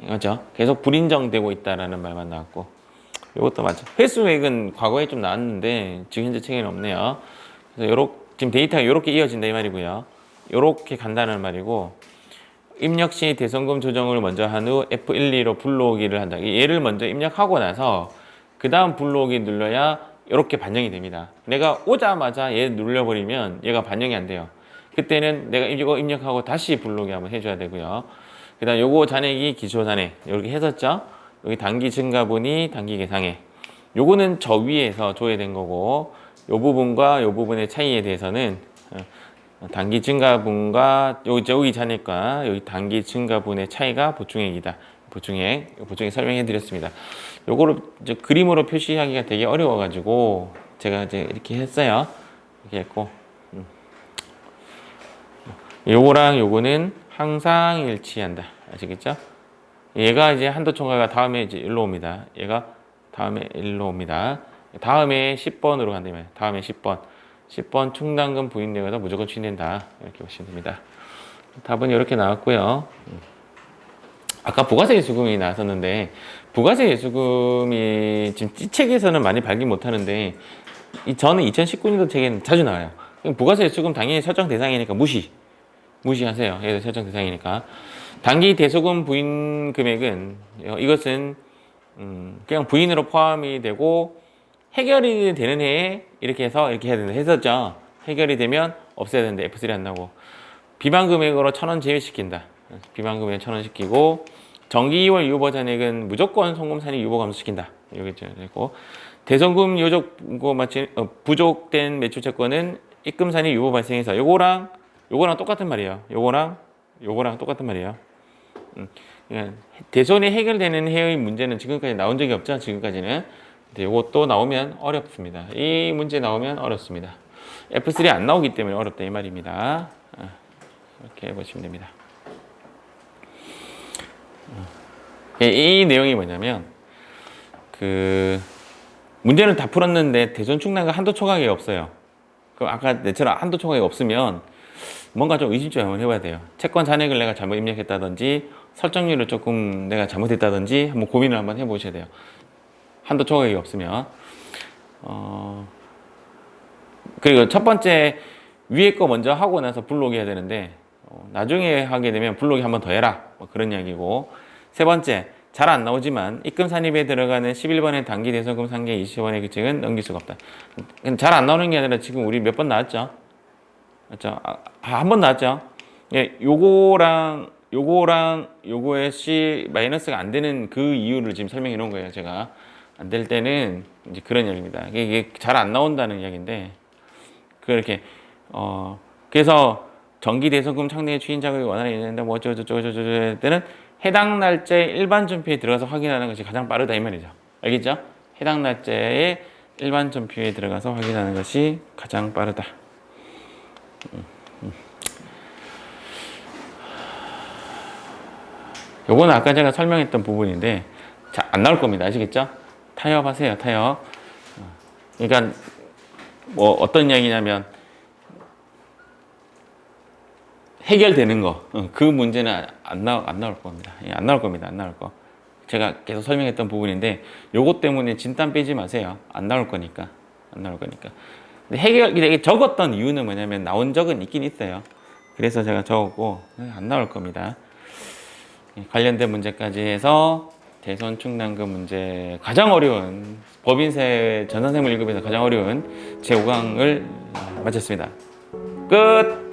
맞죠? 계속 불인정되고 있다라는 말만 나왔고 이것도 맞죠. 회수액은 과거에 좀 나왔는데 지금 현재 책에는 없네요. 그래서 지금 데이터가 이렇게 이어진다 이 말이고요. 이렇게 간다는 말이고 입력 시 대송금 조정을 먼저 한 후 F12로 불러오기를 한다. 얘를 먼저 입력하고 나서 그 다음 불러오기 눌러야 이렇게 반영이 됩니다. 내가 오자마자 얘 눌러버리면 얘가 반영이 안 돼요. 그때는 내가 이거 입력하고 다시 불러오기 한번 해줘야 되고요. 그 다음 요거 잔액이 기초 잔액 이렇게 했었죠. 여기 단기 증가분이 단기 계상액 요거는 저 위에서 줘야 된 거고 요 부분과 요 부분의 차이에 대해서는 단기 증가분과 여기 잔액과 여기 단기 증가분의 차이가 보충액이다. 보충액 설명해 드렸습니다. 요거를 이제 그림으로 표시하기가 되게 어려워 가지고 제가 이제 이렇게 했어요. 이렇게 했고 요거랑 요거는 항상 일치한다. 아시겠죠? 얘가 이제 한도 초과가 다음에 이제 일로 옵니다. 얘가 다음에 일로 옵니다. 다음에 10번으로 간다면 다음에 10번 충당금 부인 내역에서 무조건 추진된다. 이렇게 보시면 됩니다. 답은 이렇게 나왔고요. 아까 부가세 예수금이 나왔었는데 부가세 예수금이 지금 이 책에서는 많이 발견 못하는데 저는 2019년도 책에는 자주 나와요. 부가세 예수금 당연히 설정 대상이니까 무시하세요. 얘도 설정 대상이니까. 단기 대소금 부인 금액은 이것은 그냥 부인으로 포함이 되고 해결이 되는 해에 이렇게 해서 이렇게 해야 된다 했었죠. 해결이 되면 없애야 되는데 F3 안 나오고 비반 금액으로 1,000원 제외시킨다. 비반 금액 1,000원 시키고 정기 2월 유보 잔액은 무조건 송금 산입 유보 감소시킨다. 이거죠. 그리고 대송금 부족된 매출 채권은 입금 산입 유보 발생해서 요거랑 똑같은 말이에요. 요거랑 똑같은 말이에요. 대손이 해결되는 해의 문제는 지금까지 나온 적이 없죠. 지금까지는. 근데 요것도 나오면 어렵습니다. 이 문제 나오면 어렵습니다. F3 안 나오기 때문에 어렵다 이 말입니다. 이렇게 보시면 됩니다. 이 내용이 뭐냐면 문제는 다 풀었는데 대손 충당과 한도 초과액이 없어요. 그럼 아까 내처럼 한도 초과액이 없으면 뭔가 좀 의심점 한번 해봐야 돼요. 채권 잔액을 내가 잘못 입력했다든지 설정률을 조금 내가 잘못했다든지 한번 고민을 한번 해보셔야 돼요. 한도 초과액이 없으면 그리고 첫 번째 위에 거 먼저 하고 나서 불러오기 해야 되는데 나중에 하게 되면 불러오기 한 번 더 해라 뭐 그런 이야기고 세 번째 잘 안 나오지만 입금 산입에 들어가는 11번의 단기 대손금 상계 20번의 규칙은 넘길 수가 없다. 잘 안 나오는 게 아니라 지금 우리 몇 번 나왔죠? 맞죠? 한 번 나왔죠? 예, 요거의 C 마이너스가 안 되는 그 이유를 지금 설명해 놓은 거예요, 제가. 안 될 때는 이제 그런 이야기입니다. 이게 잘 안 나온다는 이야기인데 그렇게 그래서 정기 대손금 창내 추인 자금이 원활히 이행된다 뭐 어쩌고저쩌고 할 때는 해당 날짜에 일반 전표에 들어가서 확인하는 것이 가장 빠르다 이 말이죠. 알겠죠? 해당 날짜에 일반 전표에 들어가서 확인하는 것이 가장 빠르다. 요거는 아까 제가 설명했던 부분인데 자, 안 나올 겁니다. 아시겠죠? 타협하세요. 타협. 그러니까 뭐 어떤 이야기냐면 해결되는 거. 그 문제는 안 나올 겁니다. 예, 안 나올 겁니다. 안 나올 거. 제가 계속 설명했던 부분인데 요것 때문에 진땀 빼지 마세요. 안 나올 거니까. 안 나올 거니까. 근데 이게 적었던 이유는 뭐냐면 나온 적은 있긴 있어요. 그래서 제가 적었고 안 나올 겁니다. 관련된 문제까지 해서 대손 충당금 문제 가장 어려운 법인세 전산생물 1급에서 가장 어려운 제5강을 마쳤습니다. 끝!